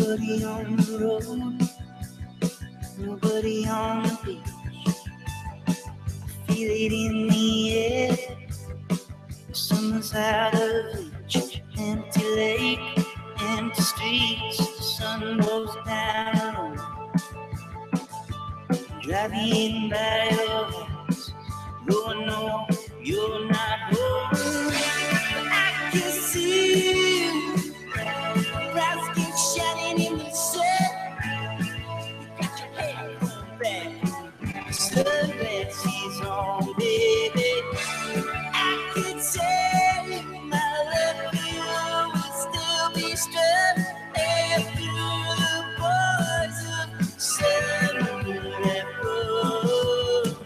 Nobody on the road, nobody on the beach. Feel it in the air, summer's out of reach. Empty lake, empty streets, the sun goes down. Driving by your house, though I know you're not home. I can see you, bright skin shining in the sun. Got your hair pulled back, sunglasses on, baby. I can tell you my love for you will still be strong after the boys of summer have rolled.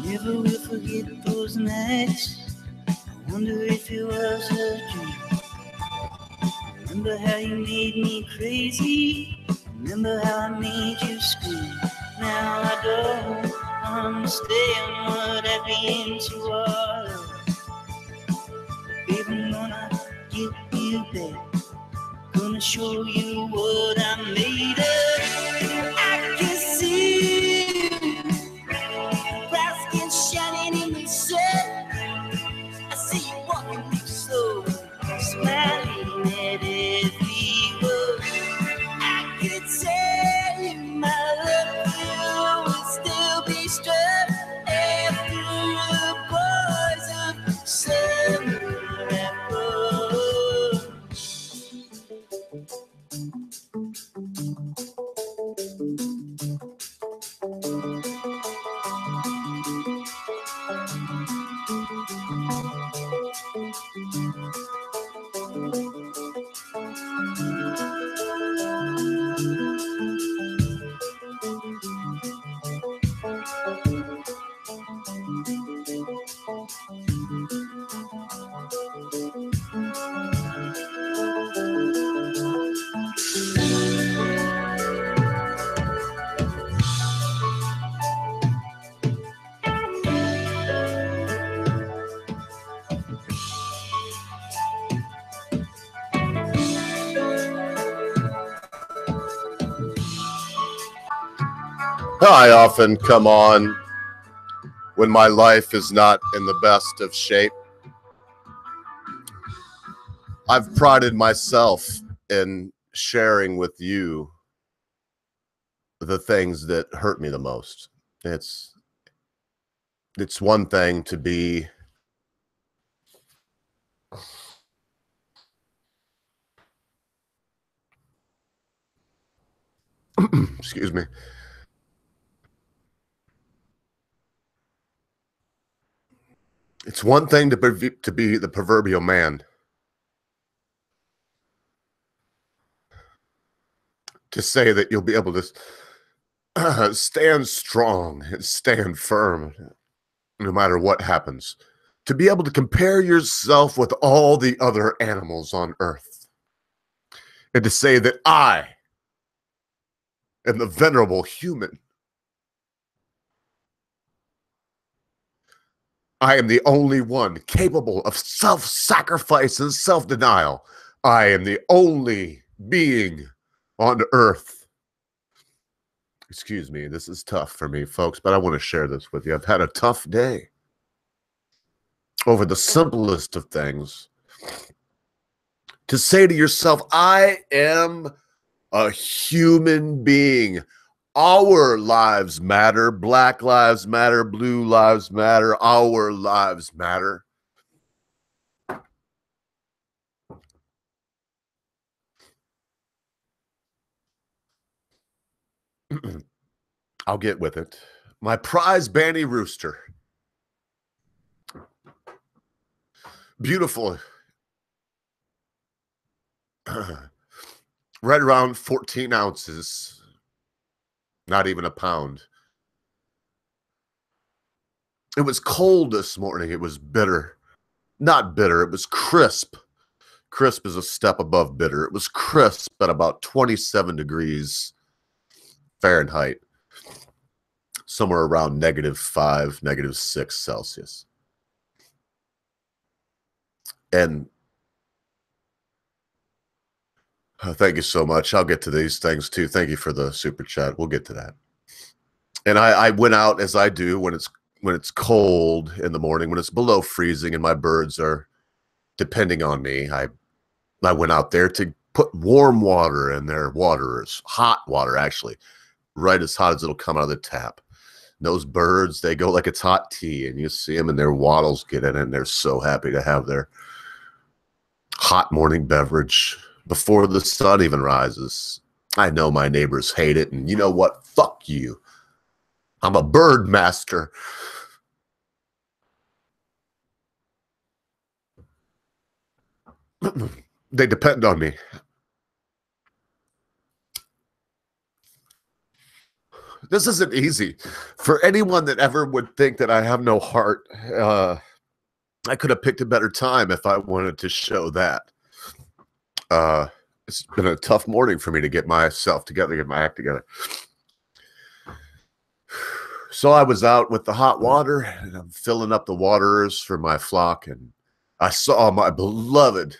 Never will forget those nights. I wonder if it was a dream. Remember how you made me crazy? Remember how I made you scream? Now I don't understand what happened to our love. Baby, I'm gonna get you back. Gonna show you what I'm made of. I can see you, bright skin shining in the sun. I see you walking real slow, smiling at every word. I could tell you my love for you would still be strong after the boys of summer have rolled. I often come on when my life is not in the best of shape. I've prided myself in sharing with you the things that hurt me the most. It's one thing to be excuse me. It's one thing to be the proverbial man. To say that you'll be able to stand strong and stand firm no matter what happens. To be able to compare yourself with all the other animals on earth. And to say that I am the venerable human. I am the only one capable of self-sacrifice and self-denial. I am the only being on earth. Excuse me, this is tough for me, folks, but I want to share this with you. I've had a tough day over the simplest of things. To say to yourself, I am a human being. Our lives matter. Black lives matter. Blue lives matter. Our lives matter. I'll get with it. My prize banty rooster. Beautiful. Right around 14 ounces. Not even a pound. It was cold this morning. It was bitter. Not bitter. It was crisp. Crisp is a step above bitter. It was crisp at about 27 degrees Fahrenheit, somewhere around -5, -6 Celsius. And thank you so much. I'll get to these things too. Thank you for the super chat. We'll get to that. And I went out as I do when it's cold in the morning, when it's below freezing, and my birds are depending on me. I went out there to put warm water in their waterers, hot water actually, right as hot as it'll come out of the tap. And those birds, they go like it's hot tea, and you see them and their waddles get in it, and they're so happy to have their hot morning beverage before the sun even rises. I know my neighbors hate it, and you know what? Fuck you. I'm a bird master. They depend on me. This isn't easy. For anyone that ever would think that I have no heart, I could have picked a better time if I wanted to show that. It's been a tough morning for me to get myself together, get my act together. So I was out with the hot water, and I'm filling up the waterers for my flock, and I saw my beloved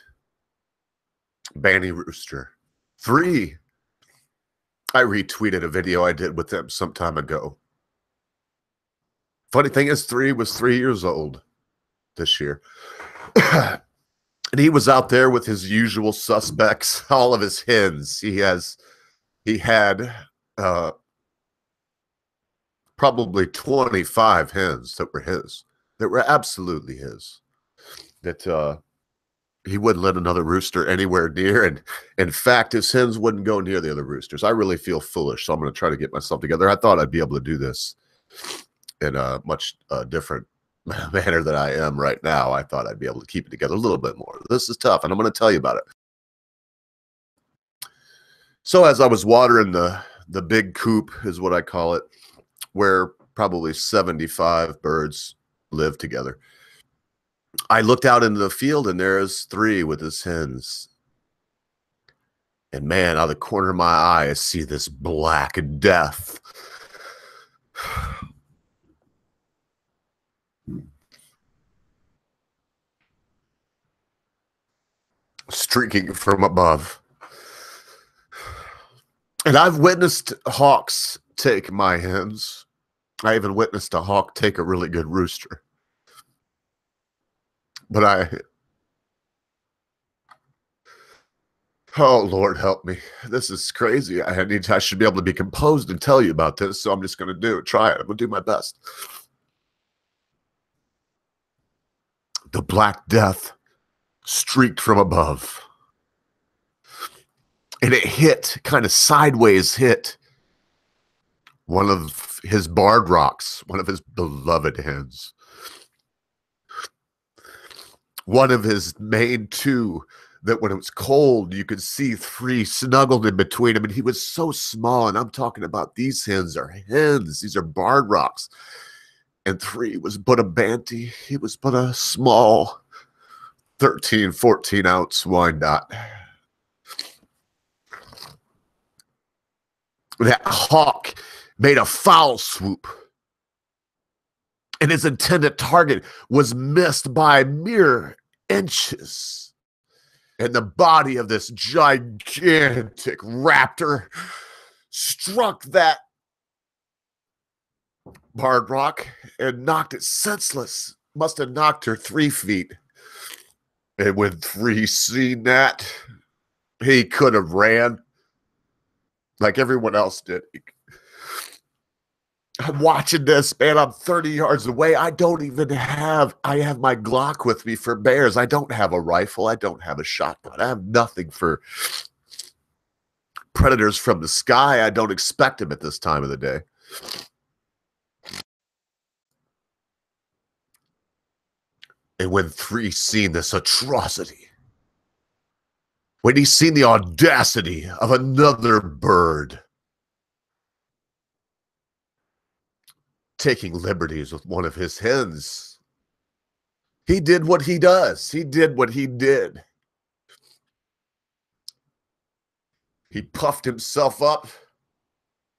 Banny Rooster. 3. I retweeted a video I did with them some time ago. Funny thing is, 3 was 3 years old this year. And he was out there with his usual suspects, all of his hens. He had probably 25 hens that were his, that were absolutely his, that he wouldn't let another rooster anywhere near. And in fact, his hens wouldn't go near the other roosters. I really feel foolish, so I'm going to try to get myself together. I thought I'd be able to do this in a much different manner than I am right now. I thought I'd be able to keep it together a little bit more. This is tough, and I'm going to tell you about it. So as I was watering the big coop, is what I call it, where probably 75 birds live together, I looked out into the field, and there's 3 with his hens. And man, out of the corner of my eye, I see this black death. Streaking from above. And I've witnessed hawks take my hens. I even witnessed a hawk take a really good rooster. But oh, Lord, help me. This is crazy. I should be able to be composed and tell you about this, so I'm just going to try it. I'm going to do my best. The Black Death streaked from above. And it hit, kind of sideways hit, one of his barred rocks, one of his beloved hens. One of his main 2 that when it was cold, you could see 3 snuggled in between him. And he was so small. And I'm talking about these hens are hens. These are barred rocks. And 3 was but a banty. He was but a small 13, 14 ounce Wyandotte. That hawk made a foul swoop, and his intended target was missed by mere inches. And the body of this gigantic raptor struck that barred rock and knocked it senseless. Must have knocked her 3 feet. And when 3 seen that, he could have ran like everyone else did. I'm watching this, man. I'm 30 yards away. I have my Glock with me for bears. I don't have a rifle. I don't have a shotgun. I have nothing for predators from the sky. I don't expect them at this time of the day. And when 3 seen this atrocity, when he's seen the audacity of another bird taking liberties with one of his hens. He did what he does. He did what he did. He puffed himself up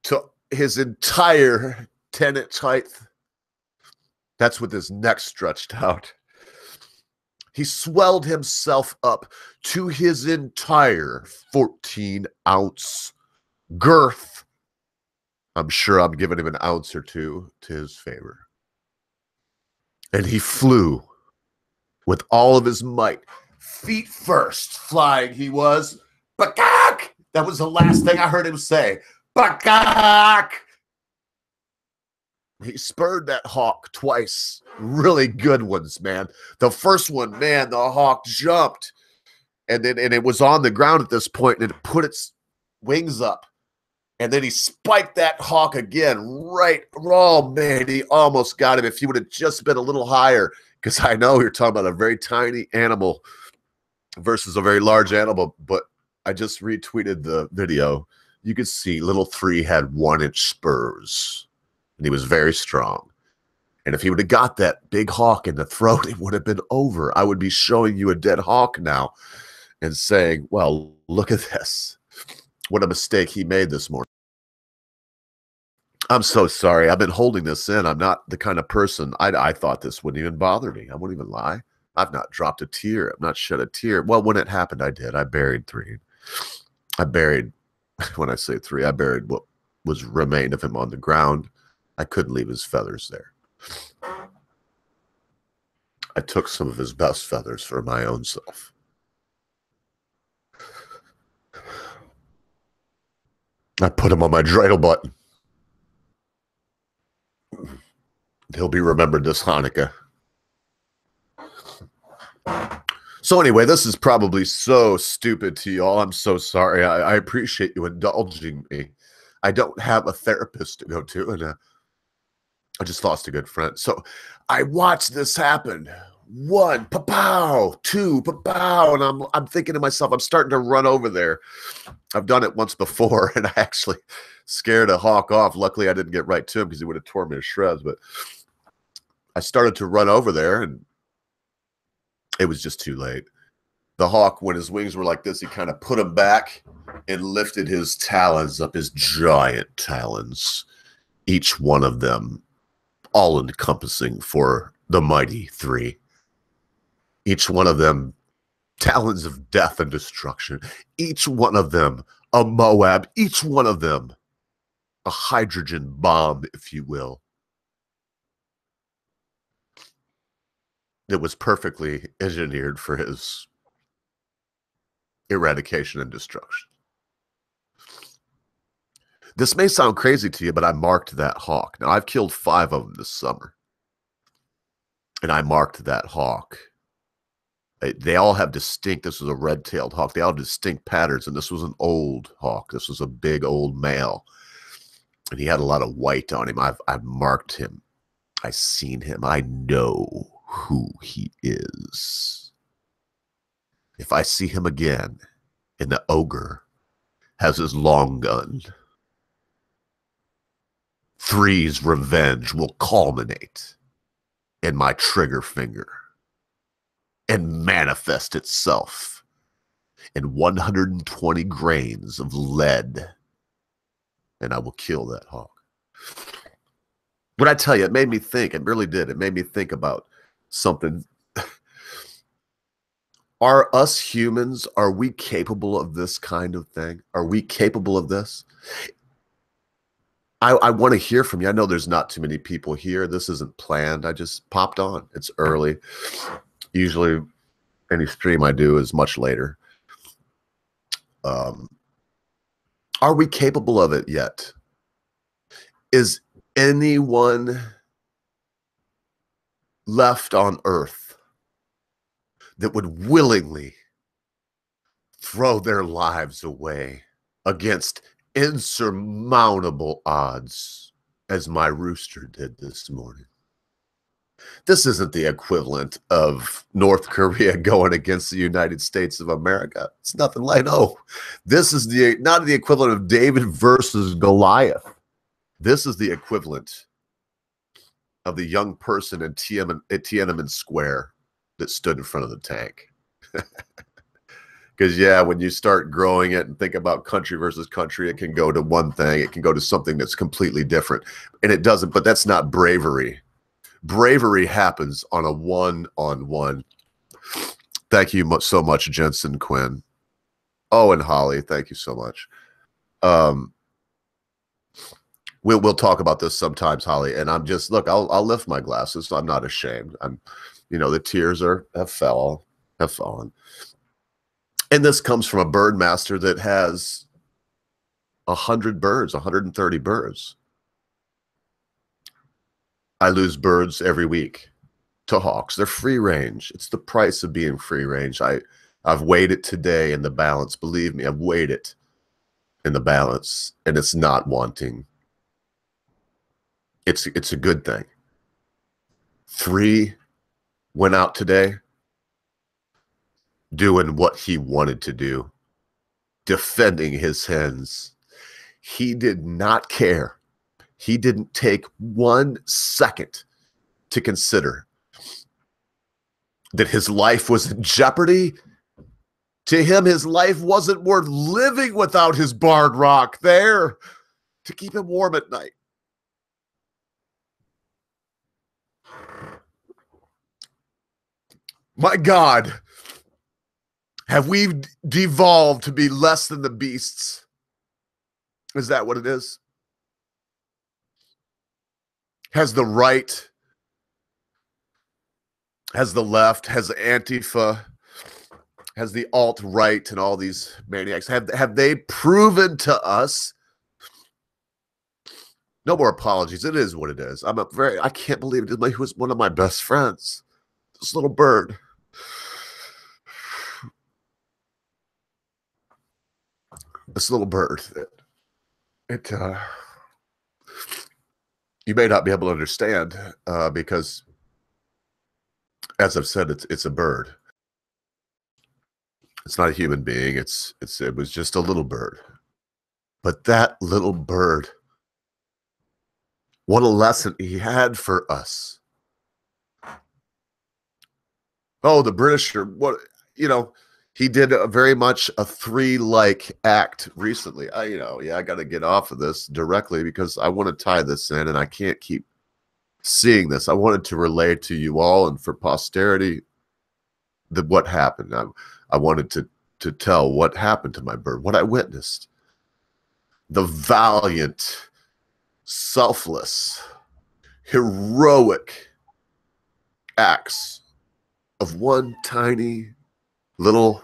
to his entire 10-inch height. That's with his neck stretched out. He swelled himself up to his entire 14-ounce girth. I'm sure I'm giving him an ounce or two to his favor. And he flew with all of his might, feet first, flying he was. Bakak! That was the last thing I heard him say. Bakak! He spurred that hawk twice. Really good ones, man. The first one, man, the hawk jumped. And it was on the ground at this point, and it put its wings up. And then he spiked that hawk again, right. Oh, man, he almost got him if he would have just been a little higher. Because I know you're talking about a very tiny animal versus a very large animal, but I just retweeted the video. You could see little 3 had 1-inch spurs, and he was very strong. And if he would have got that big hawk in the throat, it would have been over. I would be showing you a dead hawk now and saying, well, look at this. What a mistake he made this morning. I'm so sorry. I've been holding this in. I'm not the kind of person. I thought this wouldn't even bother me. I wouldn't even lie. I've not dropped a tear. I've not shed a tear. Well, when it happened, I did. I buried 3. I buried, when I say 3, I buried what was remained of him on the ground. I couldn't leave his feathers there. I took some of his best feathers for my own self. I put him on my dreidel button. He'll be remembered this Hanukkah. So anyway, this is probably so stupid to y'all. I'm so sorry. I appreciate you indulging me. I don't have a therapist to go to, and I just lost a good friend. So I watched this happen. 1, pa-pow, 2, pa-pow, and I'm thinking to myself, I'm starting to run over there. I've done it once before, and I actually scared a hawk off. Luckily, I didn't get right to him because he would have torn me to shreds, but I started to run over there, and it was just too late. The hawk, when his wings were like this, he kind of put them back and lifted his talons up, his giant talons, each one of them all-encompassing for the mighty 3. Each one of them talons of death and destruction. Each one of them a Moab. Each one of them a hydrogen bomb, if you will. It was perfectly engineered for his eradication and destruction. This may sound crazy to you, but I marked that hawk. Now, I've killed 5 of them this summer. And I marked that hawk. They all have distinct, this was a red-tailed hawk. They all have distinct patterns, and this was an old hawk. This was a big old male. And he had a lot of white on him. I've marked him. I've seen him. I know who he is. If I see him again, and the ogre has his long gun, 3's revenge will culminate in my trigger finger and manifest itself in 120 grains of lead, and I will kill that hawk. But I tell you, it made me think. It really did. It made me think about something. Are us humans, are we capable of this kind of thing? Are we capable of this? I want to hear from you. I know there's not too many people here. This isn't planned. I just popped on. It's early. Usually any stream I do is much later. Are we capable of it yet? Is anyone left on earth that would willingly throw their lives away against insurmountable odds as my rooster did this morning? This isn't the equivalent of North Korea going against the United States of America. It's nothing like, no. This is not the equivalent of David versus Goliath. This is the equivalent of the young person at Tiananmen Square that stood in front of the tank. Because, yeah, when you start growing it and think about country versus country, it can go to one thing. It can go to something that's completely different. And it doesn't, but that's not bravery. Bravery happens on a one-on-one. Thank you so much, Jensen Quinn. Oh, and Holly, thank you so much. We'll talk about this sometimes, Holly. And I'm just, look, I'll lift my glasses. So I'm not ashamed. The tears have fallen. And this comes from a bird master that has 100 birds, 130 birds. I lose birds every week to hawks. They're free range. It's the price of being free range. I've weighed it today in the balance. Believe me, I've weighed it in the balance, and it's not wanting. It's a good thing. 3 went out today doing what he wanted to do, defending his hens. He did not care. He didn't take 1 second to consider that his life was in jeopardy. To him, his life wasn't worth living without his barred rock there to keep him warm at night. My God, have we devolved to be less than the beasts? Is that what it is? Has the right, has the left, has Antifa, has the alt-right and all these maniacs, have they proven to us? No more apologies. It is what it is. I can't believe it. He was one of my best friends. This little bird. This little bird. You may not be able to understand because, as I've said, it's a bird. It's not a human being. It was just a little bird. But that little bird, what a lesson he had for us. Oh, the British are he did very much a 3-like act recently. I got to get off of this directly because I want to tie this in and I can't keep seeing this. I wanted to relate to you all and for posterity what happened. I wanted to tell what happened to my bird, what I witnessed. The valiant, selfless, heroic acts of one tiny little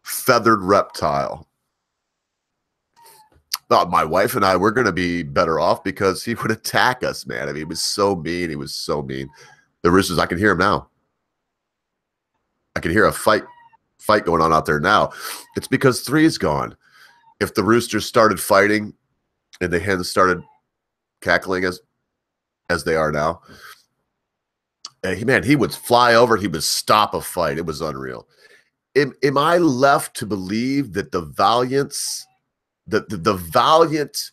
feathered reptile. My wife and I, we're going to be better off because he would attack us, man. I mean, he was so mean. He was so mean. The roosters, I can hear him now. I can hear a fight going on out there now. It's because 3's gone. If the roosters started fighting and the hens started cackling as they are now, he would fly over. He would stop a fight. It was unreal. Am I left to believe that the valiance, the valiant,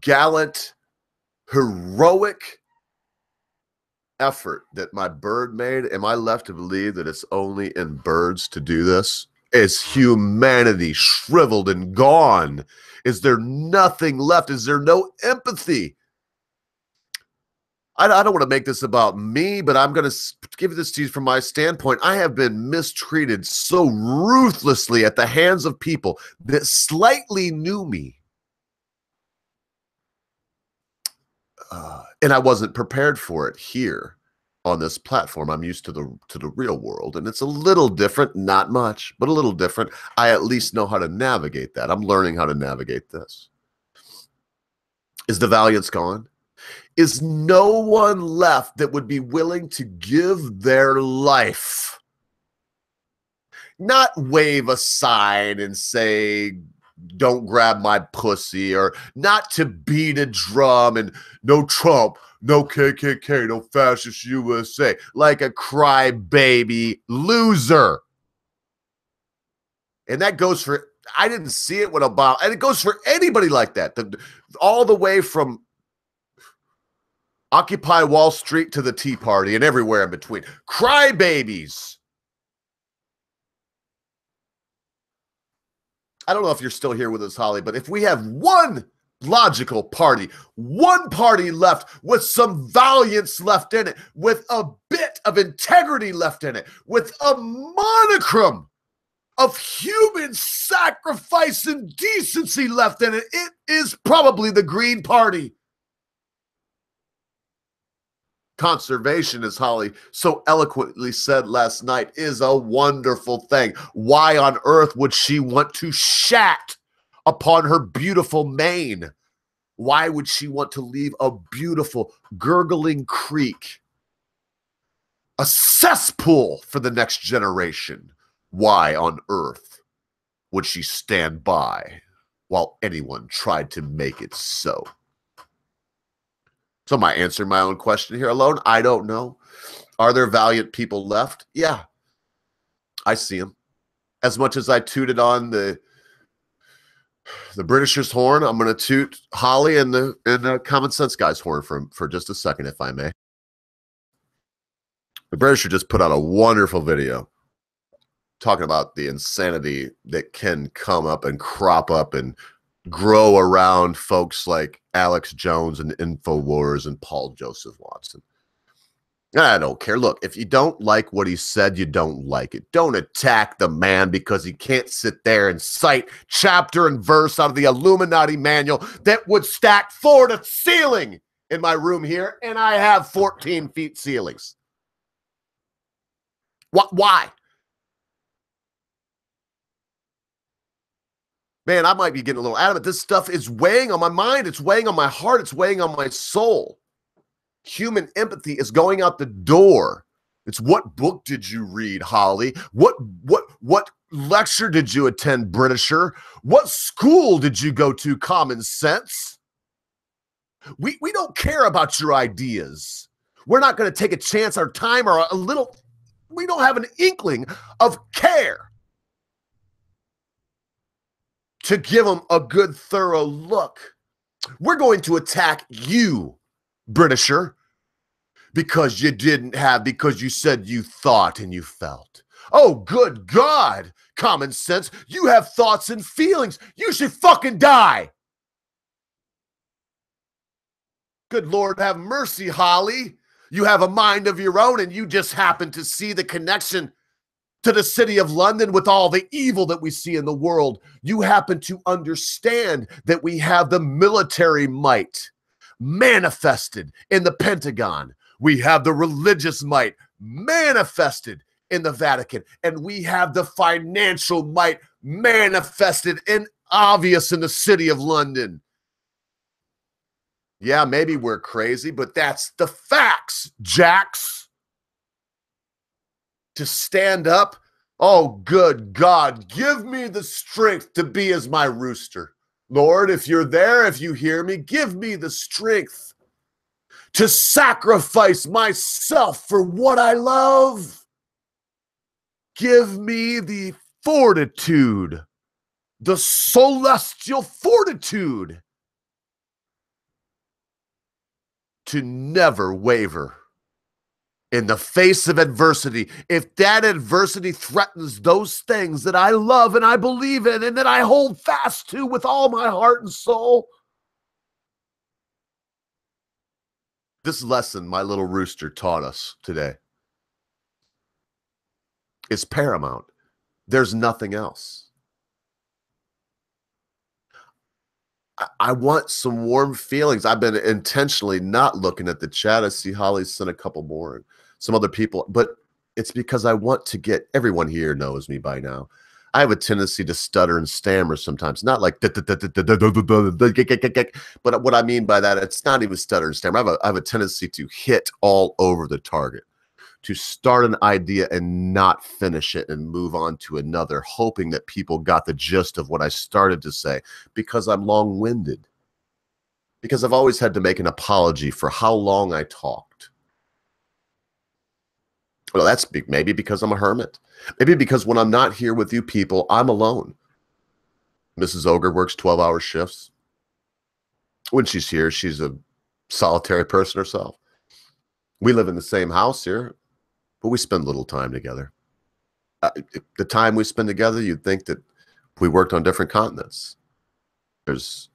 gallant, heroic effort that my bird made, am I left to believe that it's only in birds to do this? Is humanity shriveled and gone? Is there nothing left? Is there no empathy? I don't want to make this about me, but I'm going to give this to you from my standpoint. I have been mistreated so ruthlessly at the hands of people that slightly knew me. And I wasn't prepared for it here on this platform. I'm used to the real world, and it's a little different, not much, but a little different. I at least know how to navigate that. I'm learning how to navigate this. Is the valiance gone? Is no one left that would be willing to give their life? Not wave a sign and say, don't grab my pussy, or not to beat a drum and no Trump, no KKK, no fascist USA, like a crybaby loser. And that goes for, I didn't see it when Obama, and it goes for anybody like that. All the way from Occupy Wall Street to the Tea Party and everywhere in between. Crybabies. I don't know if you're still here with us, Holly, but if we have one logical party, one party left with some valiance left in it, with a bit of integrity left in it, with a monochrome of human sacrifice and decency left in it, it is probably the Green Party. Conservation, as Holly so eloquently said last night, is a wonderful thing. Why on earth would she want to shat upon her beautiful mane? Why would she want to leave a beautiful gurgling creek, a cesspool for the next generation? Why on earth would she stand by while anyone tried to make it so? So am I answering my own question here alone? I don't know. Are there valiant people left? Yeah, I see them. As much as I tooted on the Britishers' horn, I'm going to toot Holly and the Common Sense guy's horn for just a second, if I may. The Britisher just put out a wonderful video talking about the insanity that can come up and crop up and grow around folks like Alex Jones and InfoWars and Paul Joseph Watson. I don't care. Look, if you don't like what he said, you don't like it. Don't attack the man because he can't sit there and cite chapter and verse out of the Illuminati manual that would stack floor to ceiling in my room here, and I have 14 feet ceilings. Why? Man, I might be getting a little adamant. This stuff is weighing on my mind. It's weighing on my heart. It's weighing on my soul. Human empathy is going out the door. It's what book did you read, Holly? What lecture did you attend, Britisher? What school did you go to, Common Sense? We don't care about your ideas. We're not going to take a chance or time or a little. We don't have an inkling of care to give them a good, thorough look. We're going to attack you, Britisher, because you said you thought and you felt. Oh, good God, Common Sense. You have thoughts and feelings. You should fucking die. Good Lord, have mercy, Holly. You have a mind of your own, and you just happen to see the connection to the city of London with all the evil that we see in the world. You happen to understand that we have the military might manifested in the Pentagon. We have the religious might manifested in the Vatican. And we have the financial might manifested and obvious in the city of London. Yeah, maybe we're crazy, but that's the facts, Jacks. To stand up. Oh, good God, give me the strength to be as my rooster. Lord, if you're there, if you hear me, give me the strength to sacrifice myself for what I love. Give me the fortitude, the celestial fortitude to never waver in the face of adversity. If that adversity threatens those things that I love and I believe in and that I hold fast to with all my heart and soul. This lesson my little rooster taught us today is paramount. There's nothing else. I want some warm feelings. I've been intentionally not looking at the chat. I see Holly sent a couple more and some other people, but it's because I want to get, everyone here knows me by now. I have a tendency to stutter and stammer sometimes, not like, but what I mean by that, it's not even stutter and stammer. I have a tendency to hit all over the target, to start an idea and not finish it and move on to another, hoping that people got the gist of what I started to say, because I'm long-winded, because I've always had to make an apology for how long I talked. Well, that's maybe because I'm a hermit. Maybe because when I'm not here with you people, I'm alone. Mrs. Ogre works 12-hour shifts. When she's here, she's a solitary person herself. We live in the same house here, but we spend little time together. The time we spend together, you'd think that we worked on different continents. There's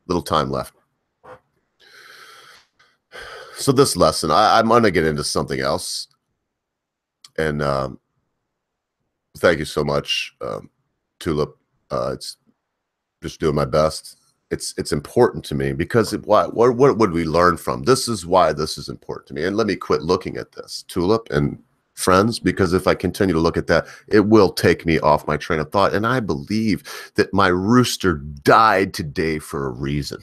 little time left. So this lesson, I'm going to get into something else. And thank you so much, Tulip. It's just doing my best. It's important to me because what would we learn from? This is why this is important to me. And let me quit looking at this, Tulip and friends, because if I continue to look at that, it will take me off my train of thought. And I believe that my rooster died today for a reason.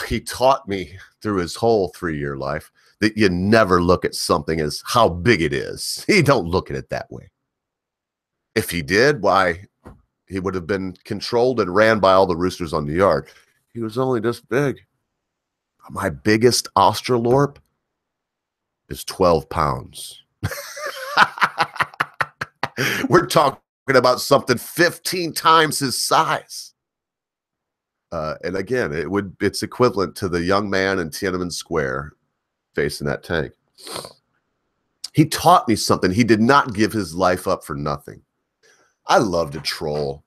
He taught me through his whole 3-year life that you never look at something as how big it is. He don't look at it that way. If he did, why, he would have been controlled and ran by all the roosters on the yard. He was only this big. My biggest Australorp is 12 pounds. We're talking about something 15 times his size. And again, it's equivalent to the young man in Tiananmen Square facing that tank. He taught me something. He did not give his life up for nothing. I love to troll.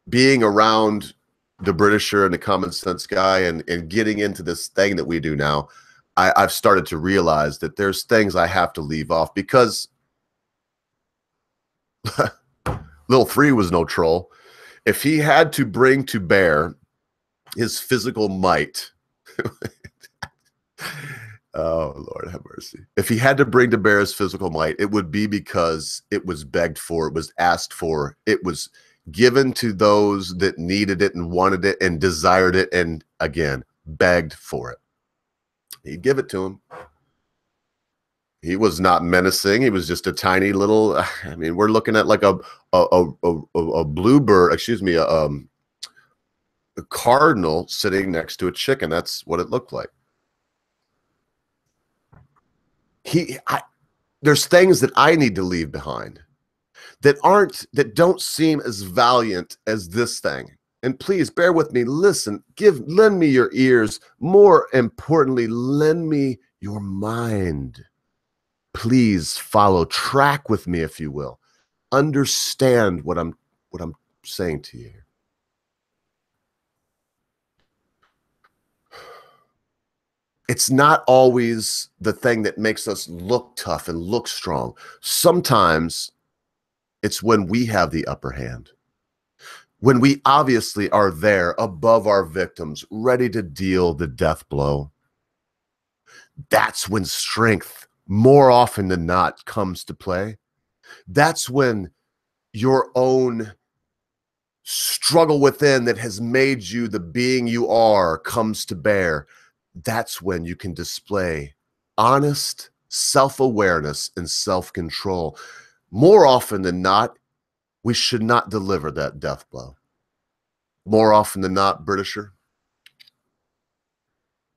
Being around the Britisher and the common sense guy and getting into this thing that we do now, I've started to realize that there's things I have to leave off because Little 3 was no troll. If he had to bring to bear his physical might, oh, Lord have mercy. If he had to bring to bear his physical might, it would be because it was begged for, it was asked for, it was given to those that needed it and wanted it and desired it and, again, begged for it. He'd give it to him. He was not menacing. He was just a tiny little, I mean, we're looking at like a bluebird, excuse me, a cardinal sitting next to a chicken. That's what it looked like. There's things that I need to leave behind that don't seem as valiant as this thing. And please bear with me. Listen, lend me your ears. More importantly, lend me your mind. Please follow, track with me, if you will. Understand what I'm saying to you. It's not always the thing that makes us look tough and look strong. Sometimes it's when we have the upper hand. When we obviously are there above our victims, ready to deal the death blow. That's when strength, more often than not, comes to play. That's when your own struggle within that has made you the being you are comes to bear. That's when you can display honest self-awareness and self-control. More often than not, we should not deliver that death blow. More often than not, Britisher,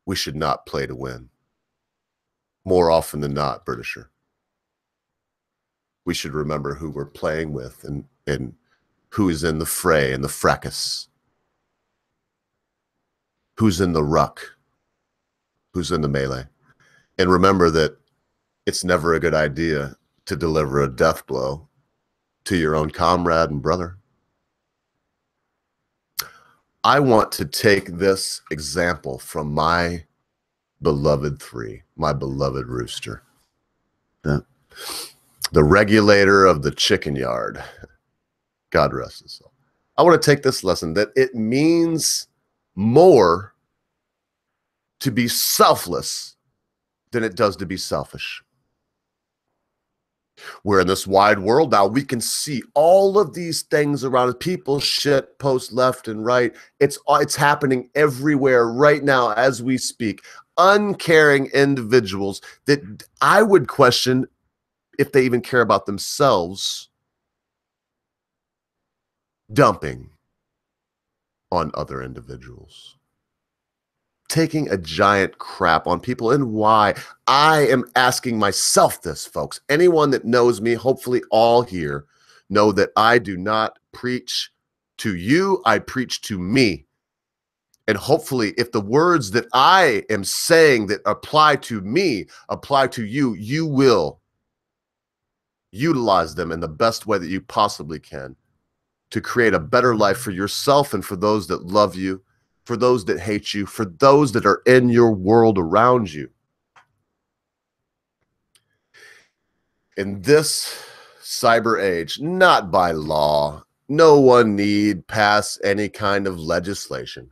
we should not play to win. More often than not, Britisher, we should remember who we're playing with and who is in the fray and the fracas, who's in the ruck, who's in the melee. And remember that it's never a good idea to deliver a death blow to your own comrade and brother. I want to take this example from my beloved 3, my beloved Rooster, the regulator of the chicken yard. God rest his soul. I want to take this lesson that it means more to be selfless than it does to be selfish. We're in this wide world now. We can see all of these things around us. People shit post left and right. It's happening everywhere right now as we speak. Uncaring individuals that I would question if they even care about themselves, dumping on other individuals, taking a giant crap on people. And why? I am asking myself this, folks. Anyone that knows me, hopefully all here, know that I do not preach to you. I preach to me. And hopefully, if the words that I am saying that apply to me, apply to you, you will utilize them in the best way that you possibly can to create a better life for yourself and for those that love you, for those that hate you, for those that are in your world around you. In this cyber age, not by law, no one need pass any kind of legislation.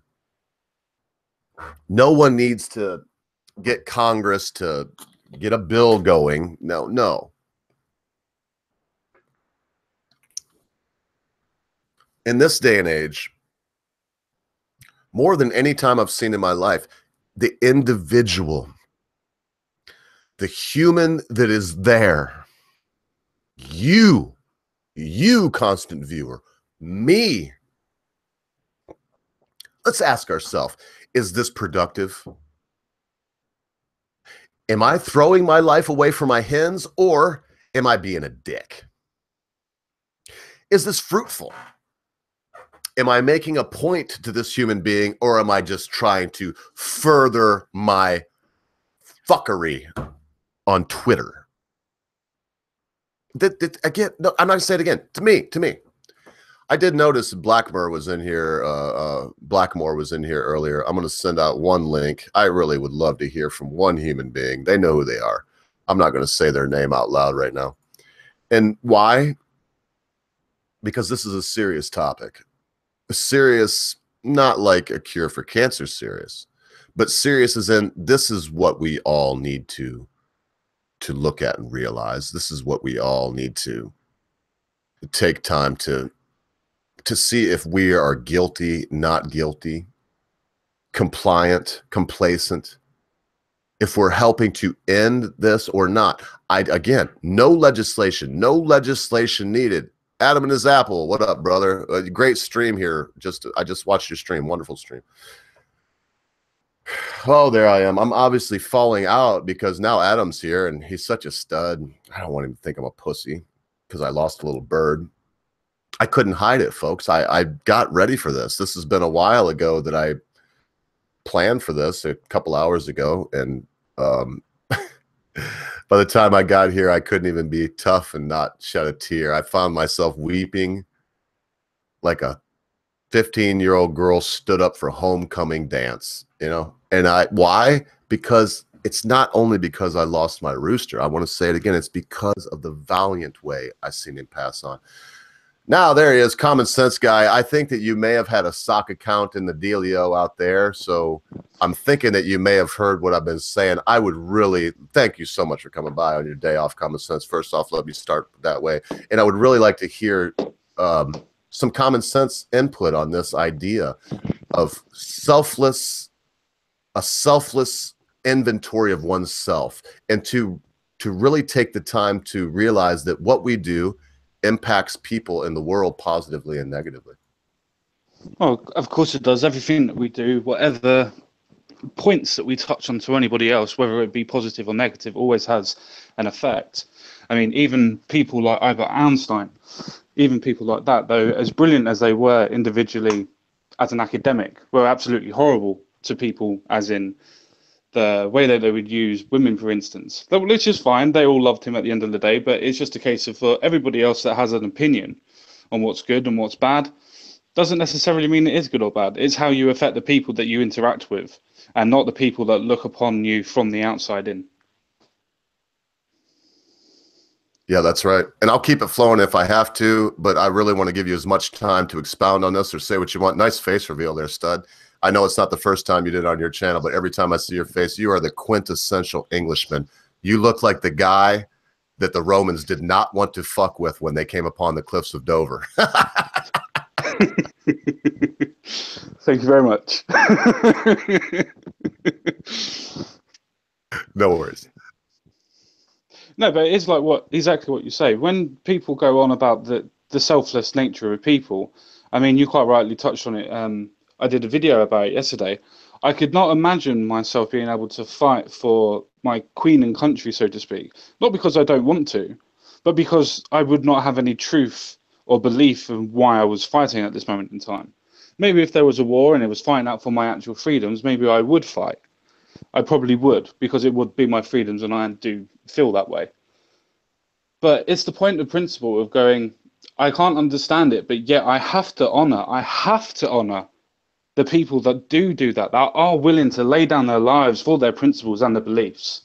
No one needs to get Congress to get a bill going. No. In this day and age, more than any time I've seen in my life, the individual, the human that is there, you constant viewer, me. Let's ask ourselves, is this productive? Am I throwing my life away for my hens, or am I being a dick? Is this fruitful? Am I making a point to this human being, or am I just trying to further my fuckery on Twitter? Again, no, I'm not gonna say it again. To me. I did notice Blackmore was in here. Blackmore was in here earlier. I'm gonna send out one link. I really would love to hear from one human being. They know who they are. I'm not gonna say their name out loud right now. And why? Because this is a serious topic. Serious, not like a cure for cancer serious, but serious as in this is what we all need to look at and realize. This is what we all need to take time to see if we are guilty, not guilty, compliant, complacent, if we're helping to end this or not. Again, no legislation needed. Adam and his apple, what up, brother? Great stream here. I just watched your stream. Wonderful stream. Oh, there I am. I'm obviously falling out because now Adam's here and he's such a stud. I don't want him to think I'm a pussy because I lost a little bird. I couldn't hide it, folks. I got ready for this. This has been a while ago that I planned for this, a couple hours ago, and by the time I got here, I couldn't even be tough and not shed a tear. I found myself weeping like a 15-year-old girl stood up for homecoming dance, you know? And why? Because it's not only because I lost my rooster. I want to say it again. It's because of the valiant way I seen him pass on. Now, there he is, common sense guy. I think that you may have had a sock account in the dealio out there, so I'm thinking that you may have heard what I've been saying. I would really thank you so much for coming by on your day off, common sense. First off, let me start that way. And I would really like to hear some common sense input on this idea of a selfless inventory of oneself, and to really take the time to realize that what we do impacts people in the world positively and negatively. Oh, of course it does. Everything that we do, whatever points that we touch on to anybody else, whether it be positive or negative, always has an effect. I mean, even people like Albert Einstein, even people like that, though, as brilliant as they were individually as an academic, were absolutely horrible to people, as in the way that they would use women, for instance. Which is fine. They all loved him at the end of the day, but it's just a case of for everybody else that has an opinion on what's good and what's bad, doesn't necessarily mean it is good or bad. It's how you affect the people that you interact with, and not the people that look upon you from the outside in. Yeah, that's right. And I'll keep it flowing if I have to, but I really want to give you as much time to expound on this or say what you want. Nice face reveal there, stud. I know it's not the first time you did it on your channel, but every time I see your face, you are the quintessential Englishman. You look like the guy that the Romans did not want to fuck with when they came upon the cliffs of Dover. Thank you very much. No worries. No, but it's like exactly what you say. When people go on about the selfless nature of people, I mean, you quite rightly touched on it. I did a video about it yesterday. I could not imagine myself being able to fight for my queen and country, so to speak. Not because I don't want to, but because I would not have any truth or belief in why I was fighting at this moment in time. Maybe if there was a war and it was fighting out for my actual freedoms, maybe I would fight. I probably would, because it would be my freedoms and I do feel that way. But it's the point of principle of going, I can't understand it, but yet I have to honor the people that do that are willing to lay down their lives for their principles and their beliefs.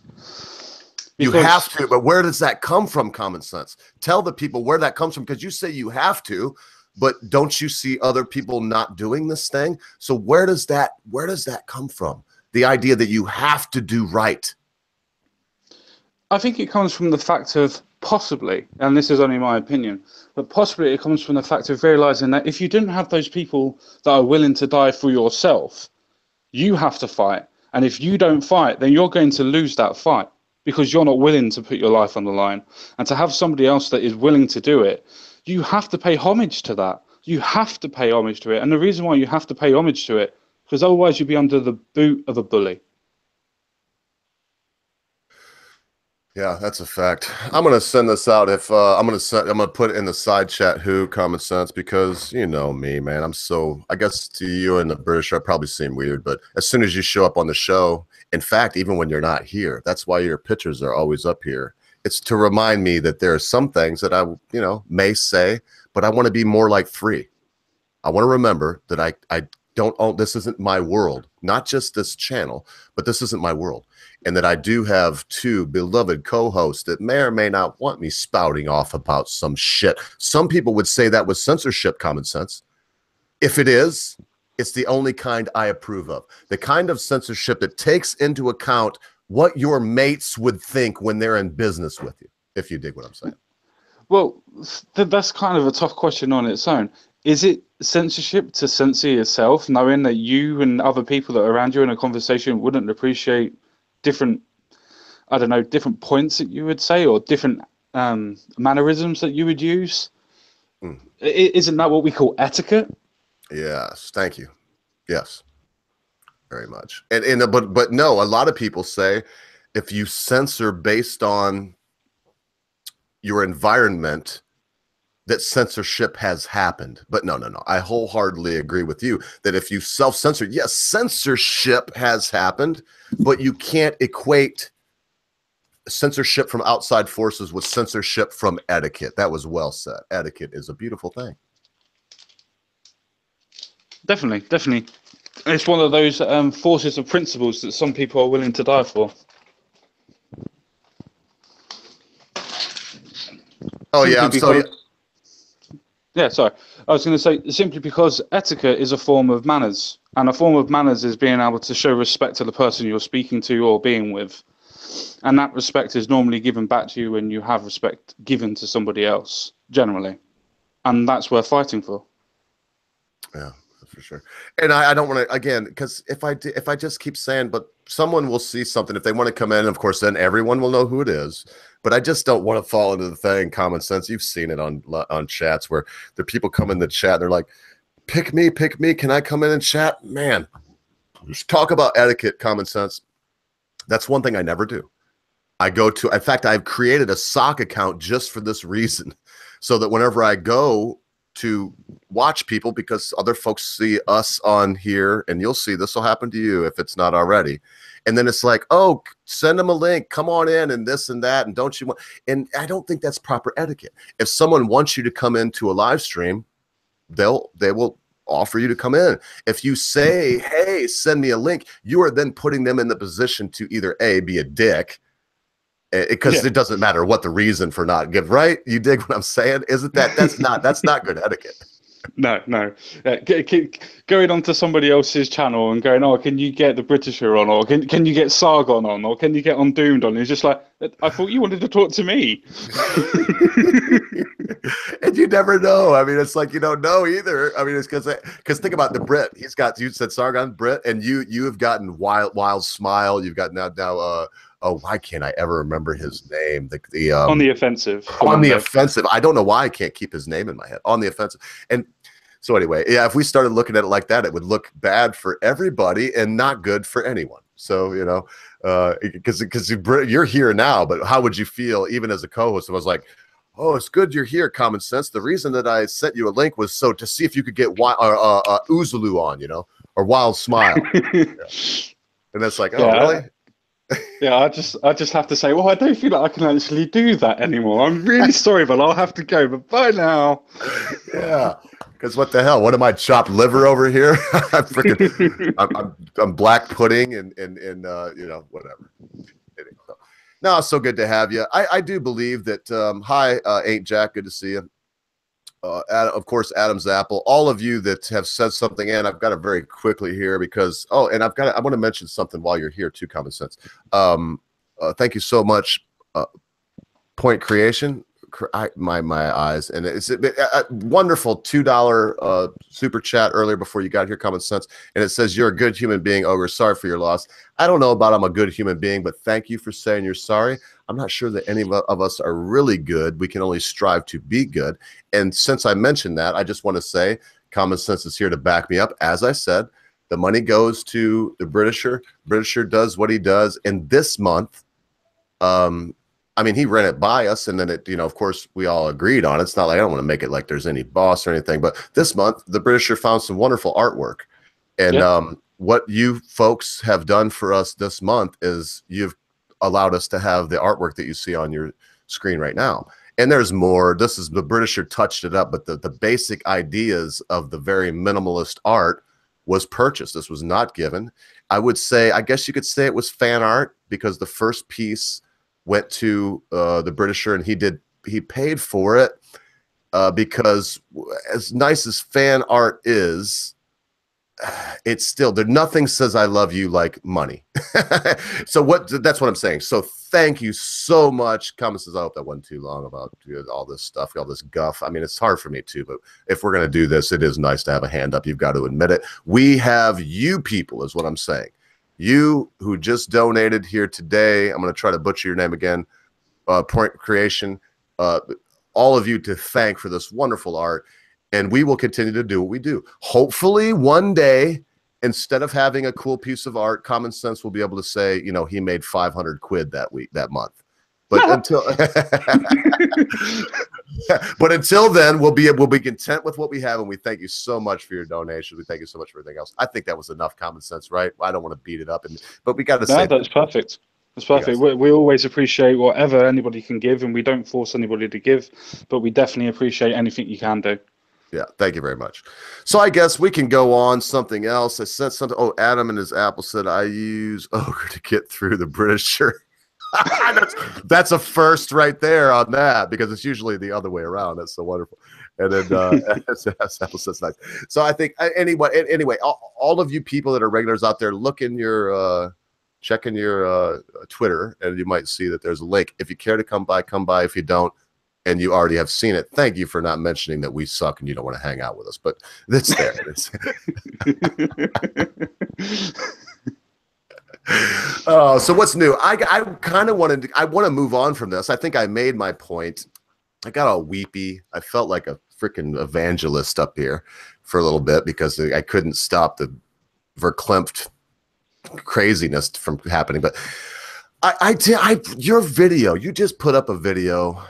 You have to, but where does that come from, common sense? Tell the people where that comes from, because you say you have to, but don't you see other people not doing this thing? So where does that come from? The idea that you have to do right. I think it comes from the fact of possibly, and this is only my opinion, but possibly it comes from the fact of realizing that if you didn't have those people that are willing to die for yourself, you have to fight. And if you don't fight, then you're going to lose that fight because you're not willing to put your life on the line. And to have somebody else that is willing to do it, you have to pay homage to that. You have to pay homage to it. And the reason why you have to pay homage to it, because otherwise you'd be under the boot of a bully. Yeah, that's a fact. I'm gonna send this out. If I'm gonna put it in the side chat. Who common sense? Because you know me, man. I guess to you and the British, I probably seem weird, but as soon as you show up on the show, in fact, even when you're not here, that's why your pictures are always up here. It's to remind me that there are some things that I, may say, but I want to be more like free. I want to remember that I don't own. This isn't my world. Not just this channel, but this isn't my world. And that I do have two beloved co-hosts that may or may not want me spouting off about some shit. Some people would say that was censorship, common sense. If it is, it's the only kind I approve of. The kind of censorship that takes into account what your mates would think when they're in business with you, if you dig what I'm saying. Well, that's kind of a tough question on its own. Is it censorship to censor yourself, knowing that you and other people that are around you in a conversation wouldn't appreciate different points that you would say, or different mannerisms that you would use? Isn't that what we call etiquette? Yes, thank you. Yes, very much. But no, a lot of people say if you censor based on your environment, that censorship has happened. But no. I wholeheartedly agree with you that if you self-censor, yes, censorship has happened, but you can't equate censorship from outside forces with censorship from etiquette. That was well said. Etiquette is a beautiful thing. Definitely. It's one of those forces of principles that some people are willing to die for. Oh, yeah, I'm sorry. Yeah, sorry. I was going to say, simply because etiquette is a form of manners, and a form of manners is being able to show respect to the person you're speaking to or being with. And that respect is normally given back to you when you have respect given to somebody else, generally. And that's worth fighting for. Yeah, that's for sure. And I don't want to, again, because if I just keep saying, but someone will see something, if they want to come in, of course, then everyone will know who it is. But I just don't want to fall into the thing, common sense. You've seen it on chats where the people come in the chat and they're like, pick me. Can I come in and chat? Man, just talk about etiquette, common sense. That's one thing I never do. In fact, I've created a sock account just for this reason, so that whenever I go to watch people, because other folks see us on here, and you'll see this will happen to you if it's not already. And then it's like, oh, send them a link, come on in, and this and that, and don't you want? And I don't think that's proper etiquette. If someone wants you to come into a live stream, they will offer you to come in. If you say, hey, send me a link, you are then putting them in the position to either A, be a dick, because it doesn't matter what the reason for not give, right? You dig what I'm saying? Isn't that's not good etiquette. No. Going onto somebody else's channel and going, oh, can you get the Britisher on, or can you get Sargon on, or can you get Undoomed on? It's just like, I thought you wanted to talk to me. And you never know. I mean, it's like you don't know either. I mean, it's because think about the Brit. You said Sargon, Brit, and you have gotten Wild Smile. You've got now. Oh, why can't I ever remember his name? On the offensive. On the offensive. I don't know why I can't keep his name in my head. On the offensive. And so anyway, yeah, if we started looking at it like that, it would look bad for everybody and not good for anyone. So, because you're here now, but how would you feel even as a co-host? I was like, Oh, it's good you're here, Common Sense. The reason that I sent you a link was so to see if you could get Oozaloo on, you know, or Wild Smile. Yeah. And it's like, oh, Yeah, really? yeah. I just have to say, well, I don't feel like I can actually do that anymore. I'm really sorry, but I'll have to go. But bye now. Yeah. Because what the hell? What am I, chopped liver over here? I'm freaking, I'm black pudding and you know, whatever. No, it's so good to have you. I do believe that. Hi, Ain't Jack. Good to see you. Of course, Adam's Apple. All of you that have said something, and I've got it very quickly here because and I want to mention something while you're here too. Common Sense. Thank you so much. Point Creation. My eyes, and it's a wonderful $2 super chat earlier before you got here, Common Sense, and it says you're a good human being, Ogre. Sorry for your loss. I don't know about I'm a good human being, but thank you for saying you're sorry. I'm not sure that any of us are really good. We can only strive to be good. And since I mentioned that, I just want to say Common Sense is here to back me up. As I said, the money goes to the Britisher. Britisher does what he does, and this month, I mean, he ran it by us, and then it, you know, of course, we all agreed on it. It's not like I don't want to make it like there's any boss or anything, but this month, the Britisher found some wonderful artwork. And what you folks have done for us this month is you've allowed us to have the artwork that you see on your screen right now. And there's more. This is the Britisher touched it up, but the basic ideas of the very minimalist art was purchased. This was not given. I would say, I guess you could say it was fan art because the first piece went to the Britisher, and he paid for it because as nice as fan art is, it's still there. Nothing says I love you like money. So that's what I'm saying. So thank you so much. Common says, I hope that wasn't too long about all this stuff, all this guff. I mean, it's hard for me too, but if we're going to do this, it is nice to have a hand up. You've got to admit it. We have you people is what I'm saying. You who just donated here today, I'm going to try to butcher your name again, Point Creation, all of you to thank for this wonderful art, and we will continue to do what we do. Hopefully one day, instead of having a cool piece of art, Common Sense will be able to say, you know, he made 500 quid that month. But until then, we'll be content with what we have, and we thank you so much for your donation. We thank you so much for everything else. I think that was enough Common Sense, right? I don't want to beat it up, but we got to say that's perfect. That's perfect. We always appreciate whatever anybody can give, and we don't force anybody to give, but we definitely appreciate anything you can do. Yeah, thank you very much. So I guess we can go on something else. I said something. Oh, Adam and his Apple said I use Ogre to get through the Britisher. That's a first right there on that, because it's usually the other way around. That's so wonderful. And then that's nice. So I think anyway, all of you people that are regulars out there, look in your checking your Twitter, and you might see that there's a link. If you care to come by, come by. If you don't, and you already have seen it, thank you for not mentioning that we suck and you don't want to hang out with us. But it's there. So what's new? I kind of want to move on from this. I think I made my point. I got all weepy. I felt like a freaking evangelist up here for a little bit because I couldn't stop the verklempt craziness from happening. But your video, you just put up a video,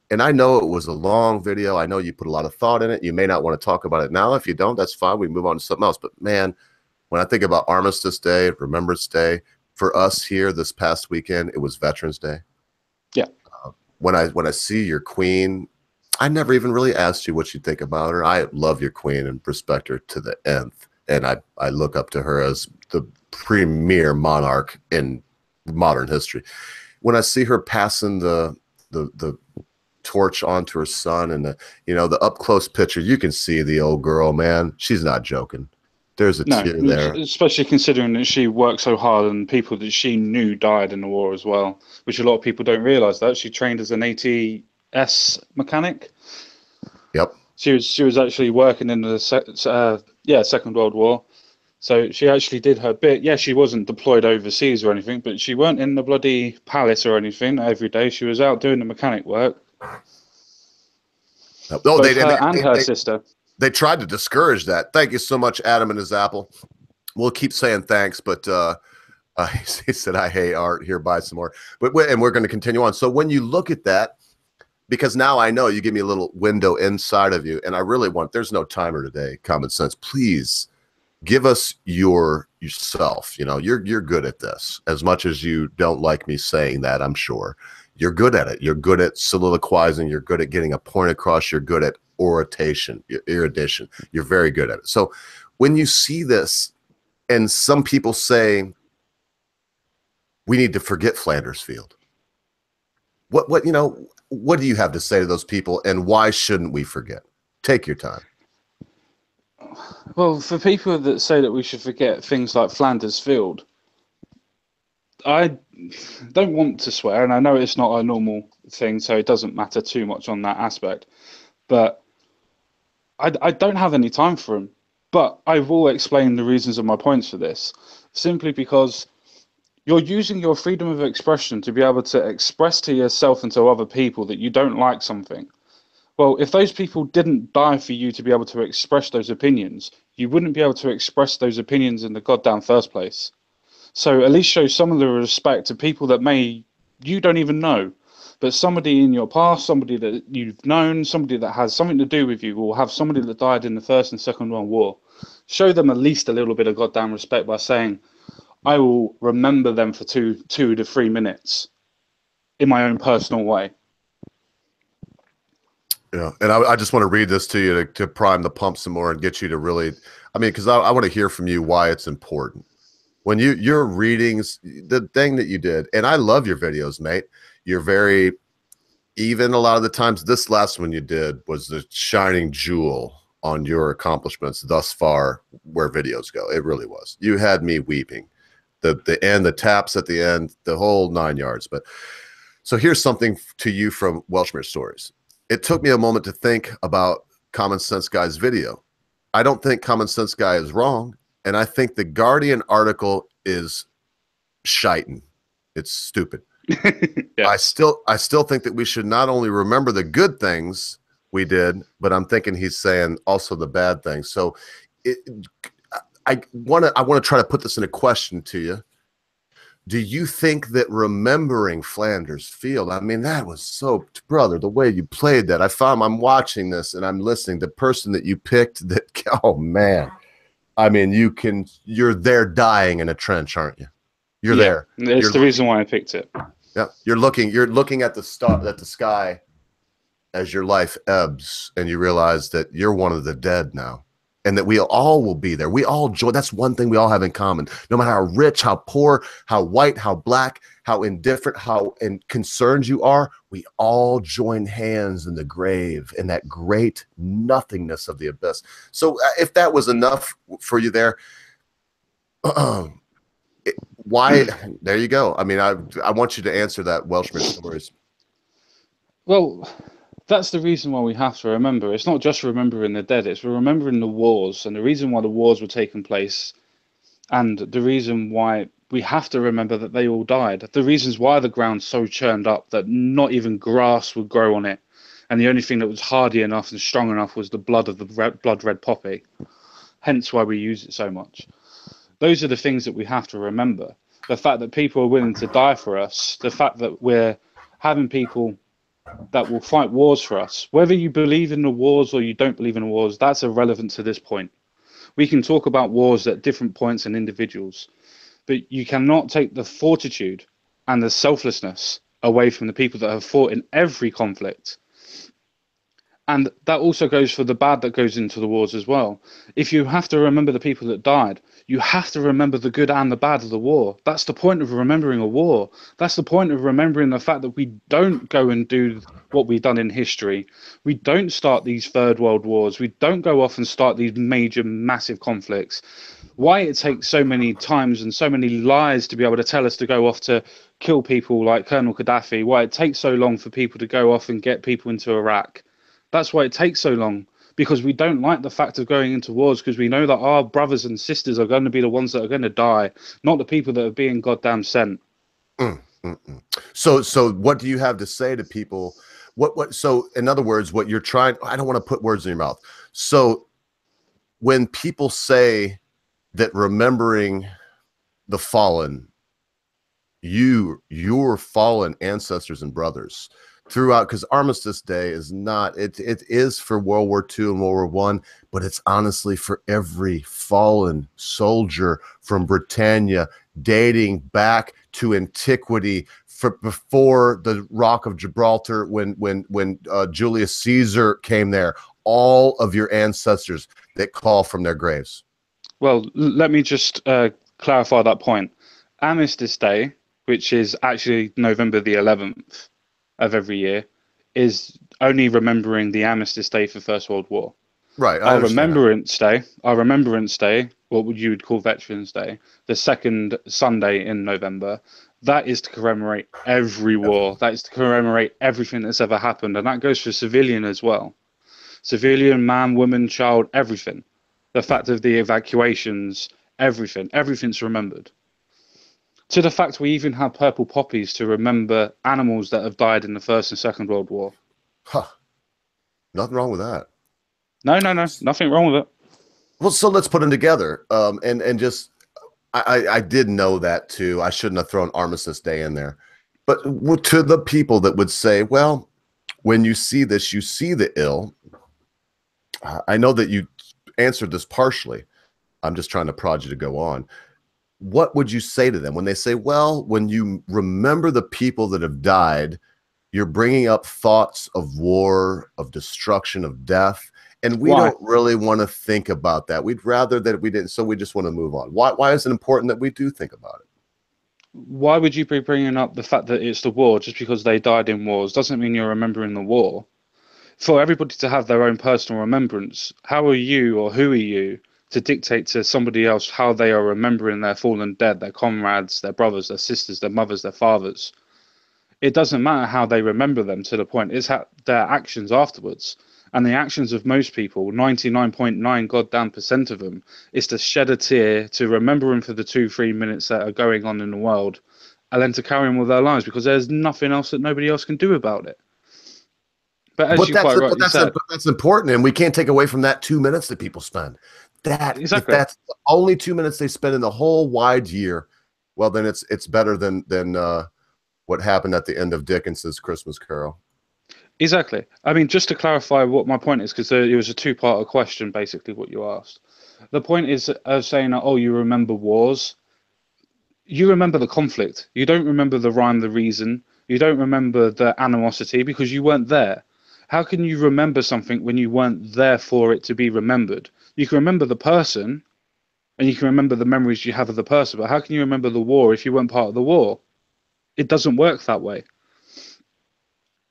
and I know it was a long video. I know you put a lot of thought in it. You may not want to talk about it now. If you don't, that's fine. We move on to something else. But man, when I think about Armistice Day, Remembrance Day, for us here this past weekend, it was Veterans Day. Yeah. When I see your queen, I never even really asked you what you think about her. I love your queen and respect her to the nth. And I look up to her as the premier monarch in modern history. When I see her passing the torch onto her son, and the up close picture, you can see the old girl, man. She's not joking. There's a tear there. Especially considering that she worked so hard and people that she knew died in the war as well, which a lot of people don't realize. That she trained as an ATS mechanic. Yep. She was actually working in the Second World War. So she actually did her bit. Yeah, she wasn't deployed overseas or anything, but she weren't in the bloody palace or anything every day. She was out doing the mechanic work. Oh, her sister. They tried to discourage that. Thank you so much, Adam and his Apple. We'll keep saying thanks, but he said, I hate art. Here, buy some more. And we're going to continue on. So when you look at that, because now I know you give me a little window inside of you, and I really want, there's no timer today, Common Sense. Please give us yourself. You know, you're good at this, as much as you don't like me saying that. I'm sure you're good at it. You're good at soliloquizing. You're good at getting a point across. You're good at erudition. You're very good at it. So when you see this, and some people say we need to forget Flanders Field, what you know, what do you have to say to those people, and why shouldn't we forget? Take your time. Well, for people that say that we should forget things like Flanders Field, I don't want to swear, and I know it's not a normal thing, so it doesn't matter too much on that aspect, but I don't have any time for them. But I will explain the reasons of my points for this, simply because you're using your freedom of expression to be able to express to yourself and to other people that you don't like something. Well, if those people didn't die for you to be able to express those opinions, you wouldn't be able to express those opinions in the goddamn first place. So at least show some of the respect to people that you don't even know, but somebody in your past, somebody that you've known, somebody that has something to do with you, or have somebody that died in the First and Second World War. Show them at least a little bit of goddamn respect by saying, I will remember them for 2 to 3 minutes in my own personal way. Yeah, and I just want to read this to you to prime the pump some more and get you to really, I mean, because I want to hear from you why it's important. When your readings, the thing that you did, and I love your videos, mate. You're very, even a lot of the times, this last one you did was the shining jewel on your accomplishments thus far where videos go. It really was. You had me weeping. The end, the taps at the end, the whole 9 yards. But so here's something to you from Welshmere Stories. It took me a moment to think about Common Sense Guy's video. I don't think Common Sense Guy is wrong, and I think the Guardian article is shiting. It's stupid. Yeah. I still think that we should not only remember the good things we did, but I'm thinking he's saying also the bad things. So I want to try to put this in a question to you. Do you think that remembering Flanders Field, I mean, that was so, brother, the way you played that, I'm watching this and I'm listening. The person that you picked, that, oh man, I mean, you're there dying in a trench, aren't you? You're there. It's the reason why I picked it. Yeah, you're looking at the sky as your life ebbs, and you realize that you're one of the dead now. And that we all will be there. We all join. That's one thing we all have in common. No matter how rich, how poor, how white, how black, how indifferent, how concerned you are, we all join hands in the grave, in that great nothingness of the abyss. So if that was enough for you there, why? There you go. I mean, I want you to answer that, Welshmere Stories. Well, that's the reason why we have to remember. It's not just remembering the dead, it's remembering the wars, and the reason why the wars were taking place, and the reason why we have to remember that they all died. The reasons why the ground's so churned up that not even grass would grow on it, and the only thing that was hardy enough and strong enough was the blood of the blood red poppy. Hence why we use it so much. Those are the things that we have to remember. The fact that people are willing to die for us, the fact that we're having people that will fight wars for us. Whether you believe in the wars or you don't believe in the wars, that's irrelevant to this point. We can talk about wars at different points and individuals, but you cannot take the fortitude and the selflessness away from the people that have fought in every conflict. And that also goes for the bad that goes into the wars as well. If you have to remember the people that died, you have to remember the good and the bad of the war. That's the point of remembering a war. That's the point of remembering the fact that we don't go and do what we've done in history. We don't start these third world wars. We don't go off and start these major, massive conflicts. Why it takes so many times and so many lies to be able to tell us to go off to kill people like Colonel Gaddafi, why it takes so long for people to go off and get people into Iraq. That's why it takes so long, because we don't like the fact of going into wars, because we know that our brothers and sisters are going to be the ones that are going to die, not the people that are being goddamn sent. So what do you have to say to people? So in other words, what you're trying, I don't want to put words in your mouth. So when people say that remembering the fallen, your fallen ancestors and brothers, throughout, because Armistice Day is not, it is for World War II and World War One, but it's honestly for every fallen soldier from Britannia, dating back to antiquity, for before the Rock of Gibraltar, when Julius Caesar came there. All of your ancestors that call from their graves. Well, let me just clarify that point. Armistice Day, which is actually November the 11th of every year, is only remembering the Armistice Day for First World War. Right. Our Remembrance Day, what you would call Veterans Day, the second Sunday in November, that is to commemorate every war. That is to commemorate everything that's ever happened, and that goes for civilian as well. Civilian, man, woman, child, everything. The fact of the evacuations, everything's remembered. To the fact we even have purple poppies to remember animals that have died in the First and Second World War. Huh. Nothing wrong with that. No, nothing wrong with it. Well, so let's put them together. And just, I did know that too. I shouldn't have thrown Armistice Day in there. But to the people that would say, well, when you see this, you see the ill. I know that you answered this partially. I'm just trying to prod you to go on. What would you say to them when they say, well, when you remember the people that have died, you're bringing up thoughts of war, of destruction, of death, and we don't really want to think about that. We'd rather that we didn't, so we just want to move on. Why is it important that we do think about it? Why would you be bringing up the fact that it's the war just because they died in wars? Doesn't mean you're remembering the war. For everybody to have their own personal remembrance, how are you or who are you to dictate to somebody else how they are remembering their fallen dead, their comrades, their brothers, their sisters, their mothers, their fathers? It doesn't matter how they remember them to the point. It's how their actions afterwards. And the actions of most people, 99.9 goddamn % of them, is to shed a tear, to remember them for the 2-3 minutes that are going on in the world, and then to carry on with their lives because there's nothing else that nobody else can do about it. But as that's important, and we can't take away from that 2 minutes that people spend. That exactly. If that's the only 2 minutes they spend in the whole wide year, well, then it's better than what happened at the end of Dickens's Christmas Carol. Exactly. I mean, just to clarify what my point is, because it was a two-part question, basically, what you asked. The point is saying, oh, you remember wars. You remember the conflict. You don't remember the rhyme, the reason. You don't remember the animosity because you weren't there. How can you remember something when you weren't there for it to be remembered? You can remember the person, and you can remember the memories you have of the person, but how can you remember the war if you weren't part of the war? It doesn't work that way.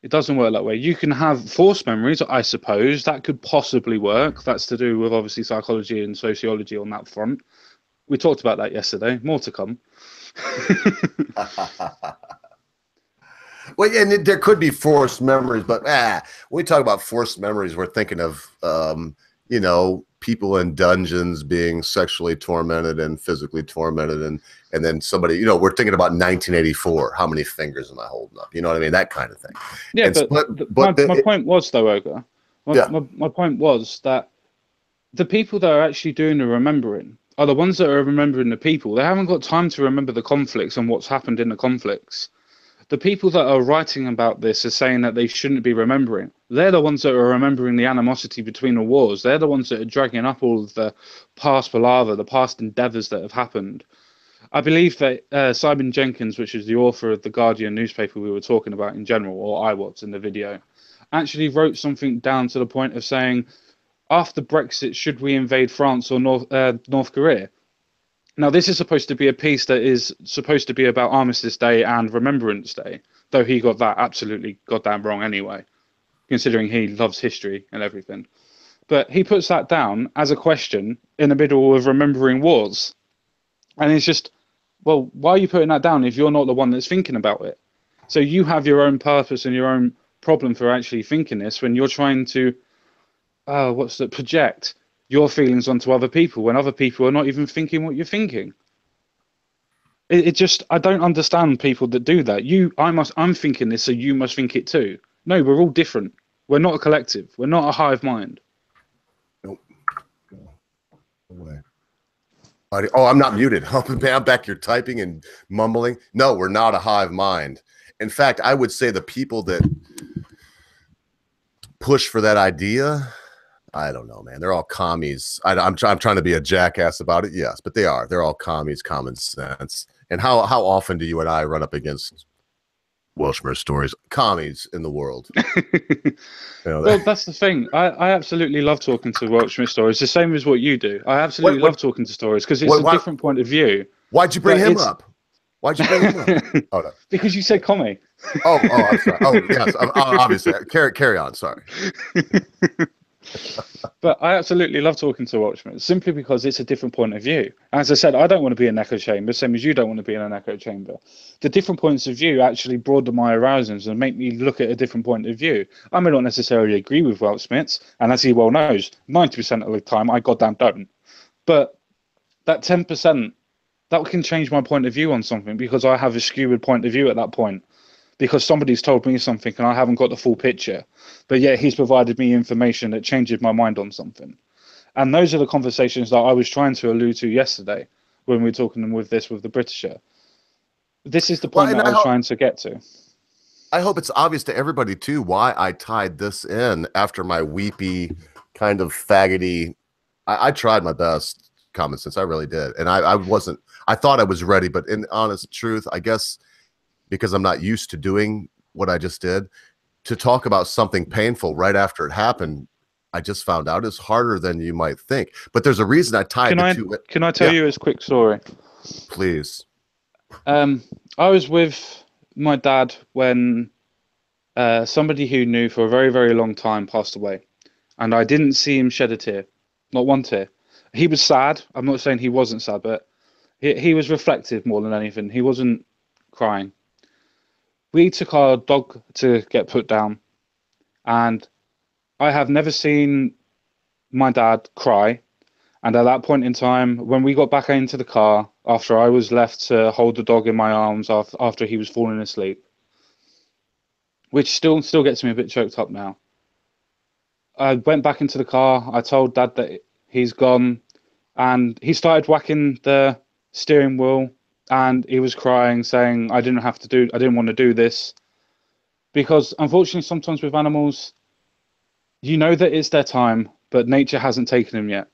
It doesn't work that way. You can have forced memories, I suppose. That could possibly work. That's to do with, obviously, psychology and sociology on that front. We talked about that yesterday. More to come. Well, and there could be forced memories, but when we talk about forced memories, we're thinking of, people in dungeons being sexually tormented and physically tormented. And then somebody, we're thinking about 1984. How many fingers am I holding up? You know what I mean? That kind of thing. Yeah, but my point was, though, Ogre, my point was that the people that are actually doing the remembering are the ones that are remembering the people. They haven't got time to remember the conflicts and what's happened in the conflicts. The people that are writing about this are saying that they shouldn't be remembering. They're the ones that are remembering the animosity between the wars. They're the ones that are dragging up all of the past palaver, the past endeavours that have happened. I believe that Simon Jenkins, which is the author of the Guardian newspaper we were talking about in general, or I was in the video, actually wrote something down to the point of saying, after Brexit, should we invade France or North Korea? Now, this is supposed to be a piece that is supposed to be about Armistice Day and Remembrance Day, though he got that absolutely goddamn wrong anyway, considering he loves history and everything. But he puts that down as a question in the middle of remembering wars. And it's just, well, why are you putting that down if you're not the one that's thinking about it? So you have your own purpose and your own problem for actually thinking this when you're trying to, project your feelings onto other people when other people are not even thinking what you're thinking. It just, I don't understand people that do that. I'm thinking this, so you must think it too. No, we're all different. We're not a collective. We're not a hive mind. Nope. No way. Oh, I'm not muted. I'm back here typing and mumbling. No, we're not a hive mind. In fact, I would say the people that push for that idea. I don't know, man. They're all commies. I'm trying to be a jackass about it, yes, but they are. They're all commies, common sense. And how often do you and I run up against Welshmer stories, commies in the world? Well, that's the thing. I absolutely love talking to Welshman stories, the same as what you do. I absolutely love talking to stories because it's a different point of view. Why'd you bring him up? Why'd you bring him up? Oh, no. Because you said commie. Oh, I'm sorry. Oh, yes, obviously. Carry on. Sorry. But I absolutely love talking to Watchmen simply because it's a different point of view. As I said, I don't want to be in an echo chamber, same as you don't want to be in an echo chamber. The different points of view actually broaden my horizons and make me look at a different point of view. I may not necessarily agree with Welsh Smiths, and as he well knows, 90% of the time I goddamn don't. But that 10%, that can change my point of view on something because I have a skewed point of view at that point. Because somebody's told me something and I haven't got the full picture, but yet he's provided me information that changes my mind on something. And those are the conversations that I was trying to allude to yesterday when we were talking with the Britisher. This is the point that I was trying to get to. I hope it's obvious to everybody too why I tied this in after my weepy kind of faggoty. I tried my best, common sense. I really did. And I thought I was ready, but in honest truth, I guess because I'm not used to doing what I just did, to talk about something painful right after it happened, I just found out is harder than you might think. But there's a reason I tied the two. Can I tell you a quick story? Please. I was with my dad when somebody who knew for a very, very long time passed away. And I didn't see him shed a tear. Not one tear. He was sad. I'm not saying he wasn't sad, but he was reflective more than anything. He wasn't crying. We took our dog to get put down, and I have never seen my dad cry. And at that point in time, when we got back into the car, after I was left to hold the dog in my arms after he was falling asleep, which still gets me a bit choked up now. I went back into the car. I told Dad that he's gone, and he started whacking the steering wheel. And he was crying, saying, I didn't want to do this. Because unfortunately, sometimes with animals, you know that it's their time, but nature hasn't taken them yet.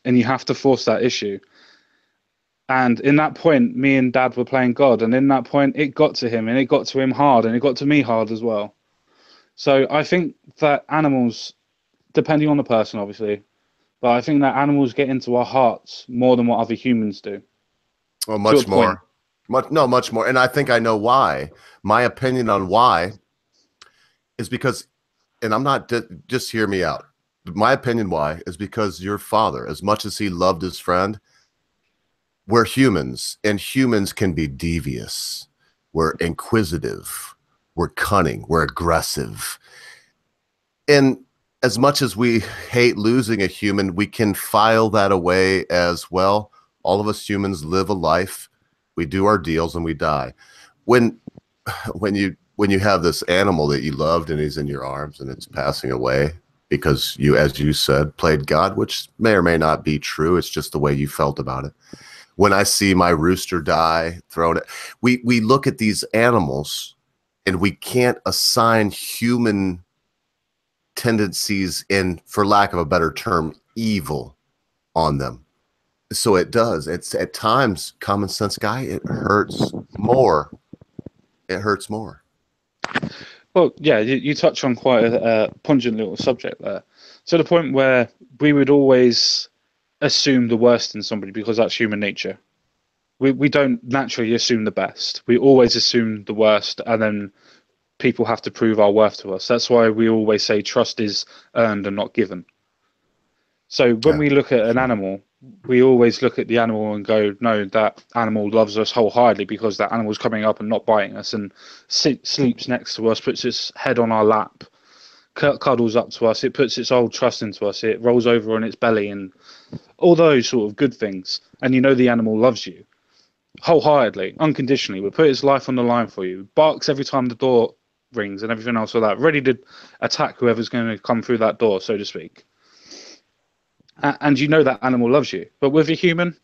And you have to force that issue. And in that point, me and Dad were playing God. And in that point, it got to him, and it got to him hard, and it got to me hard as well. So I think that animals, depending on the person, obviously, but I think that animals get into our hearts more than what other humans do. Well, much more. Much more. And I think I know why. My opinion on why is because, and I'm not, just hear me out. My opinion why is because your father, as much as he loved his friend, we're humans, and humans can be devious. We're inquisitive. We're cunning. We're aggressive. And as much as we hate losing a human, we can file that away as well. All of us humans live a life. We do our deals and we die. When you have this animal that you loved and he's in your arms and it's passing away because you, as you said, played God, which may or may not be true. It's just the way you felt about it. When I see my rooster die, we look at these animals and we can't assign human tendencies and, for lack of a better term, evil on them. So it does. It's at times, common sense guy, it hurts more. It hurts more. Well, yeah, you touch on quite a pungent little subject there. To the point where we would always assume the worst in somebody because that's human nature. We don't naturally assume the best. We always assume the worst, and then people have to prove our worth to us. That's why we always say trust is earned and not given. So when we look at an animal, we always look at the animal and go, no, that animal loves us wholeheartedly because that animal's coming up and not biting us and sleeps next to us, puts its head on our lap, cuddles up to us, it puts its old trust into us, it rolls over on its belly and all those sort of good things. And you know the animal loves you wholeheartedly, unconditionally, will put its life on the line for you, barks every time the door rings and everything else like that, ready to attack whoever's going to come through that door, so to speak. And you know that animal loves you. But with a human,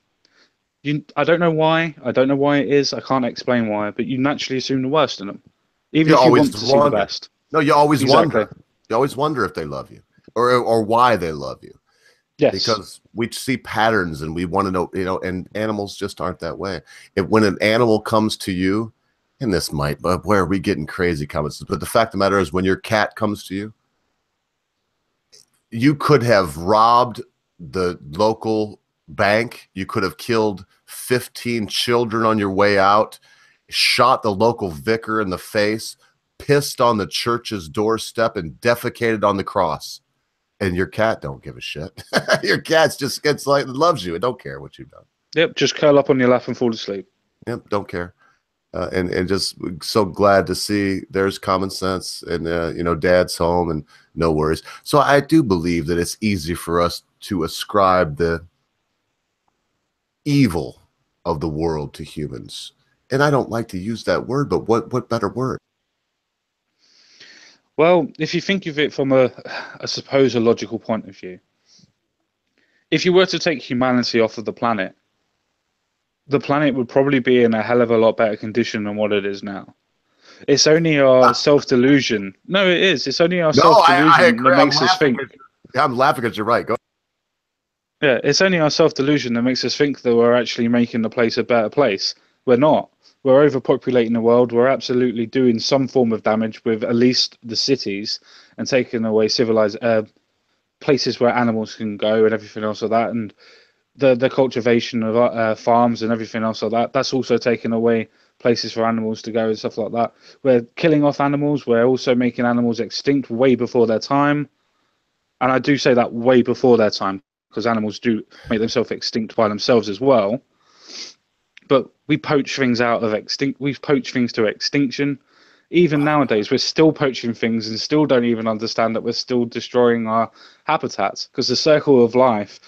I don't know why. I don't know why it is. I can't explain why. But you naturally assume the worst in them. Even if you want to see the best. No, you always wonder. You always wonder if they love you or why they love you. Yes. Because we see patterns and we want to know, and animals just aren't that way. When an animal comes to you, and this might, but where are we getting crazy comments? But the fact of the matter is, when your cat comes to you, you could have robbed the local bank. You could have killed 15 children on your way out, shot the local vicar in the face, pissed on the church's doorstep, and defecated on the cross. And your cat don't give a shit. Your cat's just gets like loves you and don't care what you've done. Yep, just curl up on your lap and fall asleep. Yep, don't care. And just so glad to see there's common sense and dad's home and no worries. So I do believe that it's easy for us to ascribe the evil of the world to humans. And I don't like to use that word, but what better word? Well, if you think of it from I suppose, a logical point of view, if you were to take humanity off of the planet would probably be in a hell of a lot better condition than what it is now. It's only our self-delusion. No, it is. It's only our self-delusion that makes us think. I'm laughing because you're right. Go. Yeah, it's only our self-delusion that makes us think that we're actually making the place a better place. We're not. We're overpopulating the world. We're absolutely doing some form of damage with at least the cities and taking away civilized places where animals can go and everything else like that. And the cultivation of farms and everything else like that. That's also taking away places for animals to go and stuff like that. We're killing off animals. We're also making animals extinct way before their time. And I do say that way before their time because animals do make themselves extinct by themselves as well. But we poach things out of extinct. We've poached things to extinction. Even nowadays, we're still poaching things and still don't even understand that we're still destroying our habitats because the circle of life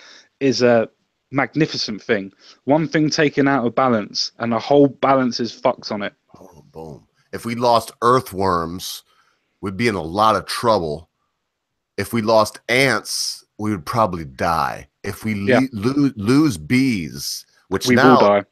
is a magnificent thing. One thing taken out of balance and the whole balance is fucked on it. Oh, boom. If we lost earthworms, we'd be in a lot of trouble. If we lost ants, we would probably die. If we lose bees, which we will die.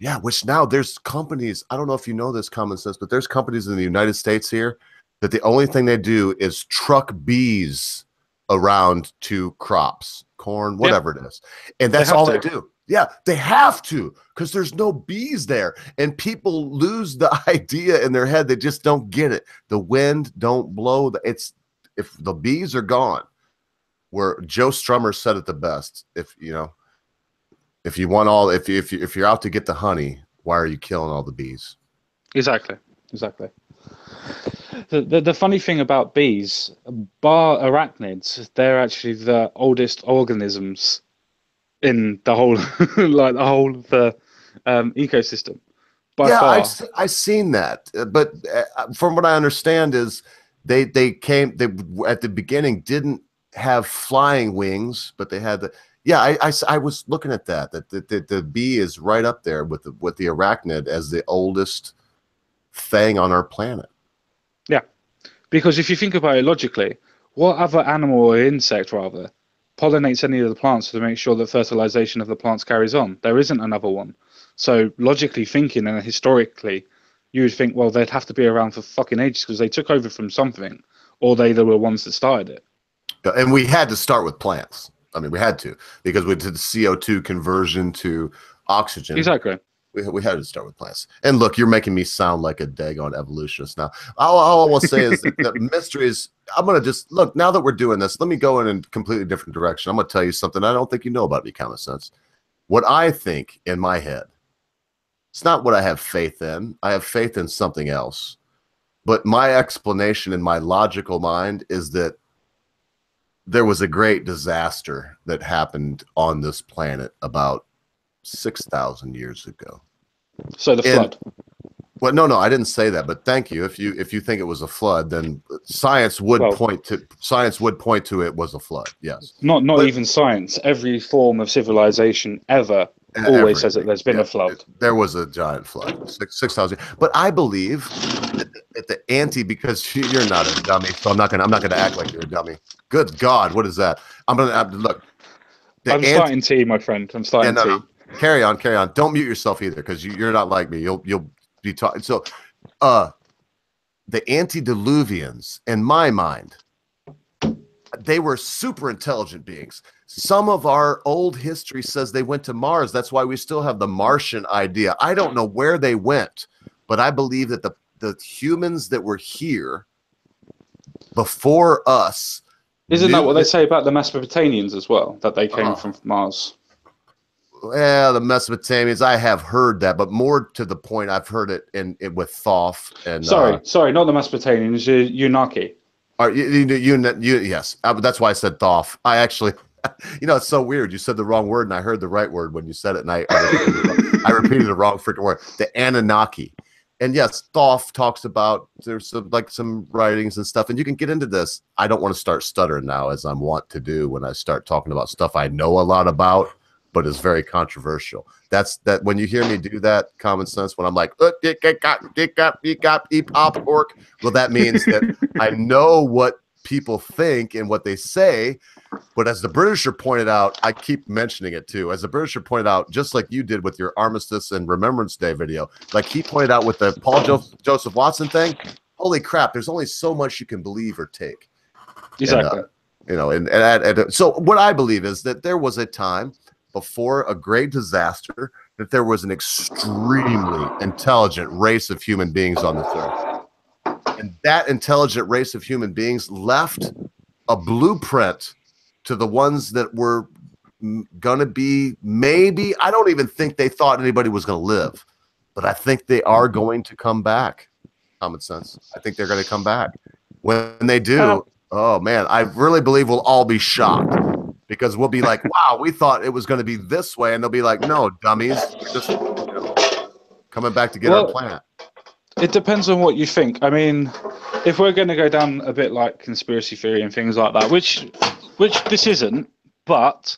Yeah, which now there's companies, I don't know if you know this common sense, but there's companies in the United States here that the only thing they do is truck bees around to crops, corn, whatever it is. And that's all they do. Yeah, they have to because there's no bees there. And people lose the idea in their head. They just don't get it. The wind don't blow. If the bees are gone, where Joe Strummer said it the best, if you want all, if you're out to get the honey, why are you killing all the bees? Exactly. The funny thing about bees, bar arachnids, they're actually the oldest organisms in the whole, like the whole of the ecosystem. By far. I've seen that, but from what I understand is they at the beginning didn't have flying wings, but they had the. Yeah, I was looking at that the bee is right up there with the arachnid as the oldest thing on our planet. Yeah, because if you think about it logically, what other animal or insect rather pollinates any of the plants to make sure that fertilization of the plants carries on? There isn't another one. So logically thinking and historically, you would think, well, they'd have to be around for fucking ages because they took over from something, or they were the ones that started it. And we had to start with plants. I mean, we had to because we did the CO2 conversion to oxygen. Exactly. We had to start with plants. And look, you're making me sound like a daggone evolutionist now. All I will say is that mysteries. I'm going to just look, now that we're doing this, let me go in a completely different direction. I'm going to tell you something I don't think you know about me, common sense. What I think in my head, it's not what I have faith in. I have faith in something else. But my explanation in my logical mind is that there was a great disaster that happened on this planet about 6,000 years ago. So the flood. Well, no, I didn't say that, but thank you. If you think it was a flood, then science would point to it was a flood. Yes. Not even science. Every form of civilization ever always says that there's been a flood. There was a giant flood, 6,000. But I believe at the because you're not a dummy, so I'm not gonna act like you're a dummy. Good God, what is that? I'm gonna look. I'm starting tea, my friend. I'm starting tea. No. Carry on. Don't mute yourself either, because you're not like me. You'll be talking. So, the antediluvians, in my mind, they were super intelligent beings. Some of our old history says they went to Mars. That's why we still have the Martian idea. I don't know where they went, but I believe that the humans that were here before us. Isn't that what they say about the Mesopotamians as well? That they came from Mars? Well, the Mesopotamians, I have heard that, but more to the point, I've heard it with Thoth and. Sorry, not the Mesopotamians. Unaki. Yes, that's why I said Thoth. I actually, it's so weird. You said the wrong word, and I heard the right word when you said it, and I repeated the wrong freaking word. The Anunnaki. And yes, Thoth talks about there's some writings and stuff, and you can get into this. I don't want to start stuttering now, as I'm wont to do when I start talking about stuff I know a lot about, but is very controversial. That's that when you hear me do that, common sense, when I'm like, well, that means that I know what people think and what they say. But as the Britisher pointed out, I keep mentioning it too. As the Britisher pointed out, just like you did with your Armistice and Remembrance Day video, like he pointed out with the Paul Joseph Watson thing, holy crap, there's only so much you can believe or take. Exactly. And so what I believe is that there was a time before a great disaster that there was an extremely intelligent race of human beings on this earth. And that intelligent race of human beings left a blueprint to the ones that were going to be maybe, I don't even think they thought anybody was going to live, but I think they are going to come back. Common sense. I think they're going to come back. When they do, oh man, I really believe we'll all be shocked because we'll be like, wow, we thought it was going to be this way. And they'll be like, no, dummies, we're just coming back to get our planet. It depends on what you think. I mean, if we're going to go down a bit like conspiracy theory and things like that, which this isn't, but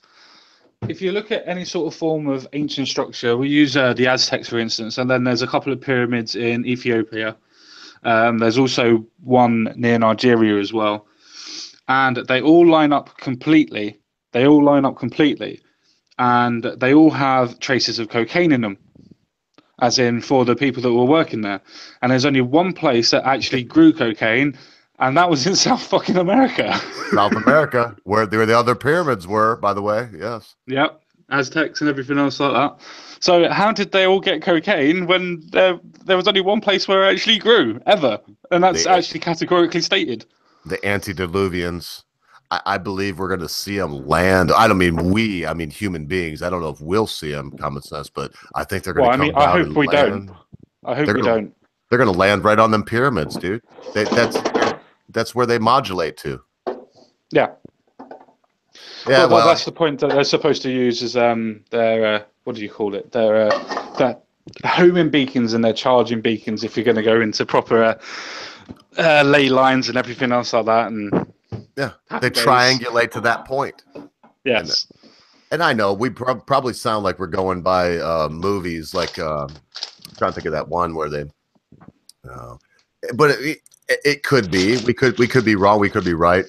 if you look at any sort of form of ancient structure, we use the Aztecs, for instance, and then there's a couple of pyramids in Ethiopia. There's also one near Nigeria as well. And they all line up completely. And they all have traces of cocaine in them, as in for the people that were working there. And there's only one place that actually grew cocaine, and that was in South fucking America. South America, where the other pyramids were, by the way. Yes. Yep. Aztecs and everything else like that. So how did they all get cocaine when there was only one place where it actually grew, ever? And that's actually categorically stated. The antediluvians. I believe we're going to see them land. I don't mean we, I mean human beings. I don't know if we'll see them, common sense, but I think they're going to come down. I hope we don't. I hope we don't. They're going to land right on them pyramids, dude. That's where they modulate to. Yeah. Yeah, well, that's the point that they're supposed to use is their what do you call it? Their homing beacons and their charging beacons. If you're going to go into proper ley lines and everything else like that, and yeah, they triangulate to that point. Yes. And I know we probably sound like we're going by movies, like I'm trying to think of that one where they. But it could be. We could be wrong. We could be right.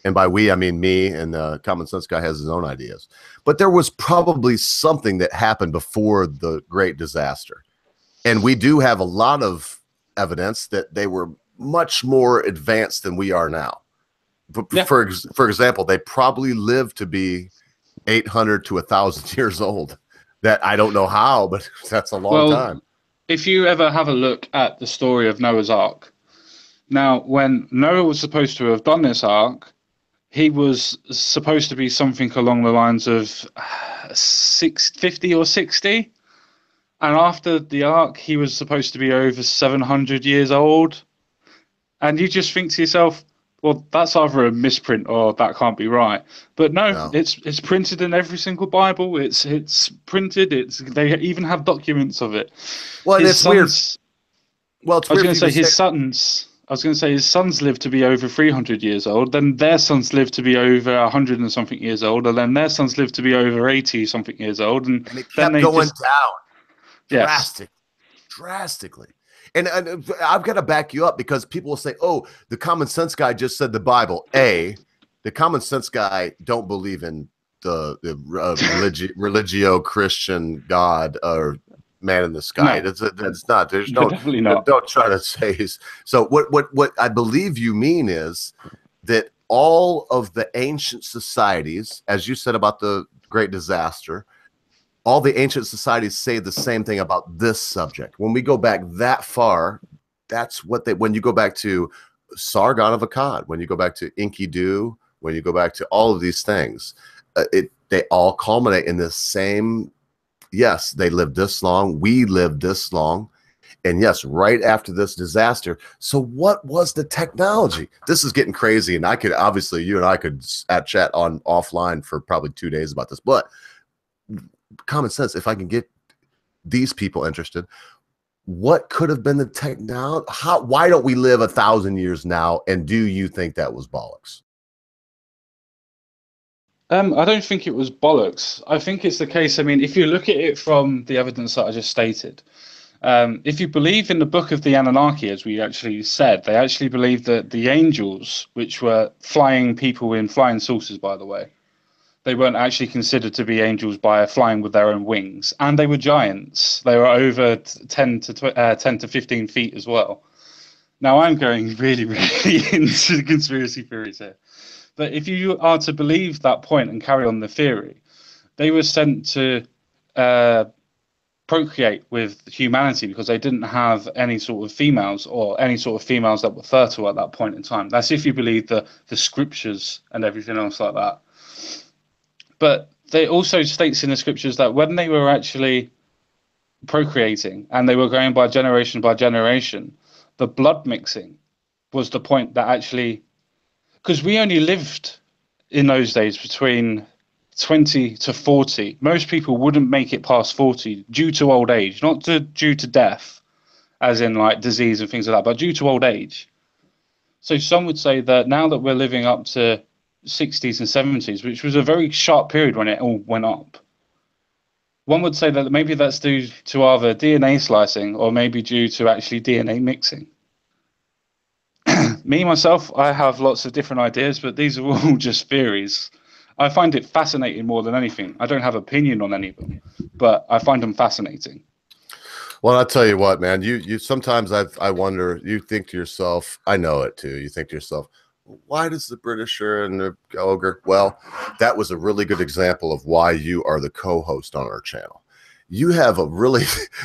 And by we, I mean me, and the Common Sense guy has his own ideas. But there was probably something that happened before the Great Disaster. And we do have a lot of evidence that they were much more advanced than we are now. Yeah. For example, they probably lived to be 800 to 1,000 years old. That I don't know how, but that's a long time. If you ever have a look at the story of Noah's Ark, now when Noah was supposed to have done this ark, he was supposed to be something along the lines of 50 or 60. And after the ark, he was supposed to be over 700 years old. And you just think to yourself, well, that's either a misprint or that can't be right. But no. It's printed in every single Bible. It's printed. They even have documents of it. Well, it's weird. Well, it's weird. I was going to say his sons lived to be over 300 years old. Then their sons lived to be over 100 and something years old, and then their sons lived to be over 80 something years old, and it kept going down drastically. And I've got to back you up because people will say, "Oh, the Common Sense guy just said the Bible." The Common Sense guy don't believe in the religio-Christian God or man in the sky. No. That's not. There's no. Definitely not. Don't try to say. So what I believe you mean is that all of the ancient societies, as you said about the Great Disaster, all the ancient societies say the same thing about this subject. When we go back that far, that's what they, when you go back to Sargon of Akkad, when you go back to Enkidu, when you go back to all of these things, they all culminate in this same, yes, they lived this long, we lived this long, and yes, right after this disaster. So what was the technology? This is getting crazy, and I could, obviously, you and I could chat on offline for probably 2 days about this, but common sense, if I can get these people interested, what could have been the technology? Why don't we live 1,000 years now? And do you think that was bollocks? I don't think it was bollocks. I think it's the case. I mean, if you look at it from the evidence that I just stated, if you believe in the Book of the Anunnaki, as we actually said, they actually believe that the angels, which were flying people in flying saucers, by the way, they weren't actually considered to be angels by flying with their own wings, and they were giants. They were over 10 to 15 feet as well. Now I'm going really, really into conspiracy theories here. But if you are to believe that point and carry on the theory, they were sent to procreate with humanity because they didn't have any sort of females or any sort of females that were fertile at that point in time. That's if you believe the scriptures and everything else like that. But they also states in the scriptures that when they were actually procreating and they were going by generation, the blood mixing was the point that actually, because we only lived in those days between 20 to 40. Most people wouldn't make it past 40 due to old age, not due to death, as in like disease and things like that, but due to old age. So some would say that now that we're living up to 60s and 70s, which was a very sharp period when it all went up, one would say that maybe that's due to either DNA slicing or maybe due to actually DNA mixing. Me, myself, I have lots of different ideas, but these are all just theories. I find it fascinating more than anything. I don't have opinion on any of them, but I find them fascinating. Well, I'll tell you what, man, you sometimes I wonder, you think to yourself, I know it too, you think to yourself, why does the Britisher and the ogre? Well, that was a really good example of why you are the co-host on our channel. You have a really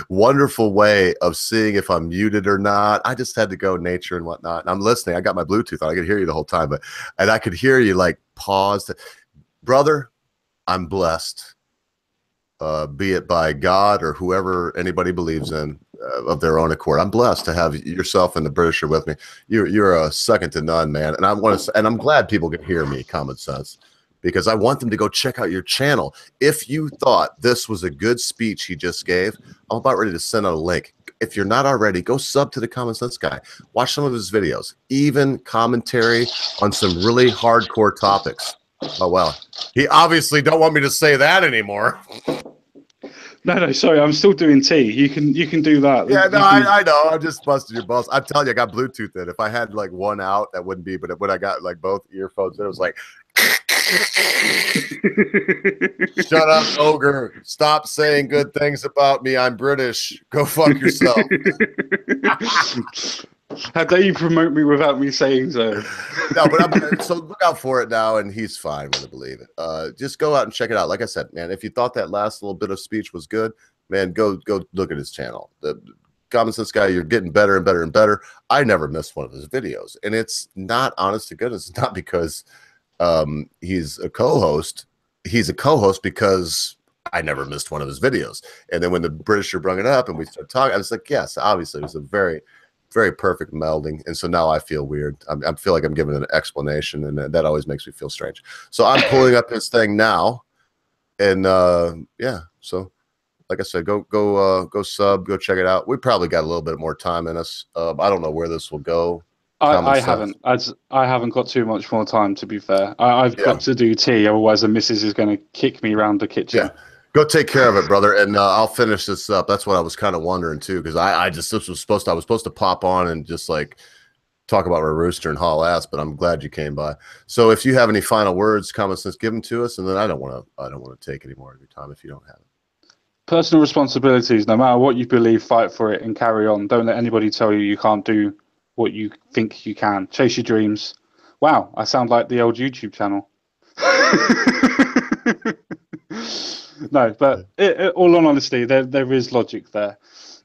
wonderful way of seeing if I'm muted or not. I just had to go nature and whatnot. And I'm listening. I got my Bluetooth on. I could hear you the whole time, and I could hear you like pause. Brother, I'm blessed. Be it by God or whoever anybody believes in of their own accord. I'm blessed to have yourself and the Britisher with me. You're a second to none, man. And I'm glad people can hear me, common sense, because I want them to go check out your channel. If you thought this was a good speech he just gave, I'm about ready to send out a link. If you're not already, go sub to the Common Sense Guy. Watch some of his videos, even commentary on some really hardcore topics. Oh, well, he obviously don't want me to say that anymore. No, sorry, I'm still doing tea. You can do that. Yeah, no, I know. I'm just busting your balls. I'm telling you, I got Bluetooth in. If I had like one out, that wouldn't be. But when I got like both earphones in, it was like, shut up, ogre. Stop saying good things about me. I'm British. Go fuck yourself. How dare you promote me without me saying so? No, but so look out for it now, and he's fine with it, believe it. Just go out and check it out. Like I said, man, if you thought that last little bit of speech was good, man, go look at his channel. The Common Sense Guy, you're getting better and better and better. I never missed one of his videos, and it's not, honest to goodness, it's not because he's a co-host. He's a co-host because I never missed one of his videos. And then when the Britisher brought it up and we started talking, I was like, yes, obviously it was a very, very perfect melding. And so now I feel weird. I feel like I'm giving an explanation, and that always makes me feel strange. So I'm pulling up his thing now, and yeah. So like I said, go sub, go check it out. We probably got a little bit more time in us. I don't know where this will go. I haven't got too much more time, to be fair. I've got to do tea, otherwise the missus is going to kick me around the kitchen. Yeah. Go take care of it, brother, and I'll finish this up. That's what I was kind of wondering too, because I was supposed to pop on and just like talk about our Rooster and haul ass, but I'm glad you came by. So if you have any final words, common sense, give them to us, and then I don't want to take any more of your time if you don't have it. Personal responsibilities, no matter what you believe, fight for it and carry on. Don't let anybody tell you you can't do what you think you can. Chase your dreams. Wow, I sound like the old YouTube channel. No, but all in honesty, there is logic there.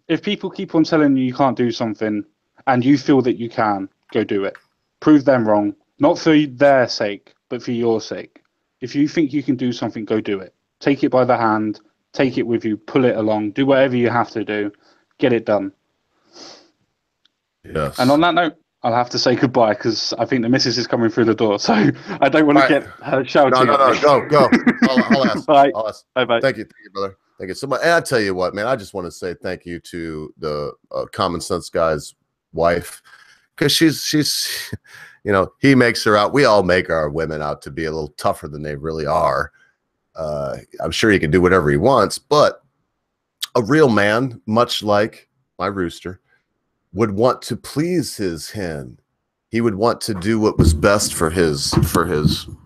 If people keep on telling you you can't do something and you feel that you can, go do it. Prove them wrong, not for their sake, but for your sake. If you think you can do something, go do it. Take it by the hand, take it with you, pull it along, do whatever you have to do, get it done. Yes. And on that note, I'll have to say goodbye because I think the missus is coming through the door, so I don't want to get her shouting. No, go. I'll ask. Bye. I'll ask. Bye. Thank you, brother. Thank you so much. And I tell you what, man, I just want to say thank you to the Common Sense guy's wife, because she's, you know, he makes her out. We all make our women out to be a little tougher than they really are. I'm sure he can do whatever he wants, but a real man, much like my rooster, would want to please his hen. He would want to do what was best for his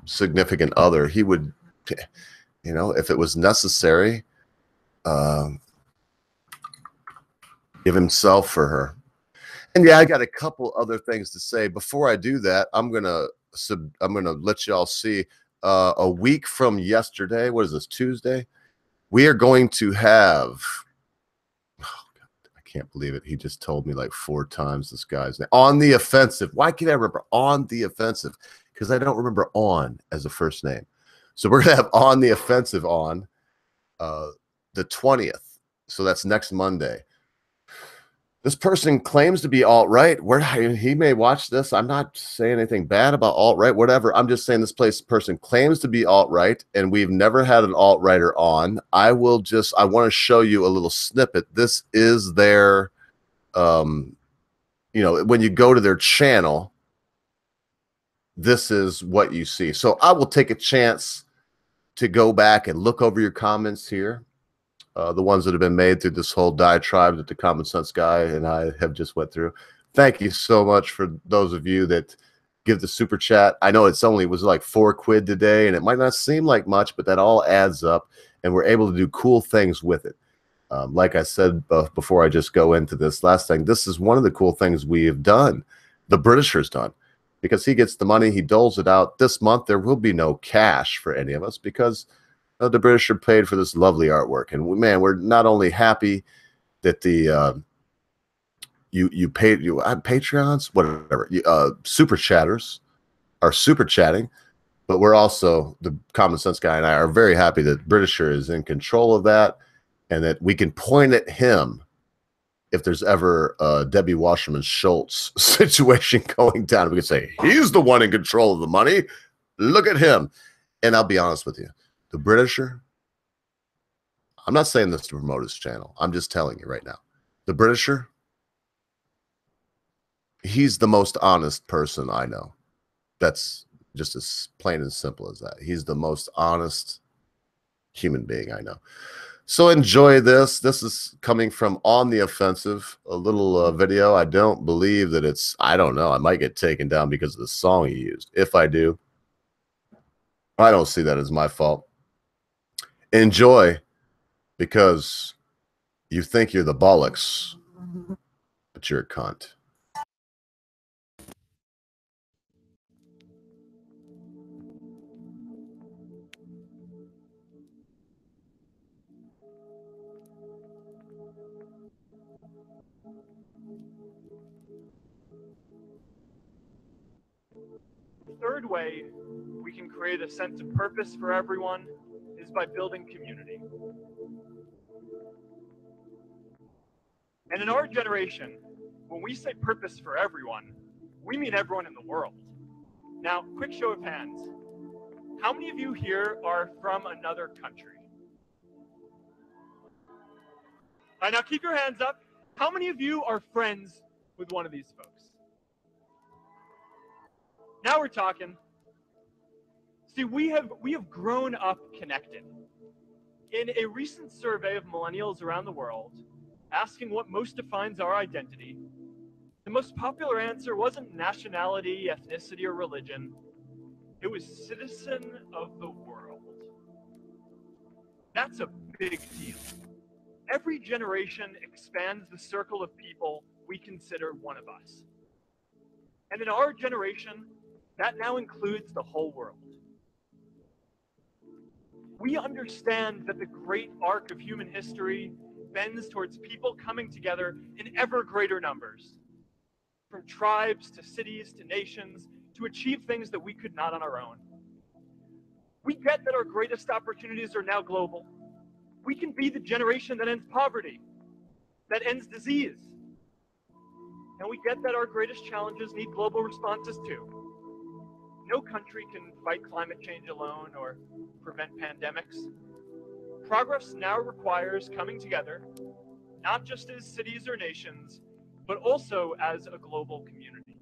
significant other. He would, you know, if it was necessary, give himself for her. And yeah, I got a couple other things to say. Before I do that, I'm gonna let y'all see a week from yesterday. What is this, Tuesday? We are going to have, oh God, I can't believe it. He just told me like 4 times this guy's name. On the Offensive. Why can't I remember On the Offensive? Because I don't remember On as a first name. So we're gonna have On the Offensive on the 20th. So that's next Monday. This person claims to be alt-right. He may watch this. I'm not saying anything bad about alt-right, whatever. I'm just saying this person claims to be alt-right, and we've never had an alt-righter on. I want to show you a little snippet. This is their, you know, when you go to their channel, this is what you see. So I will take a chance to go back and look over your comments here. The ones that have been made through this whole diatribe that the Common Sense guy and I have just went through. Thank you so much for those of you that give the super chat. I know it was like $4 today, and it might not seem like much, but that all adds up, and we're able to do cool things with it. Like I said before I just go into this last thing, this is one of the cool things we have done, the Britisher's done, because he gets the money, he doles it out. This month there will be no cash for any of us because the Britisher paid for this lovely artwork. And man, we're not only happy that the you paid Patreons, whatever, super chatters are super chatting, but we're also, the Common Sense guy and I are very happy that Britisher is in control of that, and that we can point at him if there's ever a Debbie Wasserman Schultz situation going down. We can say he's the one in control of the money. Look at him. And I'll be honest with you. The Britisher, I'm not saying this to promote his channel. I'm just telling you right now. The Britisher, he's the most honest person I know. That's just as plain and simple as that. He's the most honest human being I know. So enjoy this. This is coming from On the Offensive, a little video. I don't believe that it's, I don't know. I might get taken down because of the song he used. If I do, I don't see that as my fault. Enjoy, because you think you're the bollocks, but you're a cunt. The third way we can create a sense of purpose for everyone is by building community. And in our generation, when we say purpose for everyone, we mean everyone in the world. Now, quick show of hands. How many of you here are from another country? All right, now keep your hands up. How many of you are friends with one of these folks? Now we're talking. See, we have grown up connected. In a recent survey of millennials around the world, asking what most defines our identity, the most popular answer wasn't nationality, ethnicity, or religion. It was citizen of the world. That's a big deal. Every generation expands the circle of people we consider one of us. And in our generation, That now includes the whole world. We understand that the great arc of human history bends towards people coming together in ever greater numbers, from tribes to cities to nations, to achieve things that we could not on our own. We get that our greatest opportunities are now global. We can be the generation that ends poverty, that ends disease. And we get that our greatest challenges need global responses too. No country can fight climate change alone or prevent pandemics. Progress now requires coming together, not just as cities or nations, but also as a global community.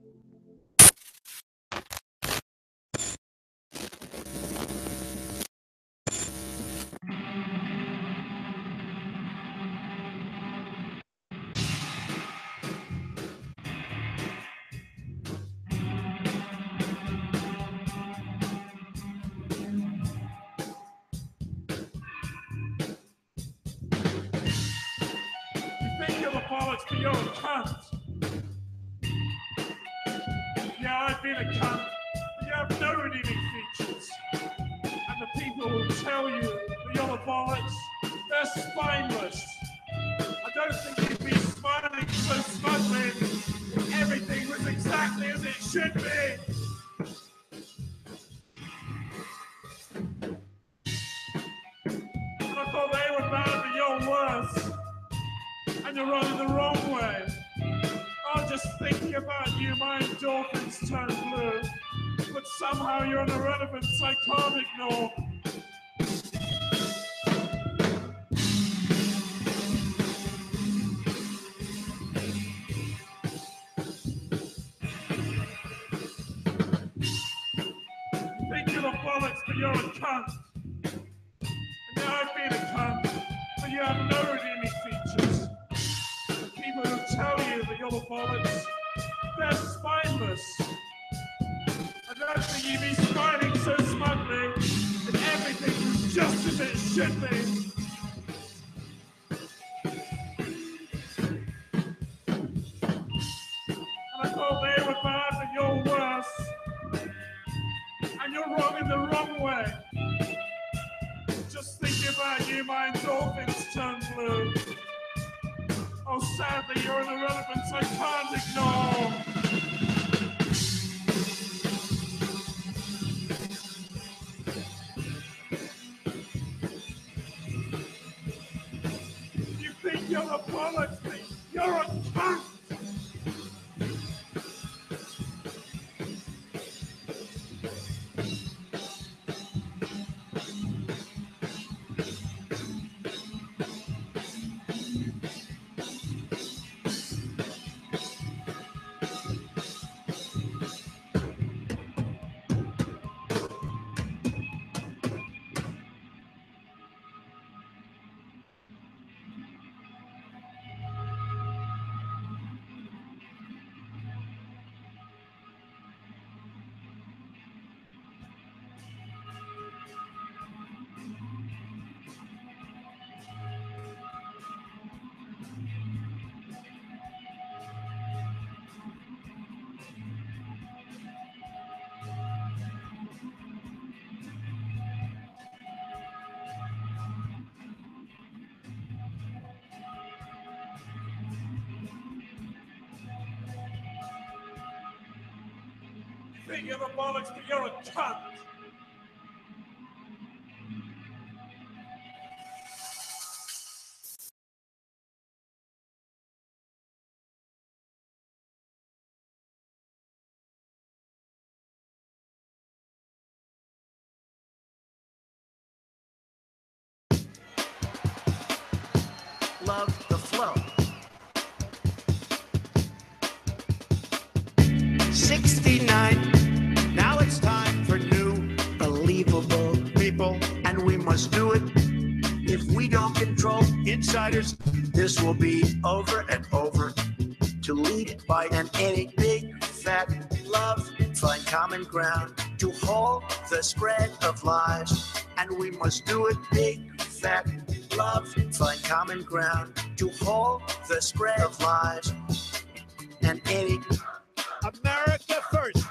But you're a cunt. Yeah, I've been a cunt, but you have no redeeming features. And the people will tell you that you're the bollocks. They're spineless. I don't think you'd be smiling so smugly if everything was exactly as it should be. And I thought they were bad, but you're worse. And you're running the wrong way. Oh, just thinking about you, my endorphins turn blue. But somehow you're an irrelevance I can't ignore. You think you're the bollocks, but you're a cunt. And now I've been a cunt, but you have no redeeming features. People who tell you that you're the bollocks, they're spineless. I don't think you'd be smiling so smugly if everything was just as it should be. And I thought they were bad, but you're worse. And you're wrong in the wrong way. Just thinking about you, my endorphins turn blue. Oh, sadly, you're an irrelevance I can't ignore. You think you're the bollocks, but you're a cunt. You think you're the bollocks, but you're a cunt. Love the flow. 69. Now it's time for new, believable people, and we must do it. If we don't control insiders, this will be over and over. To lead by an any big fat love, find common ground to halt the spread of lies, and we must do it big fat love, find common ground to halt the spread of lies, and any America first.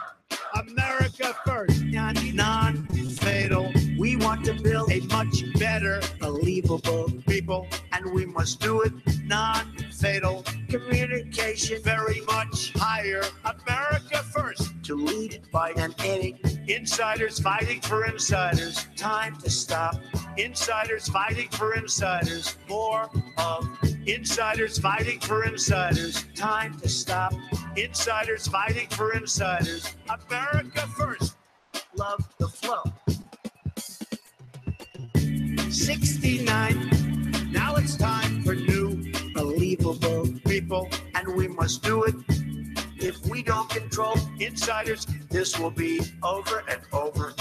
America America first, non-fatal. We want to build a much better, believable people, and we must do it non-fatal. Communication very much higher. America first, to lead by an edit. Insiders fighting for insiders. Time to stop. Insiders fighting for insiders. More of insiders fighting for insiders. Time to stop. Insiders fighting for insiders. America first. Love the flow. 69. Now it's time for new, believable people, and we must do it. If we don't control insiders, this will be over and over.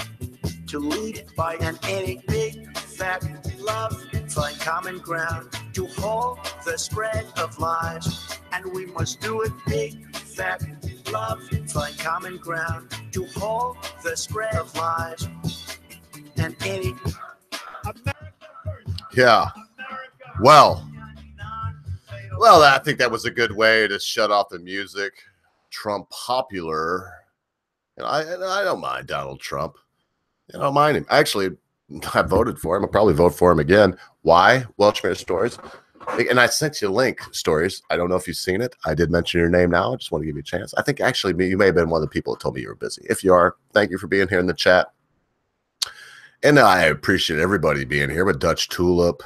To lead by an any big fat love, find common ground to halt the spread of lies, and we must do it big fat love, find common ground to halt the spread of lies, and any Yeah. Well, I think that was a good way to shut off the music. Trump popular. And I don't mind Donald Trump. I don't mind him. Actually, I voted for him. I'll probably vote for him again. Why? Welshmere Stories. And I sent you a link, Stories. I don't know if you've seen it. I did mention your name now. I just want to give you a chance. I think actually you may have been one of the people that told me you were busy. If you are, thank you for being here in the chat. And I appreciate everybody being here, but Dutch Tulip,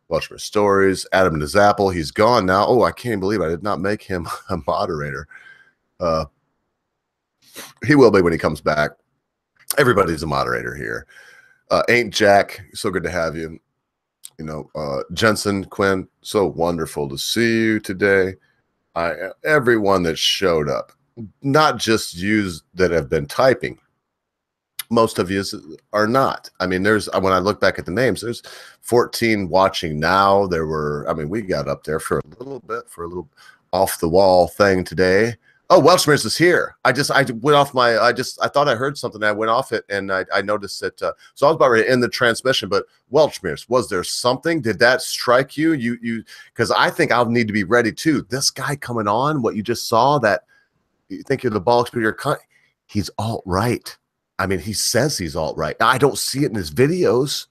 Welshmere Stories, Adam Nazapple, he's gone now. Oh, I can't believe I did not make him a moderator. He will be when he comes back. Everybody's a moderator here. Ain't Jack, so good to have you. You know, Jensen, Quinn, so wonderful to see you today. Everyone that showed up, not just you that have been typing. Most of you are not. I mean, when I look back at the names, there's 14 watching now. There were, I mean, we got up there for a little off the wall thing today. Oh, Welshmere's is here. I went off I thought I heard something. I went off it and I noticed that. So I was about ready to end the transmission, but Welshmere's, was there something? Did that strike you? Because I think I'll need to be ready too. This guy coming on, what you just saw, that you think you're the bollocks, but he's alt-right. I mean, he says he's alt-right. I don't see it in his videos.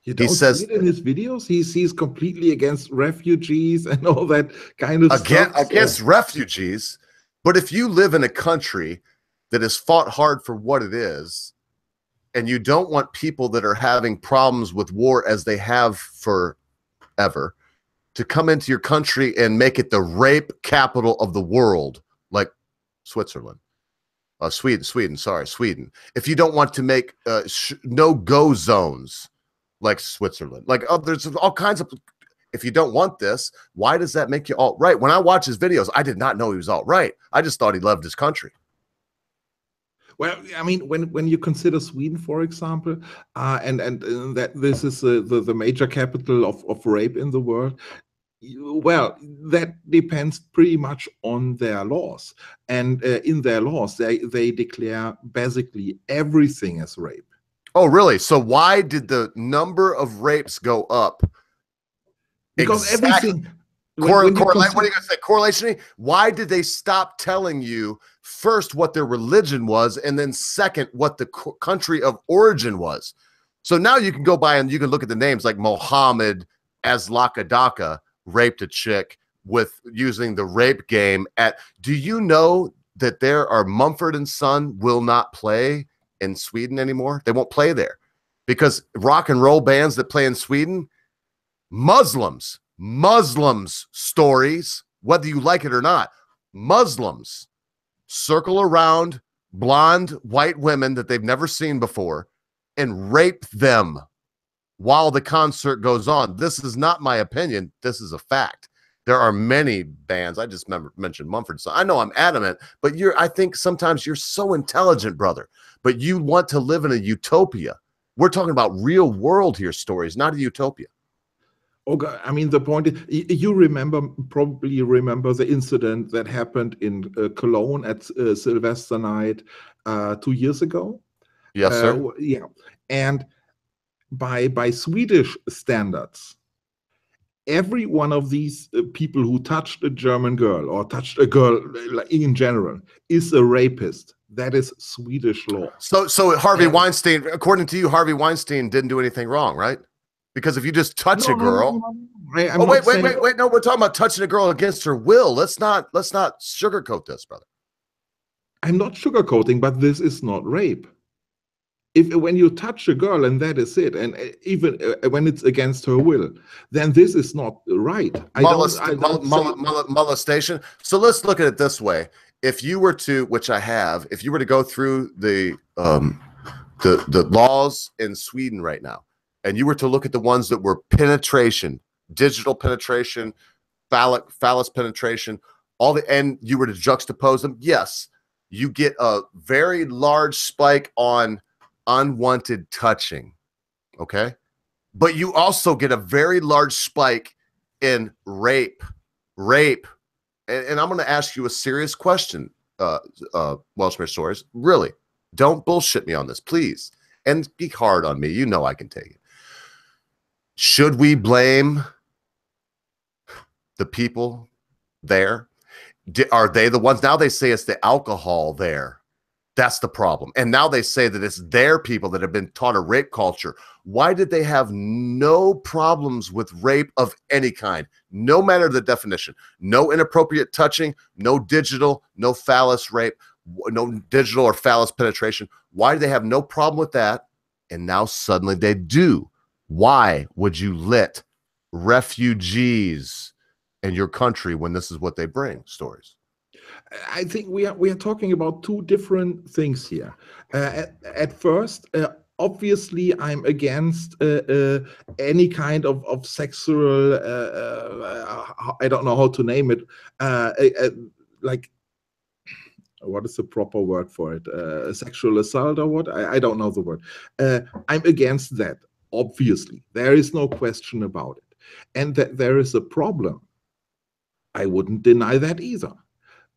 You don't see it in his videos? He's completely against refugees and all that kind of stuff. Against refugees. But if you live in a country that has fought hard for what it is, and you don't want people that are having problems with war as they have forever to come into your country and make it the rape capital of the world, like Switzerland. Sweden. If you don't want to make no-go zones like Switzerland, like there's all kinds of. If you don't want this, why does that make you alt-right? When I watch his videos, I did not know he was alt-right. I just thought he loved his country. Well, I mean, when you consider Sweden, for example, and that this is the major capital of rape in the world. Well, that depends pretty much on their laws. And in their laws, they declare basically everything as rape. Oh, really? So why did the number of rapes go up? Because everything... What are you going to say? Correlation? Why did they stop telling you first what their religion was and then second what the country of origin was? So now you can go by and you can look at the names like Mohammed Aslakadaka raped a chick with using the rape game at. Do you know that there are Mumford and Son will not play in Sweden anymore? They won't play there because rock and roll bands that play in Sweden, Muslims, Stories, whether you like it or not, Muslims circle around blonde white women that they've never seen before and rape them while the concert goes on. This is not my opinion. This is a fact. There are many bands. I just mentioned Mumford. So I know I'm adamant, but I think sometimes you're so intelligent, brother, but you want to live in a utopia. We're talking about real world here, Stories, not a utopia. Okay, I mean, the point is, you probably remember the incident that happened in Cologne at Sylvester night 2 years ago. Yes, sir. Yeah, and by Swedish standards, every one of these people who touched a German girl or touched a girl in general is a rapist. That is Swedish law. So Harvey And- Weinstein, according to you, Harvey Weinstein didn't do anything wrong, right? Because if you just touch a girl, I'm oh not wait, saying- no, we're talking about touching a girl against her will. Let's not sugarcoat this, brother. I'm not sugarcoating, but this is not rape. When you touch a girl and that is it, and even when it's against her will, then this is not right. Molestation. So let's look at it this way: if you were to, which I have, if you were to go through the laws in Sweden right now, and you were to look at the ones that were penetration, digital penetration, phallus penetration, and you were to juxtapose them, yes, you get a very large spike on unwanted touching, okay? But you also get a very large spike in rape. And I'm going to ask you a serious question, Welshmere Stories. Really, don't bullshit me on this, please. And be hard on me. You know I can take it. Should we blame the people there? Are they the ones? Now they say it's the alcohol there. That's the problem. And now they say that it's their people that have been taught a rape culture. Why did they have no problems with rape of any kind? No matter the definition. No inappropriate touching, no digital, no phallus rape, no digital or phallus penetration. Why do they have no problem with that? And now suddenly they do. Why would you let refugees in your country when this is what they bring? Stories. I think we are talking about two different things here. At first, obviously, I'm against any kind of sexual. I don't know how to name it. Like, what is the proper word for it? Sexual assault or what? I don't know the word. I'm against that. Obviously, there is no question about it, and that there is a problem. I wouldn't deny that either.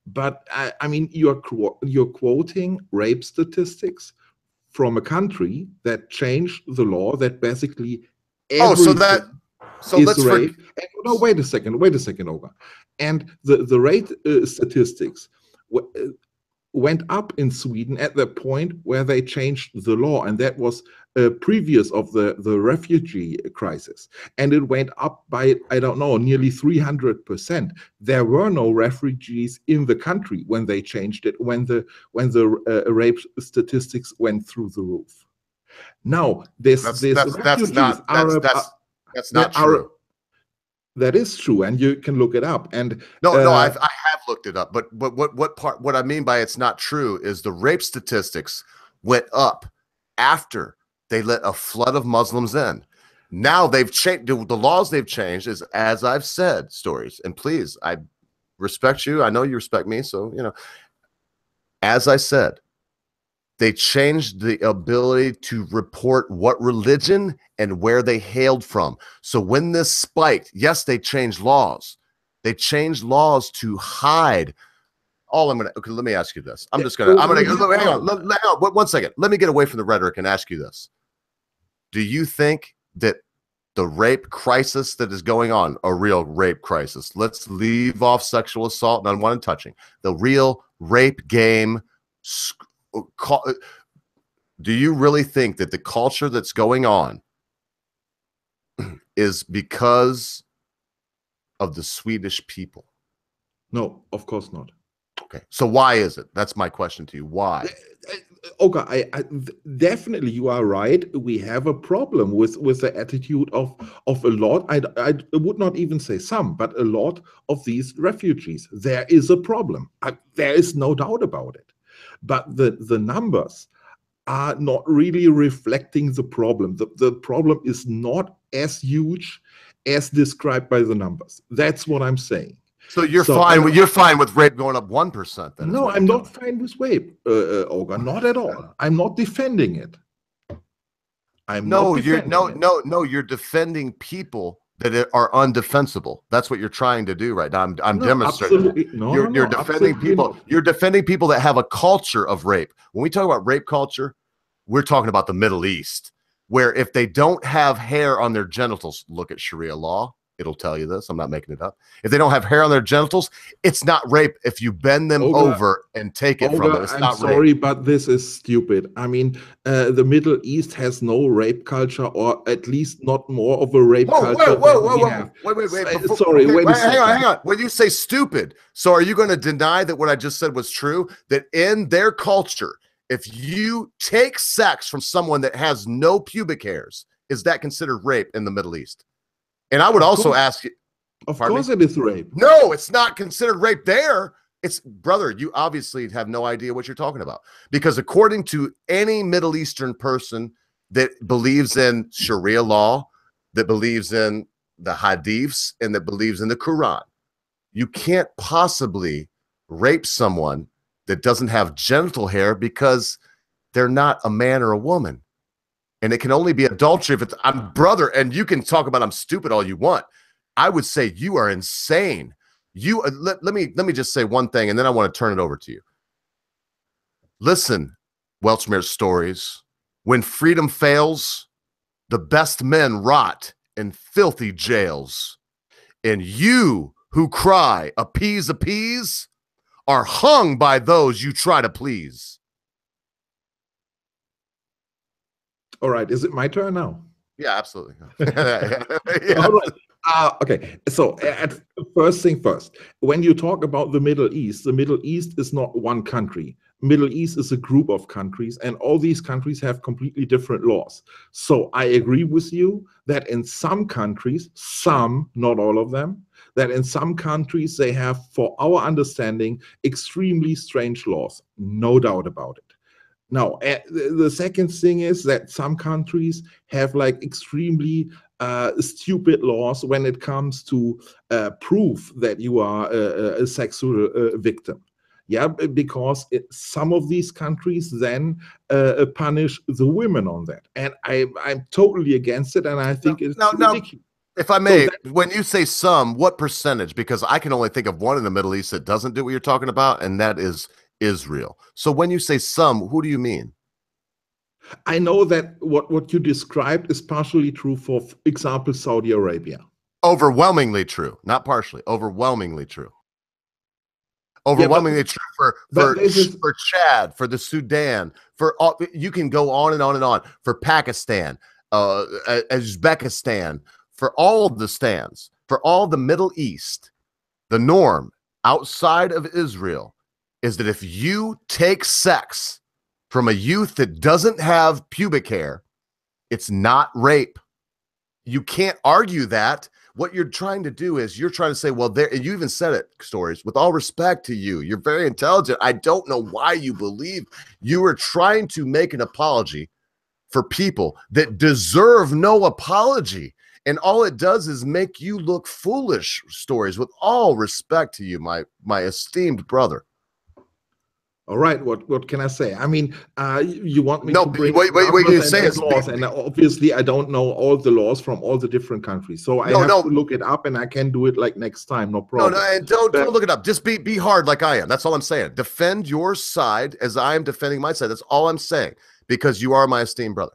But I mean, you're quoting rape statistics from a country that changed the law that basically everything is rape. No, wait a second, Olga. And the rape statistics went up in Sweden at the point where they changed the law, and that was previous of the refugee crisis, and it went up by, I don't know, nearly 300%. There were no refugees in the country when they changed it, when the rape statistics went through the roof. Now that's not true. That is true, and you can look it up. And no, I have looked it up. But what I mean by it's not true is the rape statistics went up after they let a flood of Muslims in. Now they've changed the laws. They've changed, is as I've said, Stories. And please, I respect you. I know you respect me. So as I said, they changed the ability to report what religion and where they hailed from. So when this spiked, yes, they changed laws. They changed laws to hide. Okay, let me ask you this. Hang on, one second. Let me get away from the rhetoric and ask you this. Do you think that the rape crisis that is going on, a real rape crisis, let's leave off sexual assault and unwanted touching, the real rape game, do you really think that the culture that's going on is because of the Swedish people? No, of course not. Okay, so why is it? That's my question to you. Why? Okay, definitely you are right. We have a problem with the attitude of a lot. I would not even say some, but a lot of these refugees. There is a problem. There is no doubt about it. But the numbers are not really reflecting the problem. The problem is not as huge as described by the numbers. That's what I'm saying. So you're fine with rape going up 1%. Then no, I'm not fine with rape, Olga. Not at all. I'm not defending it. You're defending people that are undefensible. That's what you're trying to do right now. I'm demonstrating. You're defending people. Not. You're defending people that have a culture of rape. When we talk about rape culture, we're talking about the Middle East, where if they don't have hair on their genitals, look at Sharia law. it'll tell you this. I'm not making it up. If they don't have hair on their genitals, it's not rape if you bend them Olga, over and take it from them. It's I'm not sorry, rape. but this is stupid. I mean, the Middle East has no rape culture, or at least not more of a rape culture than we have. Wait. Sorry, okay, wait a second. Hang on. When you say stupid, so are you going to deny that what I just said was true? That in their culture, if you take sex from someone that has no pubic hairs, is that considered rape in the Middle East? And I would also ask you. Of course it is rape. No, it's not considered rape there. It's, brother, you obviously have no idea what you're talking about. Because according to any Middle Eastern person that believes in Sharia law, that believes in the hadiths, and that believes in the Quran, you can't possibly rape someone that doesn't have genital hair because they're not a man or a woman. And it can only be adultery if it's, I'm brother, and you can talk about I'm stupid all you want. I would say you are insane. You let me just say one thing, and then I want to turn it over to you. Listen, Welchmere stories. When freedom fails, the best men rot in filthy jails. And you who cry, appease, appease, are hung by those you try to please. All right, is it my turn now? Yeah, absolutely. Yeah. All right. Okay, so first thing first, when you talk about the Middle East is not one country. Middle East is a group of countries, and all these countries have completely different laws. So I agree with you that in some countries, some, not all of them, that in some countries they have, for our understanding, extremely strange laws. No doubt about it. Now, the second thing is that some countries have like extremely stupid laws when it comes to proof that you are a sexual victim. Yeah, because some of these countries then punish the women on that. And I'm totally against it, and I think it's ridiculous. If I may, when you say some, what percentage? Because I can only think of one in the Middle East that doesn't do what you're talking about, and that is Israel. So when you say some, who do you mean? I know that what you described is partially true for example, Saudi Arabia. Overwhelmingly true, not partially. Overwhelmingly true. Overwhelmingly true for Chad, for the Sudan, for all, you can go on and on and on, for Pakistan, Uzbekistan, for all of the stands, for all the Middle East. The norm outside of Israel is that if you take sex from a youth that doesn't have pubic hair, it's not rape. You can't argue that. What you're trying to do is you're trying to say, well, there, you even said it, Stories, with all respect to you, you're very intelligent. I don't know why you believe you are trying to make an apology for people that deserve no apology. And all it does is make you look foolish, Stories, with all respect to you, my esteemed brother. All right, what can I say? I mean, you want me to bring wait, you say laws, and obviously I don't know all the laws from all the different countries, so I have to look it up, and I can do it like next time, no problem. No, and don't look it up. Just be hard like I am. That's all I'm saying. Defend your side as I am defending my side. That's all I'm saying, because you are my esteemed brother.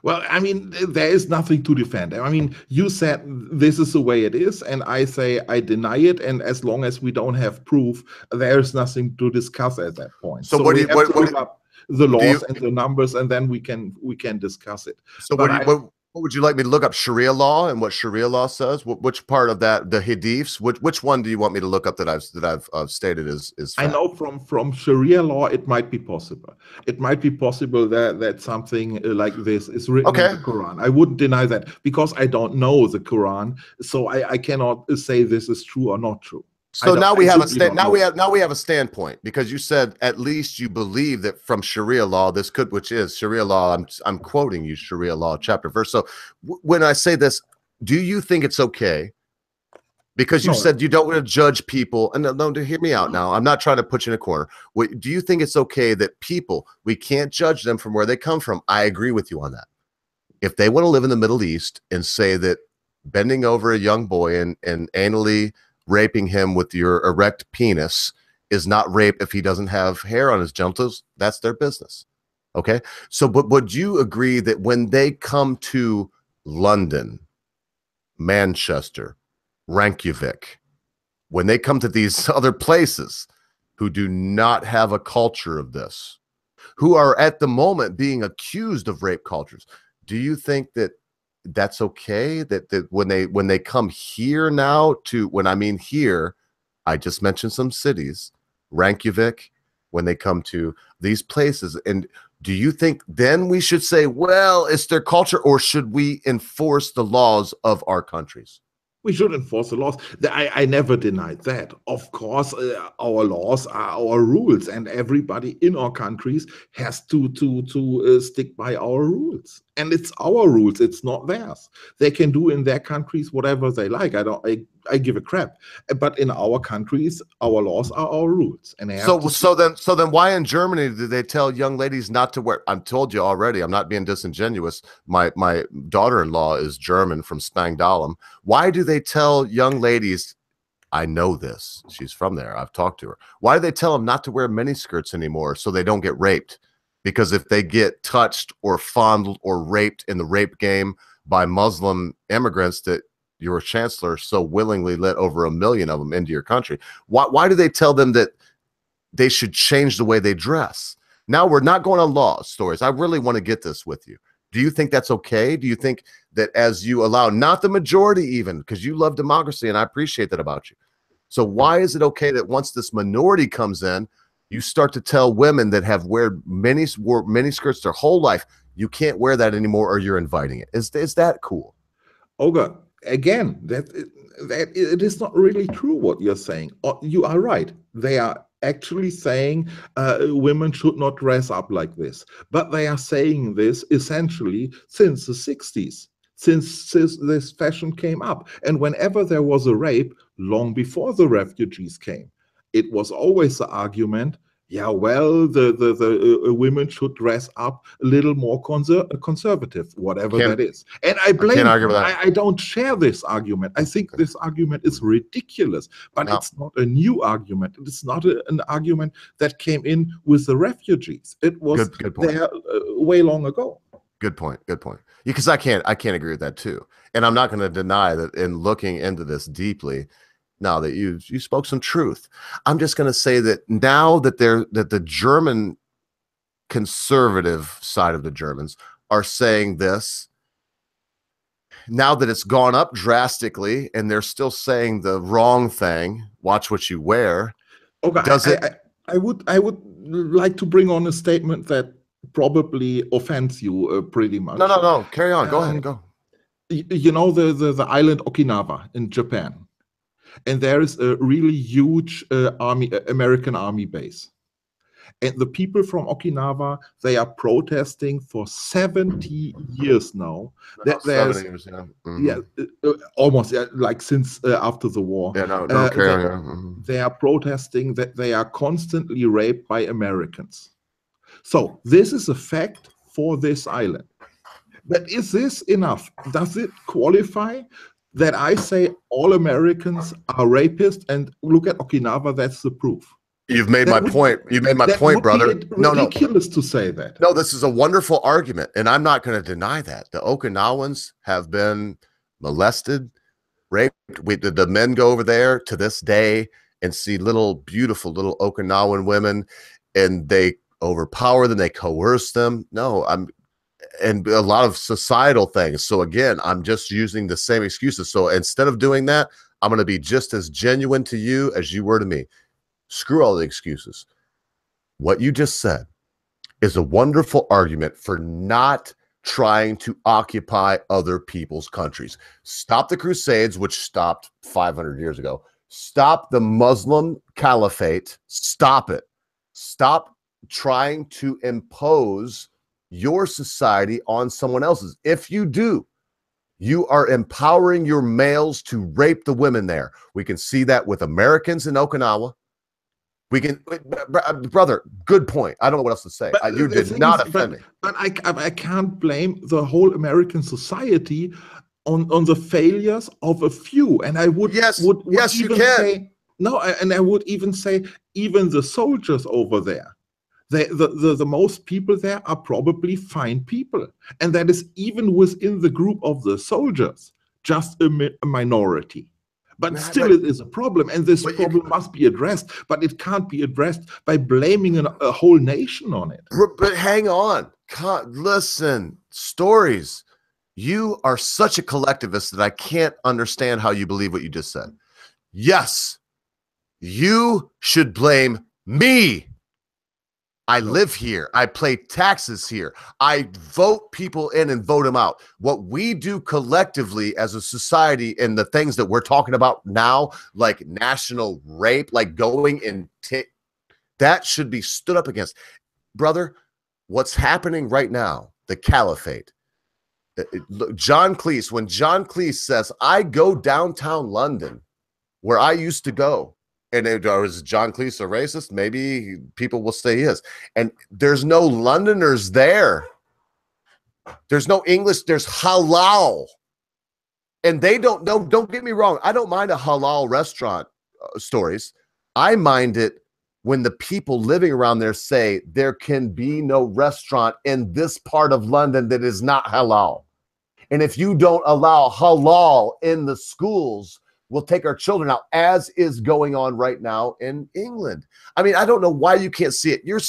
Well, I mean, there is nothing to defend. I mean, you said this is the way it is, and I say I deny it. And as long as we don't have proof, there's nothing to discuss at that point. So we have to look up the laws and the numbers, and then we can discuss it. So what would you like me to look up? Sharia law and what Sharia law says? Which part of that, the hadiths? Which one do you want me to look up that I've stated is fact? I know from Sharia law it might be possible. It might be possible that something like this is written in the Quran. I wouldn't deny that because I don't know the Quran, so I cannot say this is true or not true. So now we have a standpoint, because you said at least you believe that from Sharia law this could, which is Sharia law. I'm quoting you, Sharia law chapter verse. So when I say this, do you think it's okay? Because you said you don't want to judge people, and no, hear me out now. I'm not trying to put you in a corner. Do you think it's okay that people, we can't judge them from where they come from? I agree with you on that. If they want to live in the Middle East and say that bending over a young boy and anally raping him with your erect penis is not rape if he doesn't have hair on his genitals, that's their business. Okay. So, but would you agree that when they come to London, Manchester, Reykjavik, when they come to these other places who do not have a culture of this, who are at the moment being accused of rape cultures, do you think that that's okay? That when they come here now to, when I mean here, I just mentioned some cities, Reykjavik, when they come to these places, and do you think then we should say, well, it's their culture, or should we enforce the laws of our countries? We should enforce the laws. I never denied that. Of course, our laws are our rules, and everybody in our countries has to stick by our rules. And it's our rules; it's not theirs. They can do in their countries whatever they like. I give a crap. But in our countries, our laws are our rules, and they have so then why in Germany do they tell young ladies not to wear? I'm told you already. I'm not being disingenuous. My daughter-in-law is German from Spangdahlem. Why do they tell young ladies? I know this. She's from there. I've talked to her. Why do they tell them not to wear miniskirts anymore so they don't get raped? Because if they get touched or fondled or raped in the rape game by Muslim immigrants that your chancellor so willingly let over 1 million of them into your country, why do they tell them that they should change the way they dress? Now we're not going on law stories. I really want to get this with you. Do you think that's okay? Do you think that as you allow, not the majority even, because you love democracy and I appreciate that about you. So why is it okay that once this minority comes in, you start to tell women that have wore mini skirts their whole life, you can't wear that anymore or you're inviting it? Is that cool? Olga, again, that it is not really true what you're saying. You are right. They are actually saying women should not dress up like this. But they are saying this essentially since the 60s, since this fashion came up. And whenever there was a rape, long before the refugees came, it was always the argument, yeah, well, the women should dress up a little more conservative, whatever that is. And I blame, I don't share this argument. I think this argument is ridiculous, but it's not a new argument. It's not an argument that came in with the refugees. It was there way long ago. Good point. Good point. Because I can't agree with that too. And I'm not going to deny that in looking into this deeply, now that you spoke some truth, I'm just going to say that now that the German conservative side of the Germans are saying this, now that it's gone up drastically and they're still saying the wrong thing, watch what you wear. Okay, I would like to bring on a statement that probably offends you pretty much. No, carry on. Go ahead. Go. You know the island Okinawa in Japan. And there is a really huge American army base. And the people from Okinawa, they are protesting for 70 years now. That there's 70 years, yeah. Almost like since after the war. Yeah, they are protesting that they are constantly raped by Americans. So this is a fact for this island. But is this enough? Does it qualify that I say all Americans are rapists? And look at Okinawa, that's the proof. You've made my point. You made my point, brother. Ridiculous to say that. No, this is a wonderful argument, and I'm not going to deny that. The Okinawans have been molested, raped. The men go over there to this day and see beautiful little Okinawan women, and they overpower them. They coerce them. And a lot of societal things. So again, I'm just using the same excuses. So instead of doing that, I'm going to be just as genuine to you as you were to me. Screw all the excuses. What you just said is a wonderful argument for not trying to occupy other people's countries. Stop the Crusades, which stopped 500 years ago. Stop the Muslim caliphate. Stop it. Stop trying to impose your society on someone else's. If you do, you are empowering your males to rape the women there. We can see that with Americans in Okinawa. We can, brother, good point. I don't know what else to say. You did not offend me. But I can't blame the whole American society on the failures of a few. And I would even say, no, and I would even say even the soldiers over there. The most people there are probably fine people. And that is even within the group of the soldiers. just a minority. But still, but- it is a problem, and this but you problem must be addressed. But it can't be addressed by blaming a whole nation on it. But hang on. Listen, stories. You are such a collectivist that I can't understand how you believe what you just said. Yes, you should blame me. I live here. I pay taxes here. I vote people in and vote them out. What we do collectively as a society and the things that we're talking about now, like national rape, like going and that should be stood up against. Brother, what's happening right now, the caliphate. John Cleese, when John Cleese says, I go downtown London, where I used to go, and is John Cleese a racist? Maybe people will say he is. And there's no Londoners there. There's no English. There's halal. And they don't know. Don't get me wrong. I don't mind a halal restaurant stories. I mind it when the people living around there say there can be no restaurant in this part of London that is not halal. And if you don't allow halal in the schools, we'll take our children out, as is going on right now in England. I mean, I don't know why you can't see it. You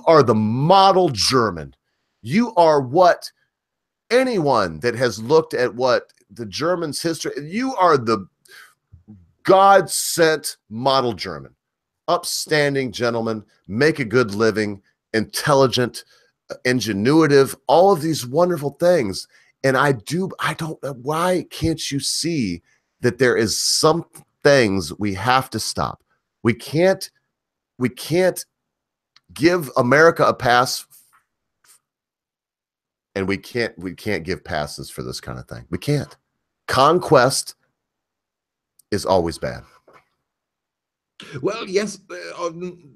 are the model German. You are what anyone that has looked at what the Germans' history, you are the God-sent model German, upstanding gentleman, make a good living, intelligent, ingenuitive, all of these wonderful things. And I don't know, why can't you see that there is some things we have to stop? We can't give America a pass, and we can't give passes for this kind of thing. We can't. Conquest is always bad. Well, yes,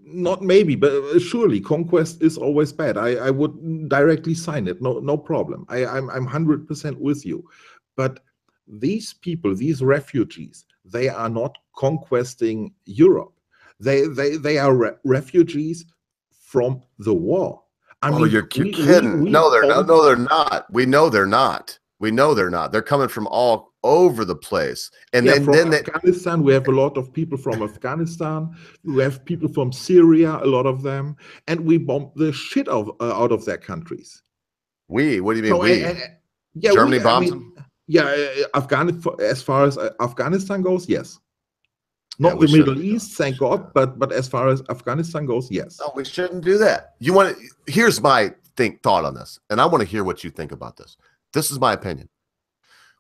not maybe, but surely conquest is always bad. I would directly sign it. No problem. I'm 100% with you. But these people, these refugees, they are not conquesting Europe. They are refugees from the war. I mean, You're kidding. No, they're not. We know they're not. They're coming from all over the place. And yeah, then Afghanistan, we have a lot of people from Afghanistan. We have people from Syria, a lot of them, and we bomb the shit out of their countries. What do you mean yeah, Germany bombs them? Yeah, as far as Afghanistan goes, yes. Not the Middle East, thank God, but as far as Afghanistan goes, yes. No, we shouldn't do that. Here's my thought on this, and I want to hear what you think about this. This is my opinion.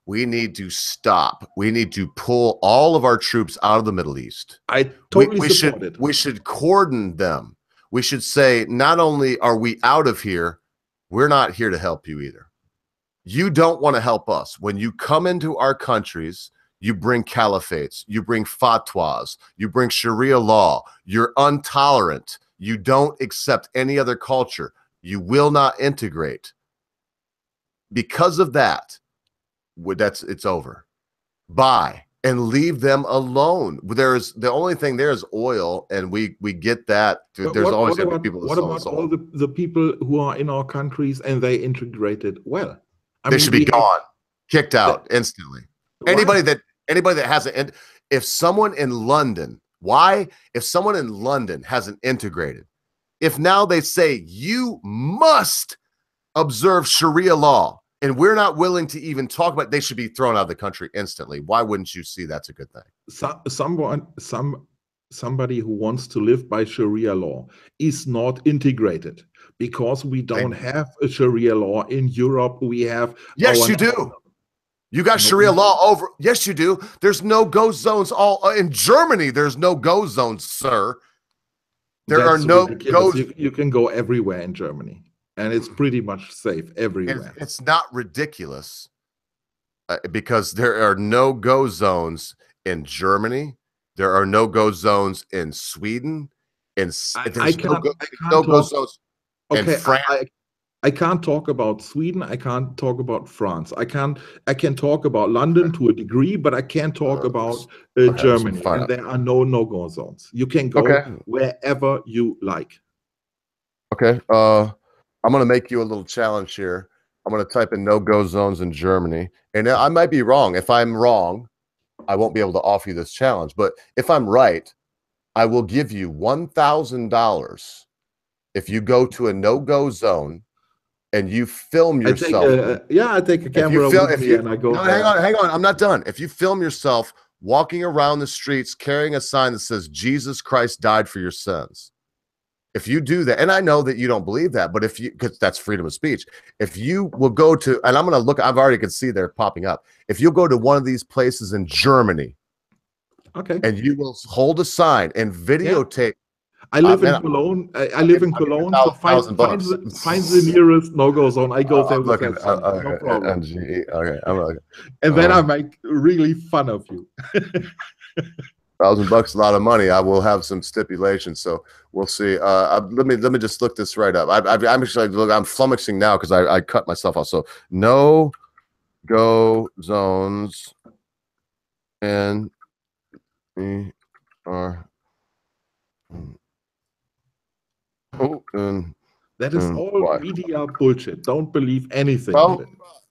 We need to stop. We need to pull all of our troops out of the Middle East. I totally support it. We should cordon them. We should say, not only are we out of here, we're not here to help you either. You don't want to help us. When you come into our countries, you bring caliphates, you bring fatwas, you bring Sharia law. You're intolerant. You don't accept any other culture. You will not integrate. Because of that, it's over. Buy and leave them alone. The only thing there is oil, and we get that. There's always going to be people. What about all the people who are in our countries and they integrated well? They should be gone, kicked out instantly. Anybody that hasn't, if someone in London hasn't integrated, if now they say you must observe Sharia law, and we're not willing to even talk about it, they should be thrown out of the country instantly. Why wouldn't you see that's a good thing? Somebody who wants to live by Sharia law is not integrated because we don't have a Sharia law in Europe. We have. Yes, you do. You got Sharia law over. Yes, you do. There's no go zones all in Germany. There's no go zones, sir. There are no go. You can go everywhere in Germany. And it's pretty much safe everywhere. It's not ridiculous because there are no go zones in Germany. There are no go zones in Sweden. There's no go zones in France. I can't talk about Sweden. I can't talk about France. I can talk about London to a degree, but I can't talk about Germany. And there are no go zones. You can go wherever you like. Okay. I'm going to make you a little challenge here. I'm going to type in no-go zones in Germany. And I might be wrong. If I'm wrong, I won't be able to offer you this challenge. But if I'm right, I will give you $1,000 if you go to a no-go zone and you film yourself. I take a camera with me and I go. No, hang on. I'm not done. If you film yourself walking around the streets carrying a sign that says Jesus Christ died for your sins. If you do that, and I know that you don't believe that, but if you, because that's freedom of speech, if you will go to, and I'm going to look, I've already can see they're popping up. If you go to one of these places in Germany, okay, and you will hold a sign and videotape. I live in Cologne. I live in Cologne. So find the nearest no-go zone. I go there with that sign. No problem. Okay, I'm looking. And then I make really fun of you. $1,000 a lot of money. I will have some stipulations, so we'll see. Let me just look this right up. I'm actually I'm flummoxing now because I cut myself off. So no go zones and we are. That is all media bullshit. Don't believe anything. Well,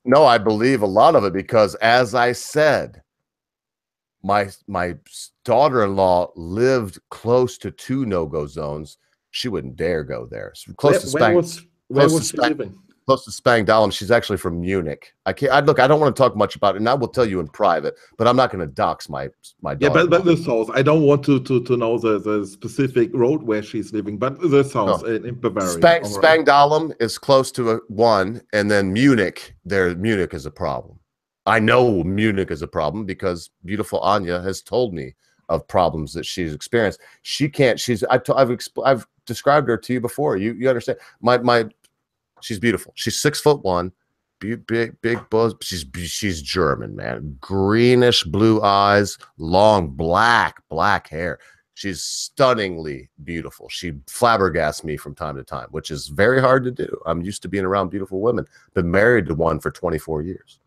no, I believe a lot of it because, as I said, my daughter-in-law lived close to 2 no-go zones. She wouldn't dare go there. Close to Spang. Where was she living? Close to Spangdahlem. She's actually from Munich. I don't want to talk much about it, and I will tell you in private. But I'm not going to dox my daughter. Yeah, but this house. I don't want to know the specific road where she's living. But this house in Bavaria. Spangdahlem is close to one, and then Munich. Munich is a problem. I know Munich is a problem because beautiful Anya has told me of problems that she's experienced. She can't. I've described her to you before. You understand? She's beautiful. She's 6'1", big buzz. She's German, man. Greenish blue eyes, long black hair. She's stunningly beautiful. She flabbergasts me from time to time, which is very hard to do. I'm used to being around beautiful women. Been married to one for 24 years.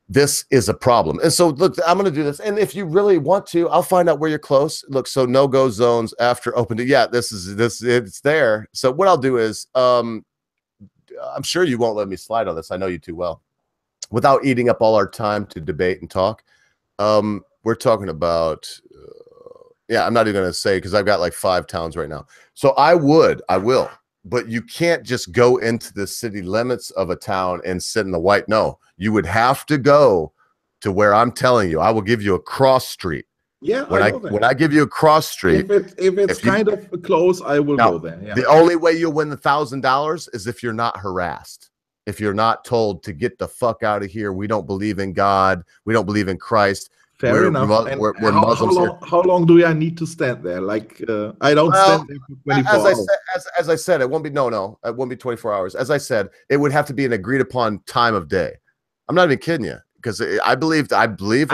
This is a problem. And so, look, I'm going to do this. And if you really want to, I'll find out where you're close. Look, so no-go zones after open. Yeah, it's there. So what I'll do is, I'm sure you won't let me slide on this. I know you too well. Without eating up all our time to debate and talk, we're talking about, I'm not even going to say because I've got like 5 towns right now. So I will. But you can't just go into the city limits of a town and sit in the white. No, you would have to go to where I'm telling you. I will give you a cross street. Yeah, when I give you a cross street, if it's kind of close, I will go there. Yeah. The only way you'll win the $1,000 is if you're not harassed. If you're not told to get the fuck out of here. We don't believe in God. We don't believe in Christ. Fair enough. We're Muslims here. How long do I need to stand there? Like, I don't stand there for 24 hours. As I said, it won't be, it won't be 24 hours. As I said, it would have to be an agreed upon time of day. I'm not even kidding you because I believe what I believe,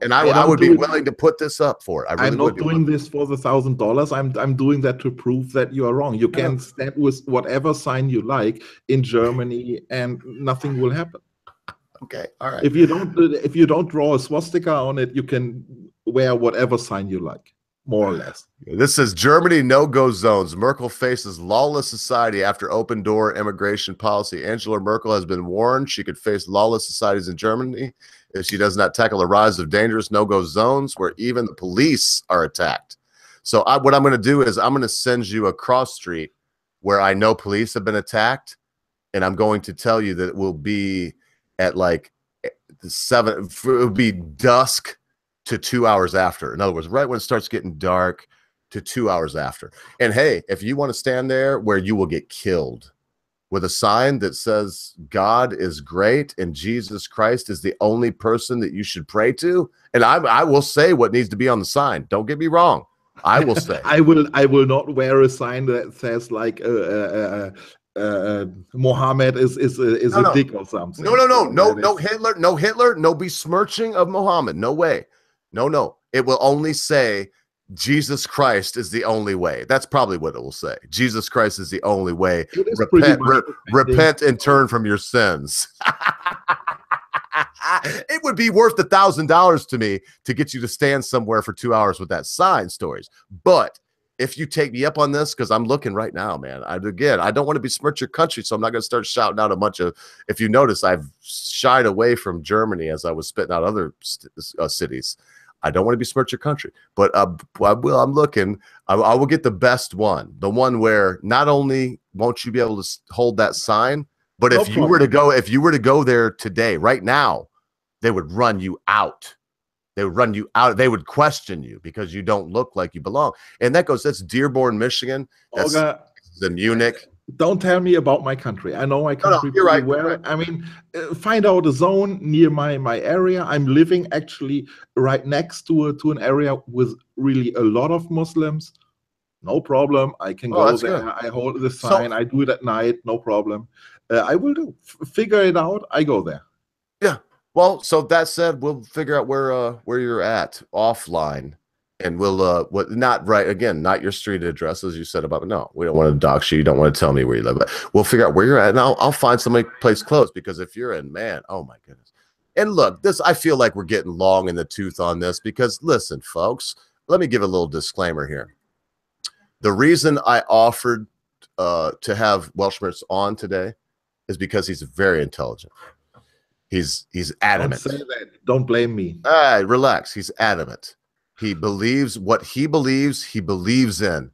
and I would be willing to put this up for it. I'm not doing this for the $1,000. I'm doing that to prove that you are wrong. You can stand with whatever sign you like in Germany, and nothing will happen. Okay, all right. If you don't draw a swastika on it, you can wear whatever sign you like, more or less. This says Germany no-go zones. Merkel faces lawless society after open door immigration policy. Angela Merkel has been warned she could face lawless societies in Germany if she does not tackle the rise of dangerous no-go zones where even the police are attacked. So what I'm going to do is I'm going to send you a cross street where I know police have been attacked, and I'm going to tell you that it will be at like 7, it would be dusk to 2 hours after. In other words, right when it starts getting dark to 2 hours after. And hey, if you want to stand there where you will get killed with a sign that says God is great and Jesus Christ is the only person that you should pray to, and I will say what needs to be on the sign. Don't get me wrong. I will say. I will not wear a sign that says like Mohammed is a dick or something. No Hitler, no besmirching of Mohammed. No way. No. It will only say Jesus Christ is the only way. That's probably what it will say. Jesus Christ is the only way. Repent and turn from your sins. It would be worth $1,000 to me to get you to stand somewhere for 2 hours with that sign, stories. But if you take me up on this, because I'm looking right now, man. I don't want to besmirch your country, so I'm not going to start shouting out a bunch of. If you notice, I've shied away from Germany as I was spitting out other cities. I don't want to besmirch your country, but I will. I'm looking. I will get the best one, the one where not only won't you be able to hold that sign, but if you were to go there today, right now, they would run you out. They would run you out. They would question you because you don't look like you belong. And that's Dearborn, Michigan. That's the Munich. Don't tell me about my country. I know my country you're pretty right, well. you're right. I mean, find out a zone near my area. I'm living actually right next to an area with really a lot of Muslims. No problem. I can go there. Good. I hold the sign. I do it at night. No problem. I will figure it out. I go there. Yeah. Well, so that said, we'll figure out where you're at offline. And we'll not your street address as you said about no, we don't want to dox you. You don't want to tell me where you live, but we'll figure out where you're at, and I'll find some place close, because if you're in, man, oh my goodness. And look, I feel like we're getting long in the tooth on this, because listen, folks, let me give a little disclaimer here. The reason I offered to have Welshmertz on today is because he's very intelligent. He's adamant. Don't say that. Don't blame me. Relax. He's adamant. He believes what he believes in.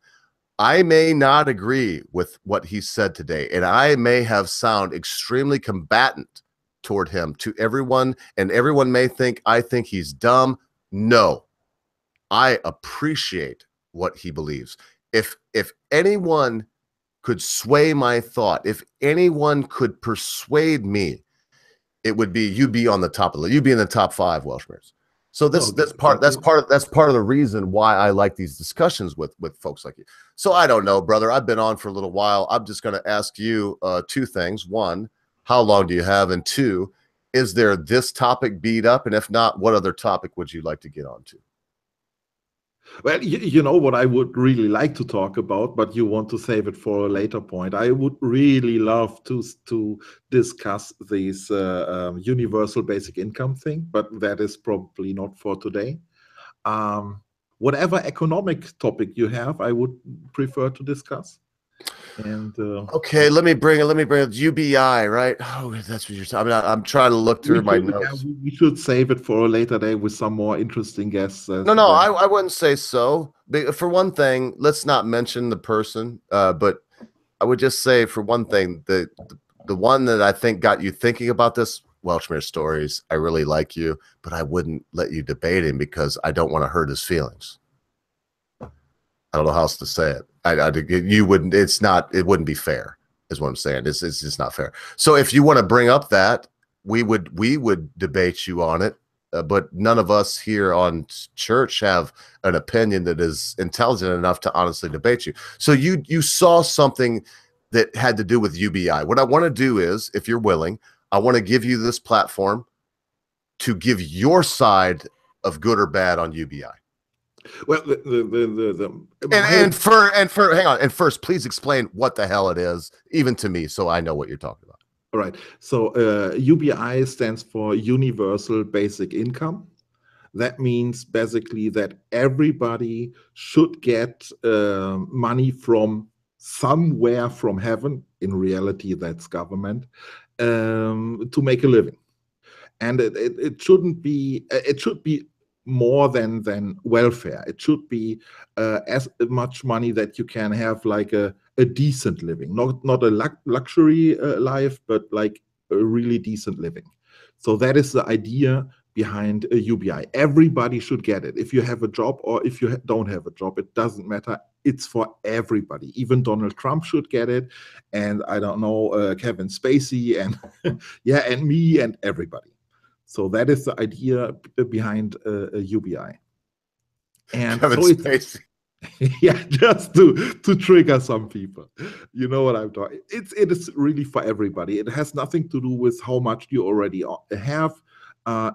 I may not agree with what he said today, and I may have sound extremely combatant toward him to everyone, and everyone may think I think he's dumb. No, I appreciate what he believes. If anyone could sway my thought, if anyone could persuade me, it would be you be on the top of the list. You'd be in the top 5 Welshmertz. So that's part of the reason why I like these discussions with folks like you. So I don't know, brother. I've been on for a little while. I'm just going to ask you 2 things. 1, how long do you have? And 2, is there this topic beat up? And if not, what other topic would you like to get onto? Well, you know what I would really like to talk about, but you want to save it for a later point. I would really love to discuss this universal basic income thing, but that is probably not for today. Whatever economic topic you have, I would prefer to discuss. And okay, let me bring it UBI, right? Oh, that's what you're talking about. I'm trying to look through my notes. Yeah, we should save it for a later day with some more interesting guests. No, I wouldn't say so. For one thing, let's not mention the person, but I would just say, for one thing, the one that I think got you thinking about this, Welshmertz stories. I really like you, but I wouldn't let you debate him because I don't want to hurt his feelings. I don't know how else to say it. You wouldn't. It wouldn't be fair, is what I'm saying. It's just not fair. So if you want to bring up that, we would debate you on it. But none of us here on church have an opinion that is intelligent enough to honestly debate you. So you saw something that had to do with UBI. What I want to do is, if you're willing, I want to give you this platform to give your side of good or bad on UBI. Well, hang on. And first, please explain what the hell it is, even to me, so I know what you're talking about. All right. So UBI stands for Universal Basic Income. That means basically that everybody should get money from somewhere from heaven. In reality, that's government, to make a living. And it shouldn't be. It should be more than welfare. It should be as much money that you can have like a decent living, not a luxury life, but like a really decent living. So that is the idea behind a UBI. Everybody should get it. If you have a job or if you don't have a job, it doesn't matter. It's for everybody. Even Donald Trump should get it, and I don't know, Kevin Spacey, and yeah, and me, and everybody. So that is the idea behind a UBI. And Kevin so Spacey. Yeah, just to trigger some people. You know what I'm talking. It is really for everybody. It has nothing to do with how much you already have.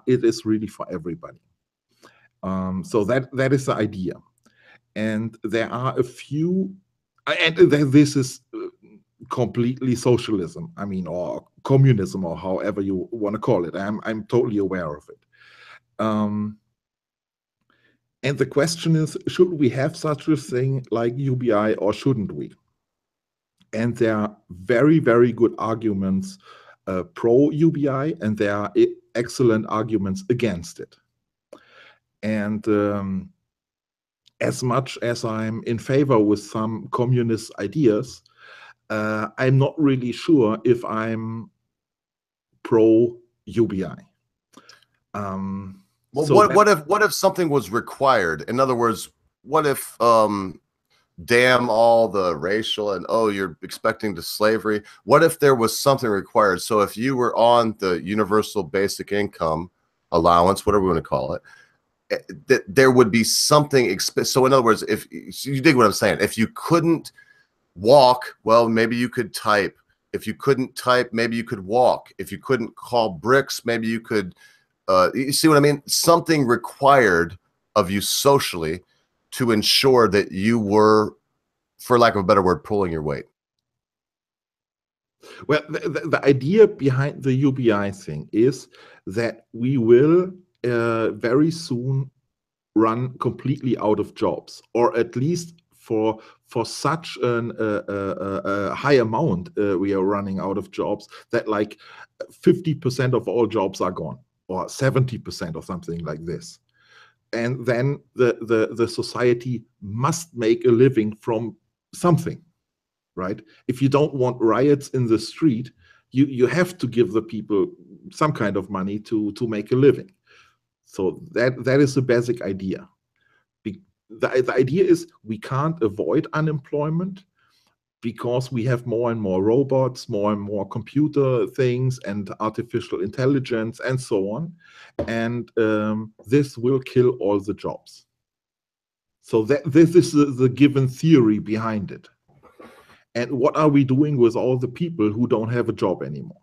It is really for everybody. So that is the idea. And there are a few, and this is completely socialism, I mean, or communism, or however you want to call it. I'm totally aware of it. And the question is, should we have such a thing like UBI or shouldn't we? And there are very, very good arguments pro UBI, and there are excellent arguments against it. And as much as I'm in favor with some communist ideas, I'm not really sure if I'm pro UBI. Well, so what if something was required? In other words, what if damn all the racial and you're expecting to slavery? What if there was something required? So if you were on the universal basic income allowance, whatever we want to call it, that there would be something. So in other words, if you dig what I'm saying, if you couldn't walk, well, maybe you could type. If you couldn't type, maybe you could walk. If you couldn't call bricks, maybe you could. You see what I mean? Something required of you socially to ensure that you were, for lack of a better word, pulling your weight. Well, the idea behind the UBI thing is that we will very soon run completely out of jobs, or at least for such a high amount, we are running out of jobs that like 50% of all jobs are gone, or 70% or something like this. And then the society must make a living from something, right? If you don't want riots in the street, you have to give the people some kind of money to make a living. So that is the basic idea. The idea is we can't avoid unemployment because we have more and more robots, more and more computer things and artificial intelligence and so on. And this will kill all the jobs. So this is the given theory behind it. And what are we doing with all the people who don't have a job anymore?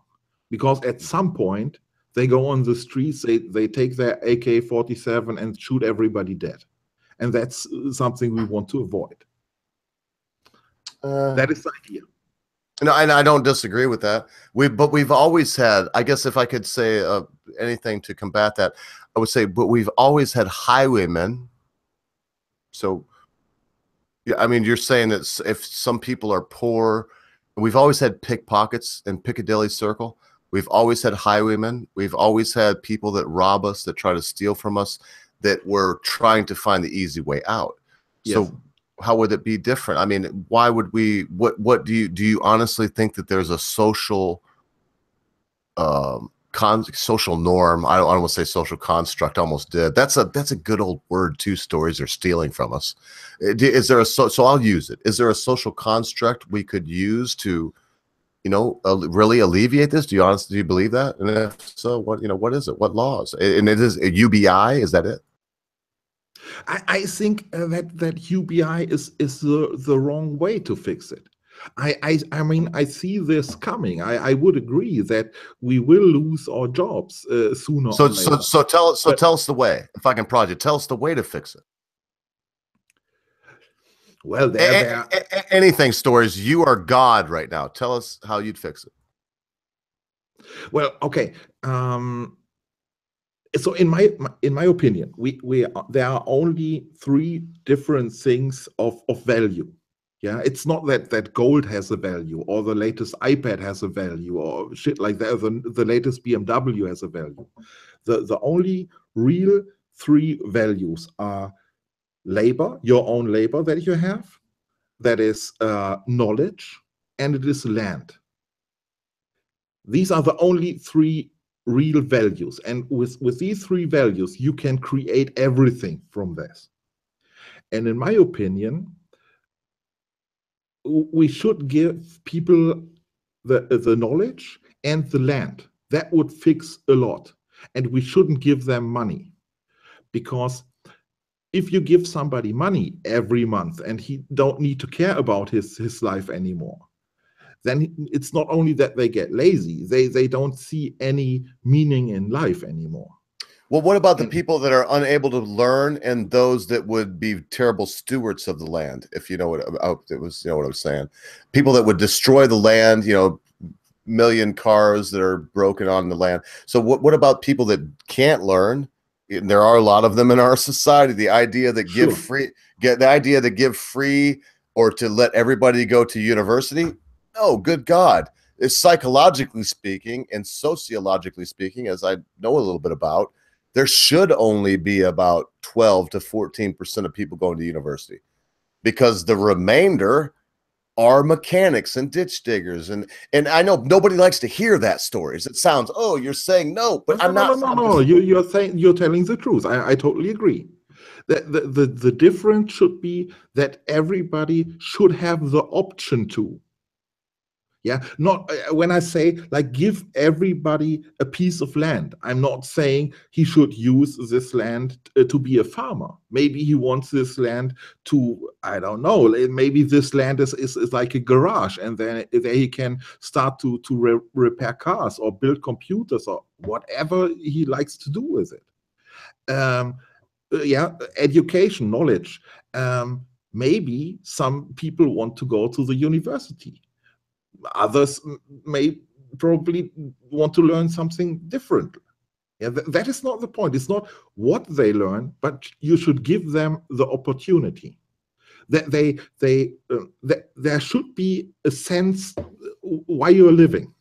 Because at some point, they go on the streets, they take their AK-47 and shoot everybody dead. And that's something we want to avoid. That is the idea. No, and I don't disagree with that. But we've always had, I guess if I could say anything to combat that, I would say, but we've always had highwaymen. So, yeah, I mean, you're saying that if some people are poor, we've always had pickpockets in Piccadilly Circle. We've always had highwaymen. We've always had people that rob us, that try to steal from us, that were trying to find the easy way out. Yes. So how would it be different? I mean, why would we, what do you honestly think that there's a social social norm? I don't want to say social construct. I almost did. That's a good old word too. Stories are stealing from us. Is there so I'll use it. Is there a social construct we could use to, really alleviate this? Do you believe that? And if so, what is it? What laws? And it is a UBI. Is that it? I think that UBI is the wrong way to fix it. I mean, I see this coming. I would agree that we will lose our jobs sooner or later. So tell us the way. If I can prod you, tell us the way to fix it. Well, anything, Stories. You are God right now. Tell us how you'd fix it. Well, okay. So in my opinion, there are only three different things of value. Yeah, it's not that gold has a value, or the latest iPad has a value, or shit like that. The latest BMW has a value. The only real three values are labor, your own labor that you have, that is knowledge, and it is land. These are the only three real values, and with these three values, you can create everything from this. And in my opinion, we should give people the knowledge and the land. That would fix a lot. And we shouldn't give them money, because if you give somebody money every month and he don't need to care about his life anymore, then it's not only that they get lazy, they don't see any meaning in life anymore. Well, what about the people that are unable to learn, and those that would be terrible stewards of the land? If you know what it was, what I was saying. People that would destroy the land, million cars that are broken on the land. So what about people that can't learn and there are a lot of them in our society. The idea that Sure. give free or to let everybody go to university. No, good God. It's psychologically speaking and sociologically speaking, as I know a little bit about, there should only be about 12 to 14% of people going to university, because the remainder are mechanics and ditch diggers. And I know nobody likes to hear that stories. It sounds, oh, you're saying no, but I'm not. No. You're telling the truth. I totally agree. The difference should be that everybody should have the option to. Yeah, not when I say like give everybody a piece of land, I'm not saying he should use this land to be a farmer. Maybe he wants this land to, I don't know, maybe this land is like a garage, and then there he can start to repair cars or build computers or whatever he likes to do with it. Yeah, education, knowledge. Maybe some people want to go to the university. Others may probably want to learn something different. Yeah, that is not the point. It's not what they learn, but you should give them the opportunity. That there should be a sense why you're living.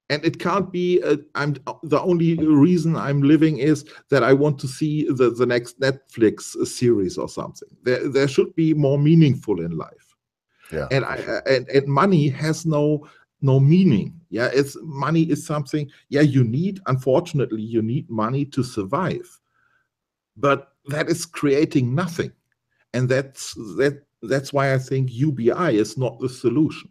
And it can't be I'm the only reason I'm living is that I want to see the next Netflix series or something. There should be more meaningful in life. Yeah. And money has no meaning. Yeah, money is something. Yeah, unfortunately you need money to survive, but that is creating nothing, and that's why I think UBI is not the solution.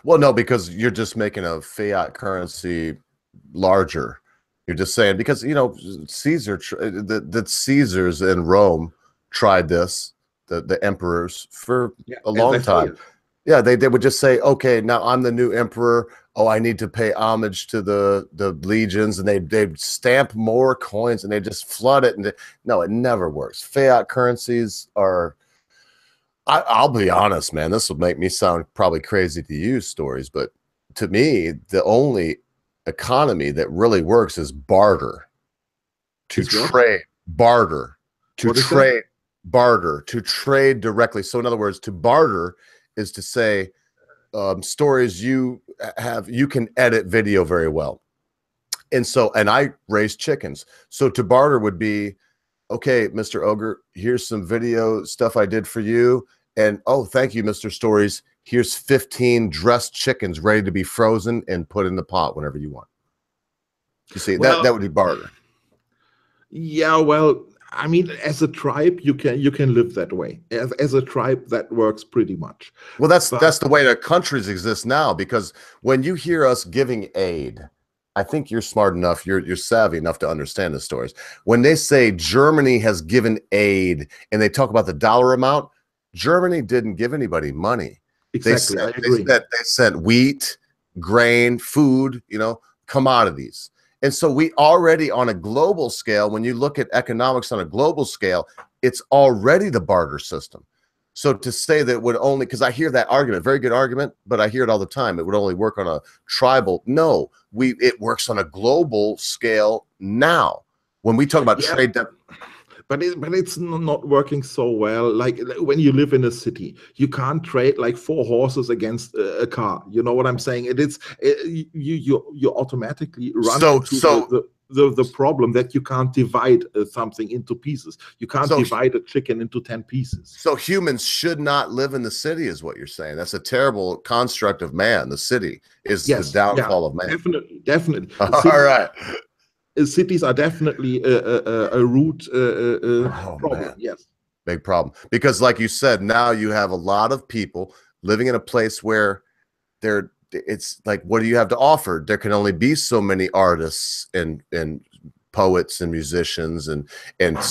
Well, no, because you're just making a fiat currency larger. You're just saying, because the Caesars in Rome tried this. The emperors for a long time. Yeah, they would just say, okay, now I'm the new emperor. Oh, I need to pay homage to the legions, and they stamp more coins and they just flood it. And no, it never works. Fiat currencies are, I'll be honest, man, this will make me sound probably crazy to you, Stories, but to me, the only economy that really works is barter. To trade, barter, to trade. Barter, to trade directly. So in other words, to barter is to say, Stories, you can edit video very well, and I raise chickens. So to barter would be, okay, Mr. Ogre, here's some video stuff I did for you, and oh, thank you, Mr. Stories, here's 15 dressed chickens ready to be frozen and put in the pot whenever you want. You see, that would be barter. Yeah, well, I mean, as a tribe, you can live that way. As a tribe, that works pretty much. Well, that's the way that countries exist now, because when you hear us giving aid, I think you're smart enough, you're savvy enough to understand the stories. When they say Germany has given aid and they talk about the dollar amount, Germany didn't give anybody money. Exactly, I agree. They sent wheat, grain, food, commodities. And so we already, on a global scale, when you look at economics on a global scale, it's already the barter system. So to say that it would only, because I hear that argument, very good argument, but I hear it all the time, it would only work on a tribal. No, it works on a global scale now. When we talk about trade, but it's not working so well. Like when you live in a city, you can't trade like 4 horses against a car. You know what I'm saying? You automatically run into the problem that you can't divide something into pieces. You can't divide a chicken into 10 pieces. So humans should not live in the city, is what you're saying. That's a terrible construct of man. The city is the downfall of man. Definitely. All right. Cities are definitely a root problem. Man. Yes, big problem, because like you said, now you have a lot of people living in a place where it's like, what do you have to offer? There can only be so many artists and poets and musicians and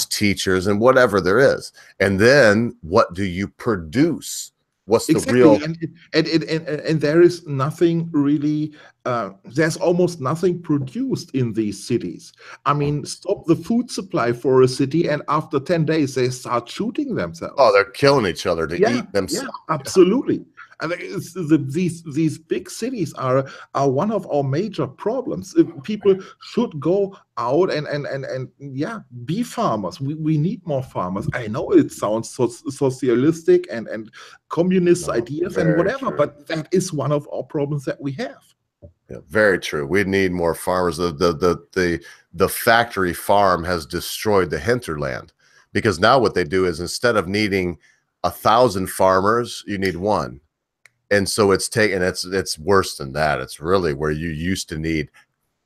teachers and whatever there is. And then what do you produce? What's the real? And there is nothing really. There's almost nothing produced in these cities. I mean, stop the food supply for a city, and after 10 days, they start shooting themselves. Oh, they're killing each other to eat themselves. Yeah, absolutely. And these big cities are one of our major problems. If people should go out and yeah, be farmers. We need more farmers. I know it sounds socialistic and communist ideas and whatever, but that is one of our problems that we have. Yeah, very true. We need more farmers. The factory farm has destroyed the hinterland, because now what they do is, instead of needing 1,000 farmers, you need one. And so it's worse than that. It's really where you used to need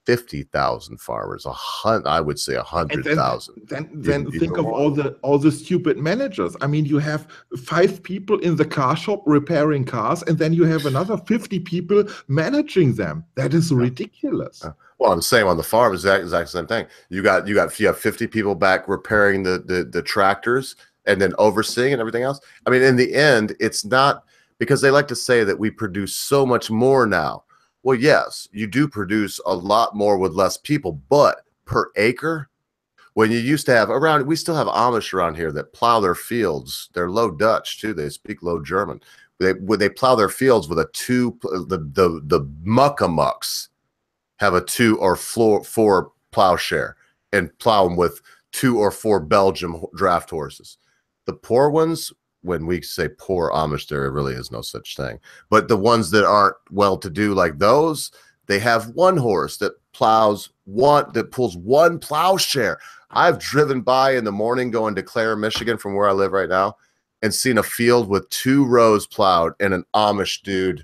50,000 farmers, I would say 100,000. Then think of all the stupid managers. I mean, you have 5 people in the car shop repairing cars, and then you have another 50 people managing them. That is ridiculous. Well, I'm saying on the farm is the exact same thing. You have 50 people back repairing the tractors and then overseeing and everything else. I mean, in the end, it's not, because they like to say that we produce so much more now. Well, yes, you do produce a lot more with less people, but per acre, when you used to have we still have Amish around here that plow their fields. They're Low Dutch too. They speak Low German. They plow their fields with the muckamucks have a 2 or 4 plowshare and plow them with 2 or 4 Belgium draft horses. The poor ones, when we say poor Amish, there really is no such thing. But the ones that aren't well-to-do like those, they have 1 horse that pulls 1 plowshare. I've driven by in the morning going to Clare, Michigan, from where I live right now, and seen a field with 2 rows plowed and an Amish dude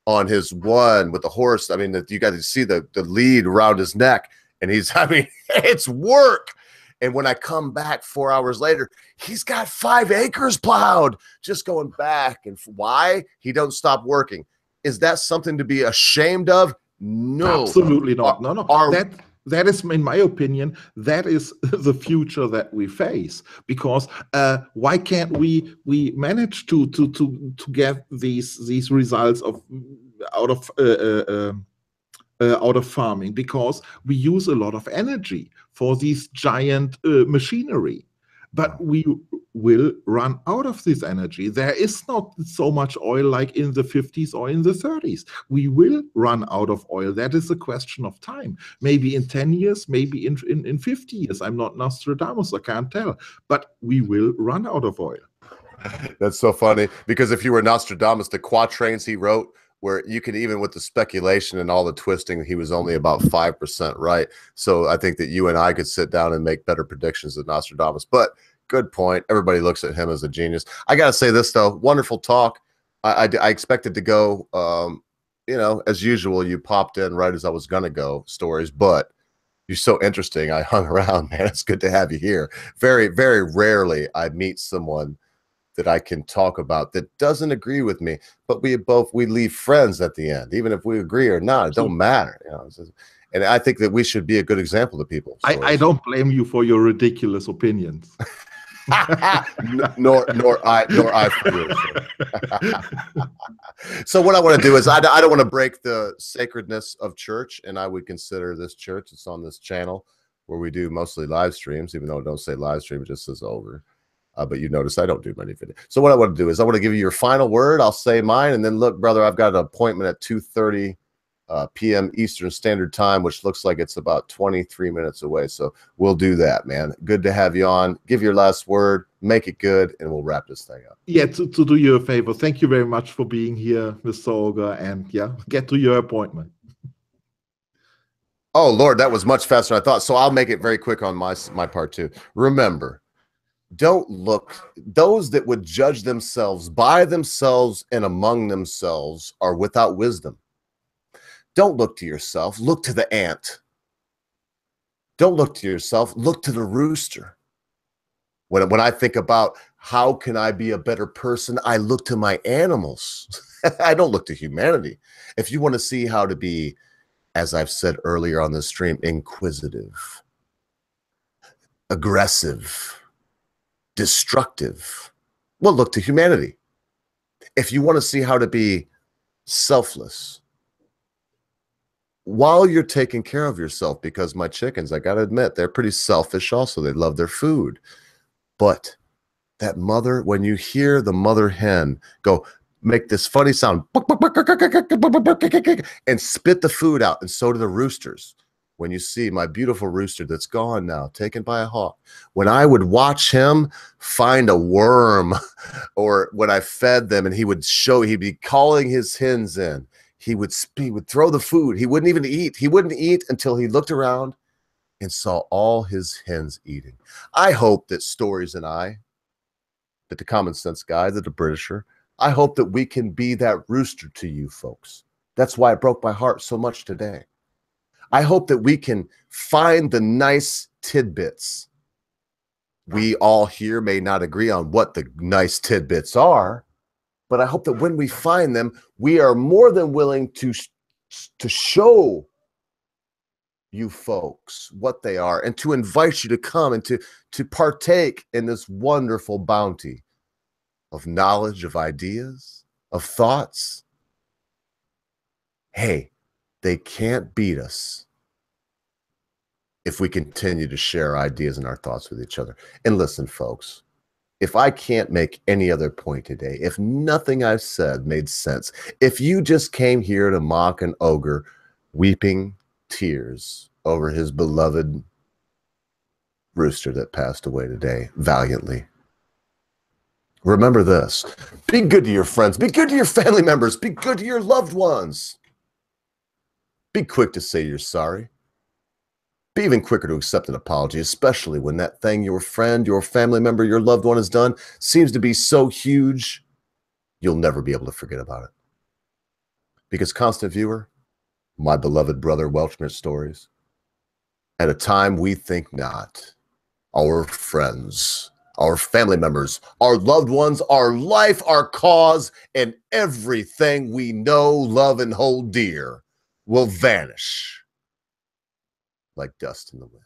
on his one with the horse. I mean, you got to see the lead around his neck, and it's work. And when I come back 4 hours later, he's got 5 acres plowed, just going back. And why? He don't stop working. Is that something to be ashamed of? No, absolutely not. No. That is, in my opinion, that is the future that we face. Because why can't we manage to get these results out of farming? Because we use a lot of energy for these giant machinery, but we will run out of this energy. There is not so much oil like in the 50s or in the 30s. We will run out of oil. That is a question of time. Maybe in 10 years, maybe in 50 years. I'm not Nostradamus, I can't tell, but we will run out of oil. That's so funny, because if you were Nostradamus, the quatrains he wrote, where you could, even with the speculation and all the twisting, he was only about 5% right. So I think that you and I could sit down and make better predictions than Nostradamus. But good point. Everybody looks at him as a genius. I got to say this, though. Wonderful talk. I expected to go, as usual, you popped in right as I was going to go, stories. But you're so interesting. I hung around, man. It's good to have you here. Very, very rarely I meet someone that I can talk about that doesn't agree with me, but we leave friends at the end, even if we agree or not. It don't matter, and I think that we should be a good example to people. I don't blame you for your ridiculous opinions. nor I for you. So what I want to do is I don't want to break the sacredness of church, and I would consider this church. It's on this channel where we do mostly live streams, even though it don't say live stream, it just says over. But you notice I don't do many videos. So what I want to do is I want to give you your final word. I'll say mine. And then, look, brother, I've got an appointment at 2:30 p.m. Eastern Standard Time, which looks like it's about 23 minutes away. So we'll do that, man. Good to have you on. Give your last word. Make it good, and we'll wrap this thing up. Yeah, to do you a favor, thank you very much for being here, Mr. Olga. And, yeah, get to your appointment. Oh, Lord, that was much faster than I thought. So I'll make it very quick on my part, too. Remember, don't look, those that would judge themselves by themselves and among themselves are without wisdom. Don't look to yourself, look to the ant. Don't look to yourself, look to the rooster. When I think about how can I be a better person, I look to my animals. I don't look to humanity. If you want to see how to be, as I've said earlier on this stream, inquisitive, aggressive, destructive, well, look to humanity. If you want to see how to be selfless, while you're taking care of yourself, because my chickens, I got to admit, they're pretty selfish also. They love their food. But that mother, when you hear the mother hen go, make this funny sound and spit the food out. And so do the roosters. When you see my beautiful rooster that's gone now, taken by a hawk, when I would watch him find a worm, or when I fed them and he'd be calling his hens in, he would throw the food. He wouldn't even eat. He wouldn't eat until he looked around and saw all his hens eating. I hope that Stories and I, that the Common Sense Guy, that the Britisher, I hope that we can be that rooster to you folks. That's why it broke my heart so much today. I hope that we can find the nice tidbits. We all here may not agree on what the nice tidbits are, but I hope that when we find them, we are more than willing to show you folks what they are, and to invite you to come and to partake in this wonderful bounty of knowledge, of ideas, of thoughts. Hey, they can't beat us if we continue to share ideas and our thoughts with each other. And listen, folks, if I can't make any other point today, if nothing I've said made sense, if you just came here to mock an ogre weeping tears over his beloved rooster that passed away today valiantly, remember this: be good to your friends, be good to your family members, be good to your loved ones. Be quick to say you're sorry. Be even quicker to accept an apology, especially when that thing your friend, your family member, your loved one has done seems to be so huge, you'll never be able to forget about it. Because, constant viewer, my beloved brother Welchmer Stories, at a time we think not, our friends, our family members, our loved ones, our life, our cause, and everything we know, love, and hold dear will vanish like dust in the wind.